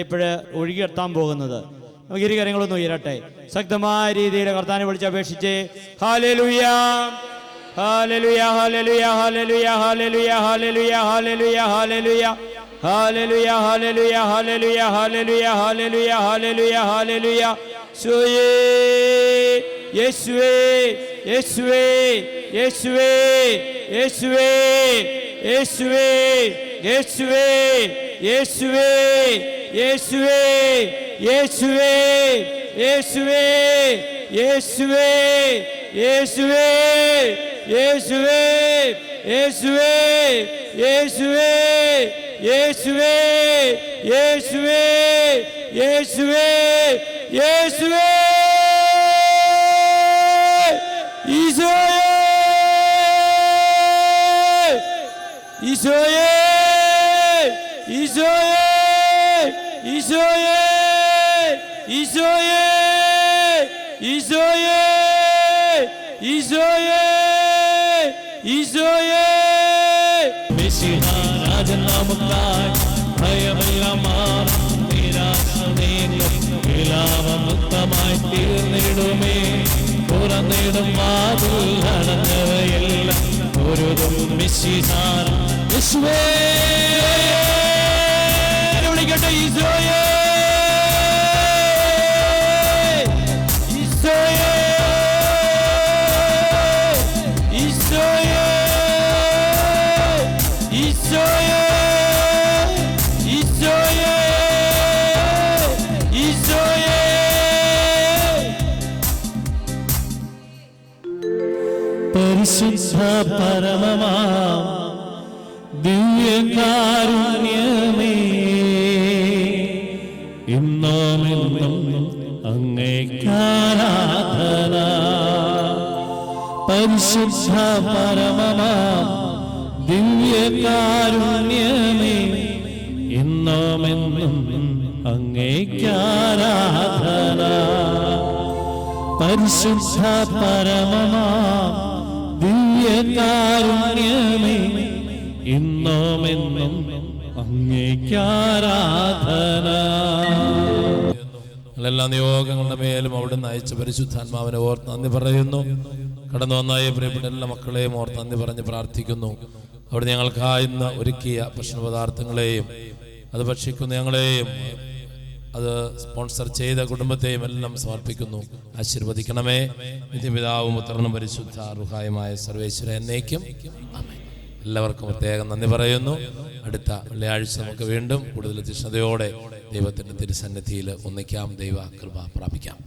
ഇവിടെ ഒഴുകിയെത്താൻ പോകുന്നത്. നമുക്ക് ഇരു കാര്യങ്ങളൊന്നും ഉയരട്ടെ. ശക്തമായ രീതിയിൽ കർത്താവിനെ വിളിച്ചപേക്ഷിച്ച് hallelujah, hallelujah, hallelujah, hallelujah, hallelujah, hallelujah, hallelujah, hallelujah, hallelujah, hallelujah, hallelujah, hallelujah, hallelujah, hallelujah, hallelujah. യേശുവേ, യേശുവേ, യേശുവേ, യേശുവേ, യേശുവേ, യേശുവേ, യേശുവേ, യേശുവേ, യേശുവേ, യേശുവേ, യേശുവേ, യേശുവേ, യേശുവേ, യേശുവേ, യേശുവേ, യേശുവേ, യേശുവേ, യേശുവേ, യേശുവേ, ഈശോയേ, ഈശോയേ, ഈശോയേ, ഈശോയേ, ഈശോയേ, ഈശോയേ, ഈശോയേ, ഈശോയേ. രാജനാമത്താൽ ഭയമെല്ലാം മാറും, നിരാശമുക്തമായി തീർന്നിടുമേ. തുറന്നിടും വാതിൽ നടന്നവയെല്ലാം ഒരു മിശിഹാൻ യേശുവേ. വിളിക്കട്ടെ ഈശോയേ, ഈശോയേ, ഈശോയേ, ഈശോയേ, ഈശോയേ, ഈശോയേ. പരിശുദ്ധ പരമമാ ദിവ്യകാരുണ്യമേ, ഇന്നുമെന്നും അങ്ങേക്കാരാധന. പരിശുദ്ധ പരമമാ ദിവ്യകാരുണ്യമേ, ഇന്നുമെന്നും അങ്ങേക്കാരാധന. പരിശുദ്ധ പരമമാ ദിവ്യകാരുണ്യമേ, ഇന്നുമെന്നും അങ്ങേക്കാരാധന. എല്ലാ നിയോഗങ്ങളുടെ മേലും അവിടുന്ന് അയച്ച പരിശുദ്ധാത്മാവിനെ ഓർത്ത് നന്ദി പറയുന്നു. കടന്നു വന്നായ പ്രിയപ്പെട്ട എല്ലാ മക്കളെയും ഓർത്ത് നന്ദി പറഞ്ഞ് പ്രാർത്ഥിക്കുന്നു. അവിടെ ഞങ്ങൾക്കായി ഇന്ന് ഒരുക്കിയ ഭക്ഷണപദാർത്ഥങ്ങളെയും അത് ഭക്ഷിക്കുന്ന ഞങ്ങളെയും അത് സ്പോൺസർ ചെയ്ത കുടുംബത്തെയും എല്ലാം സമർപ്പിക്കുന്നു. ആശീർവദിക്കണമേ. നിത്യപിതാവും പുത്രനും പരിശുദ്ധ റുഹായുമായ സർവേശ്വര എന്നേക്കും ആമേൻ. എല്ലാവർക്കും പ്രത്യേകം നന്ദി പറയുന്നു. അടുത്ത വെള്ളിയാഴ്ച നമുക്ക് വീണ്ടും കൂടുതൽ തീക്ഷ്ണതയോടെ ദൈവത്തിൻ്റെ തിരുസന്നിധിയിൽ ഒന്നിക്കാം, ദൈവ കൃപ പ്രാപിക്കാം.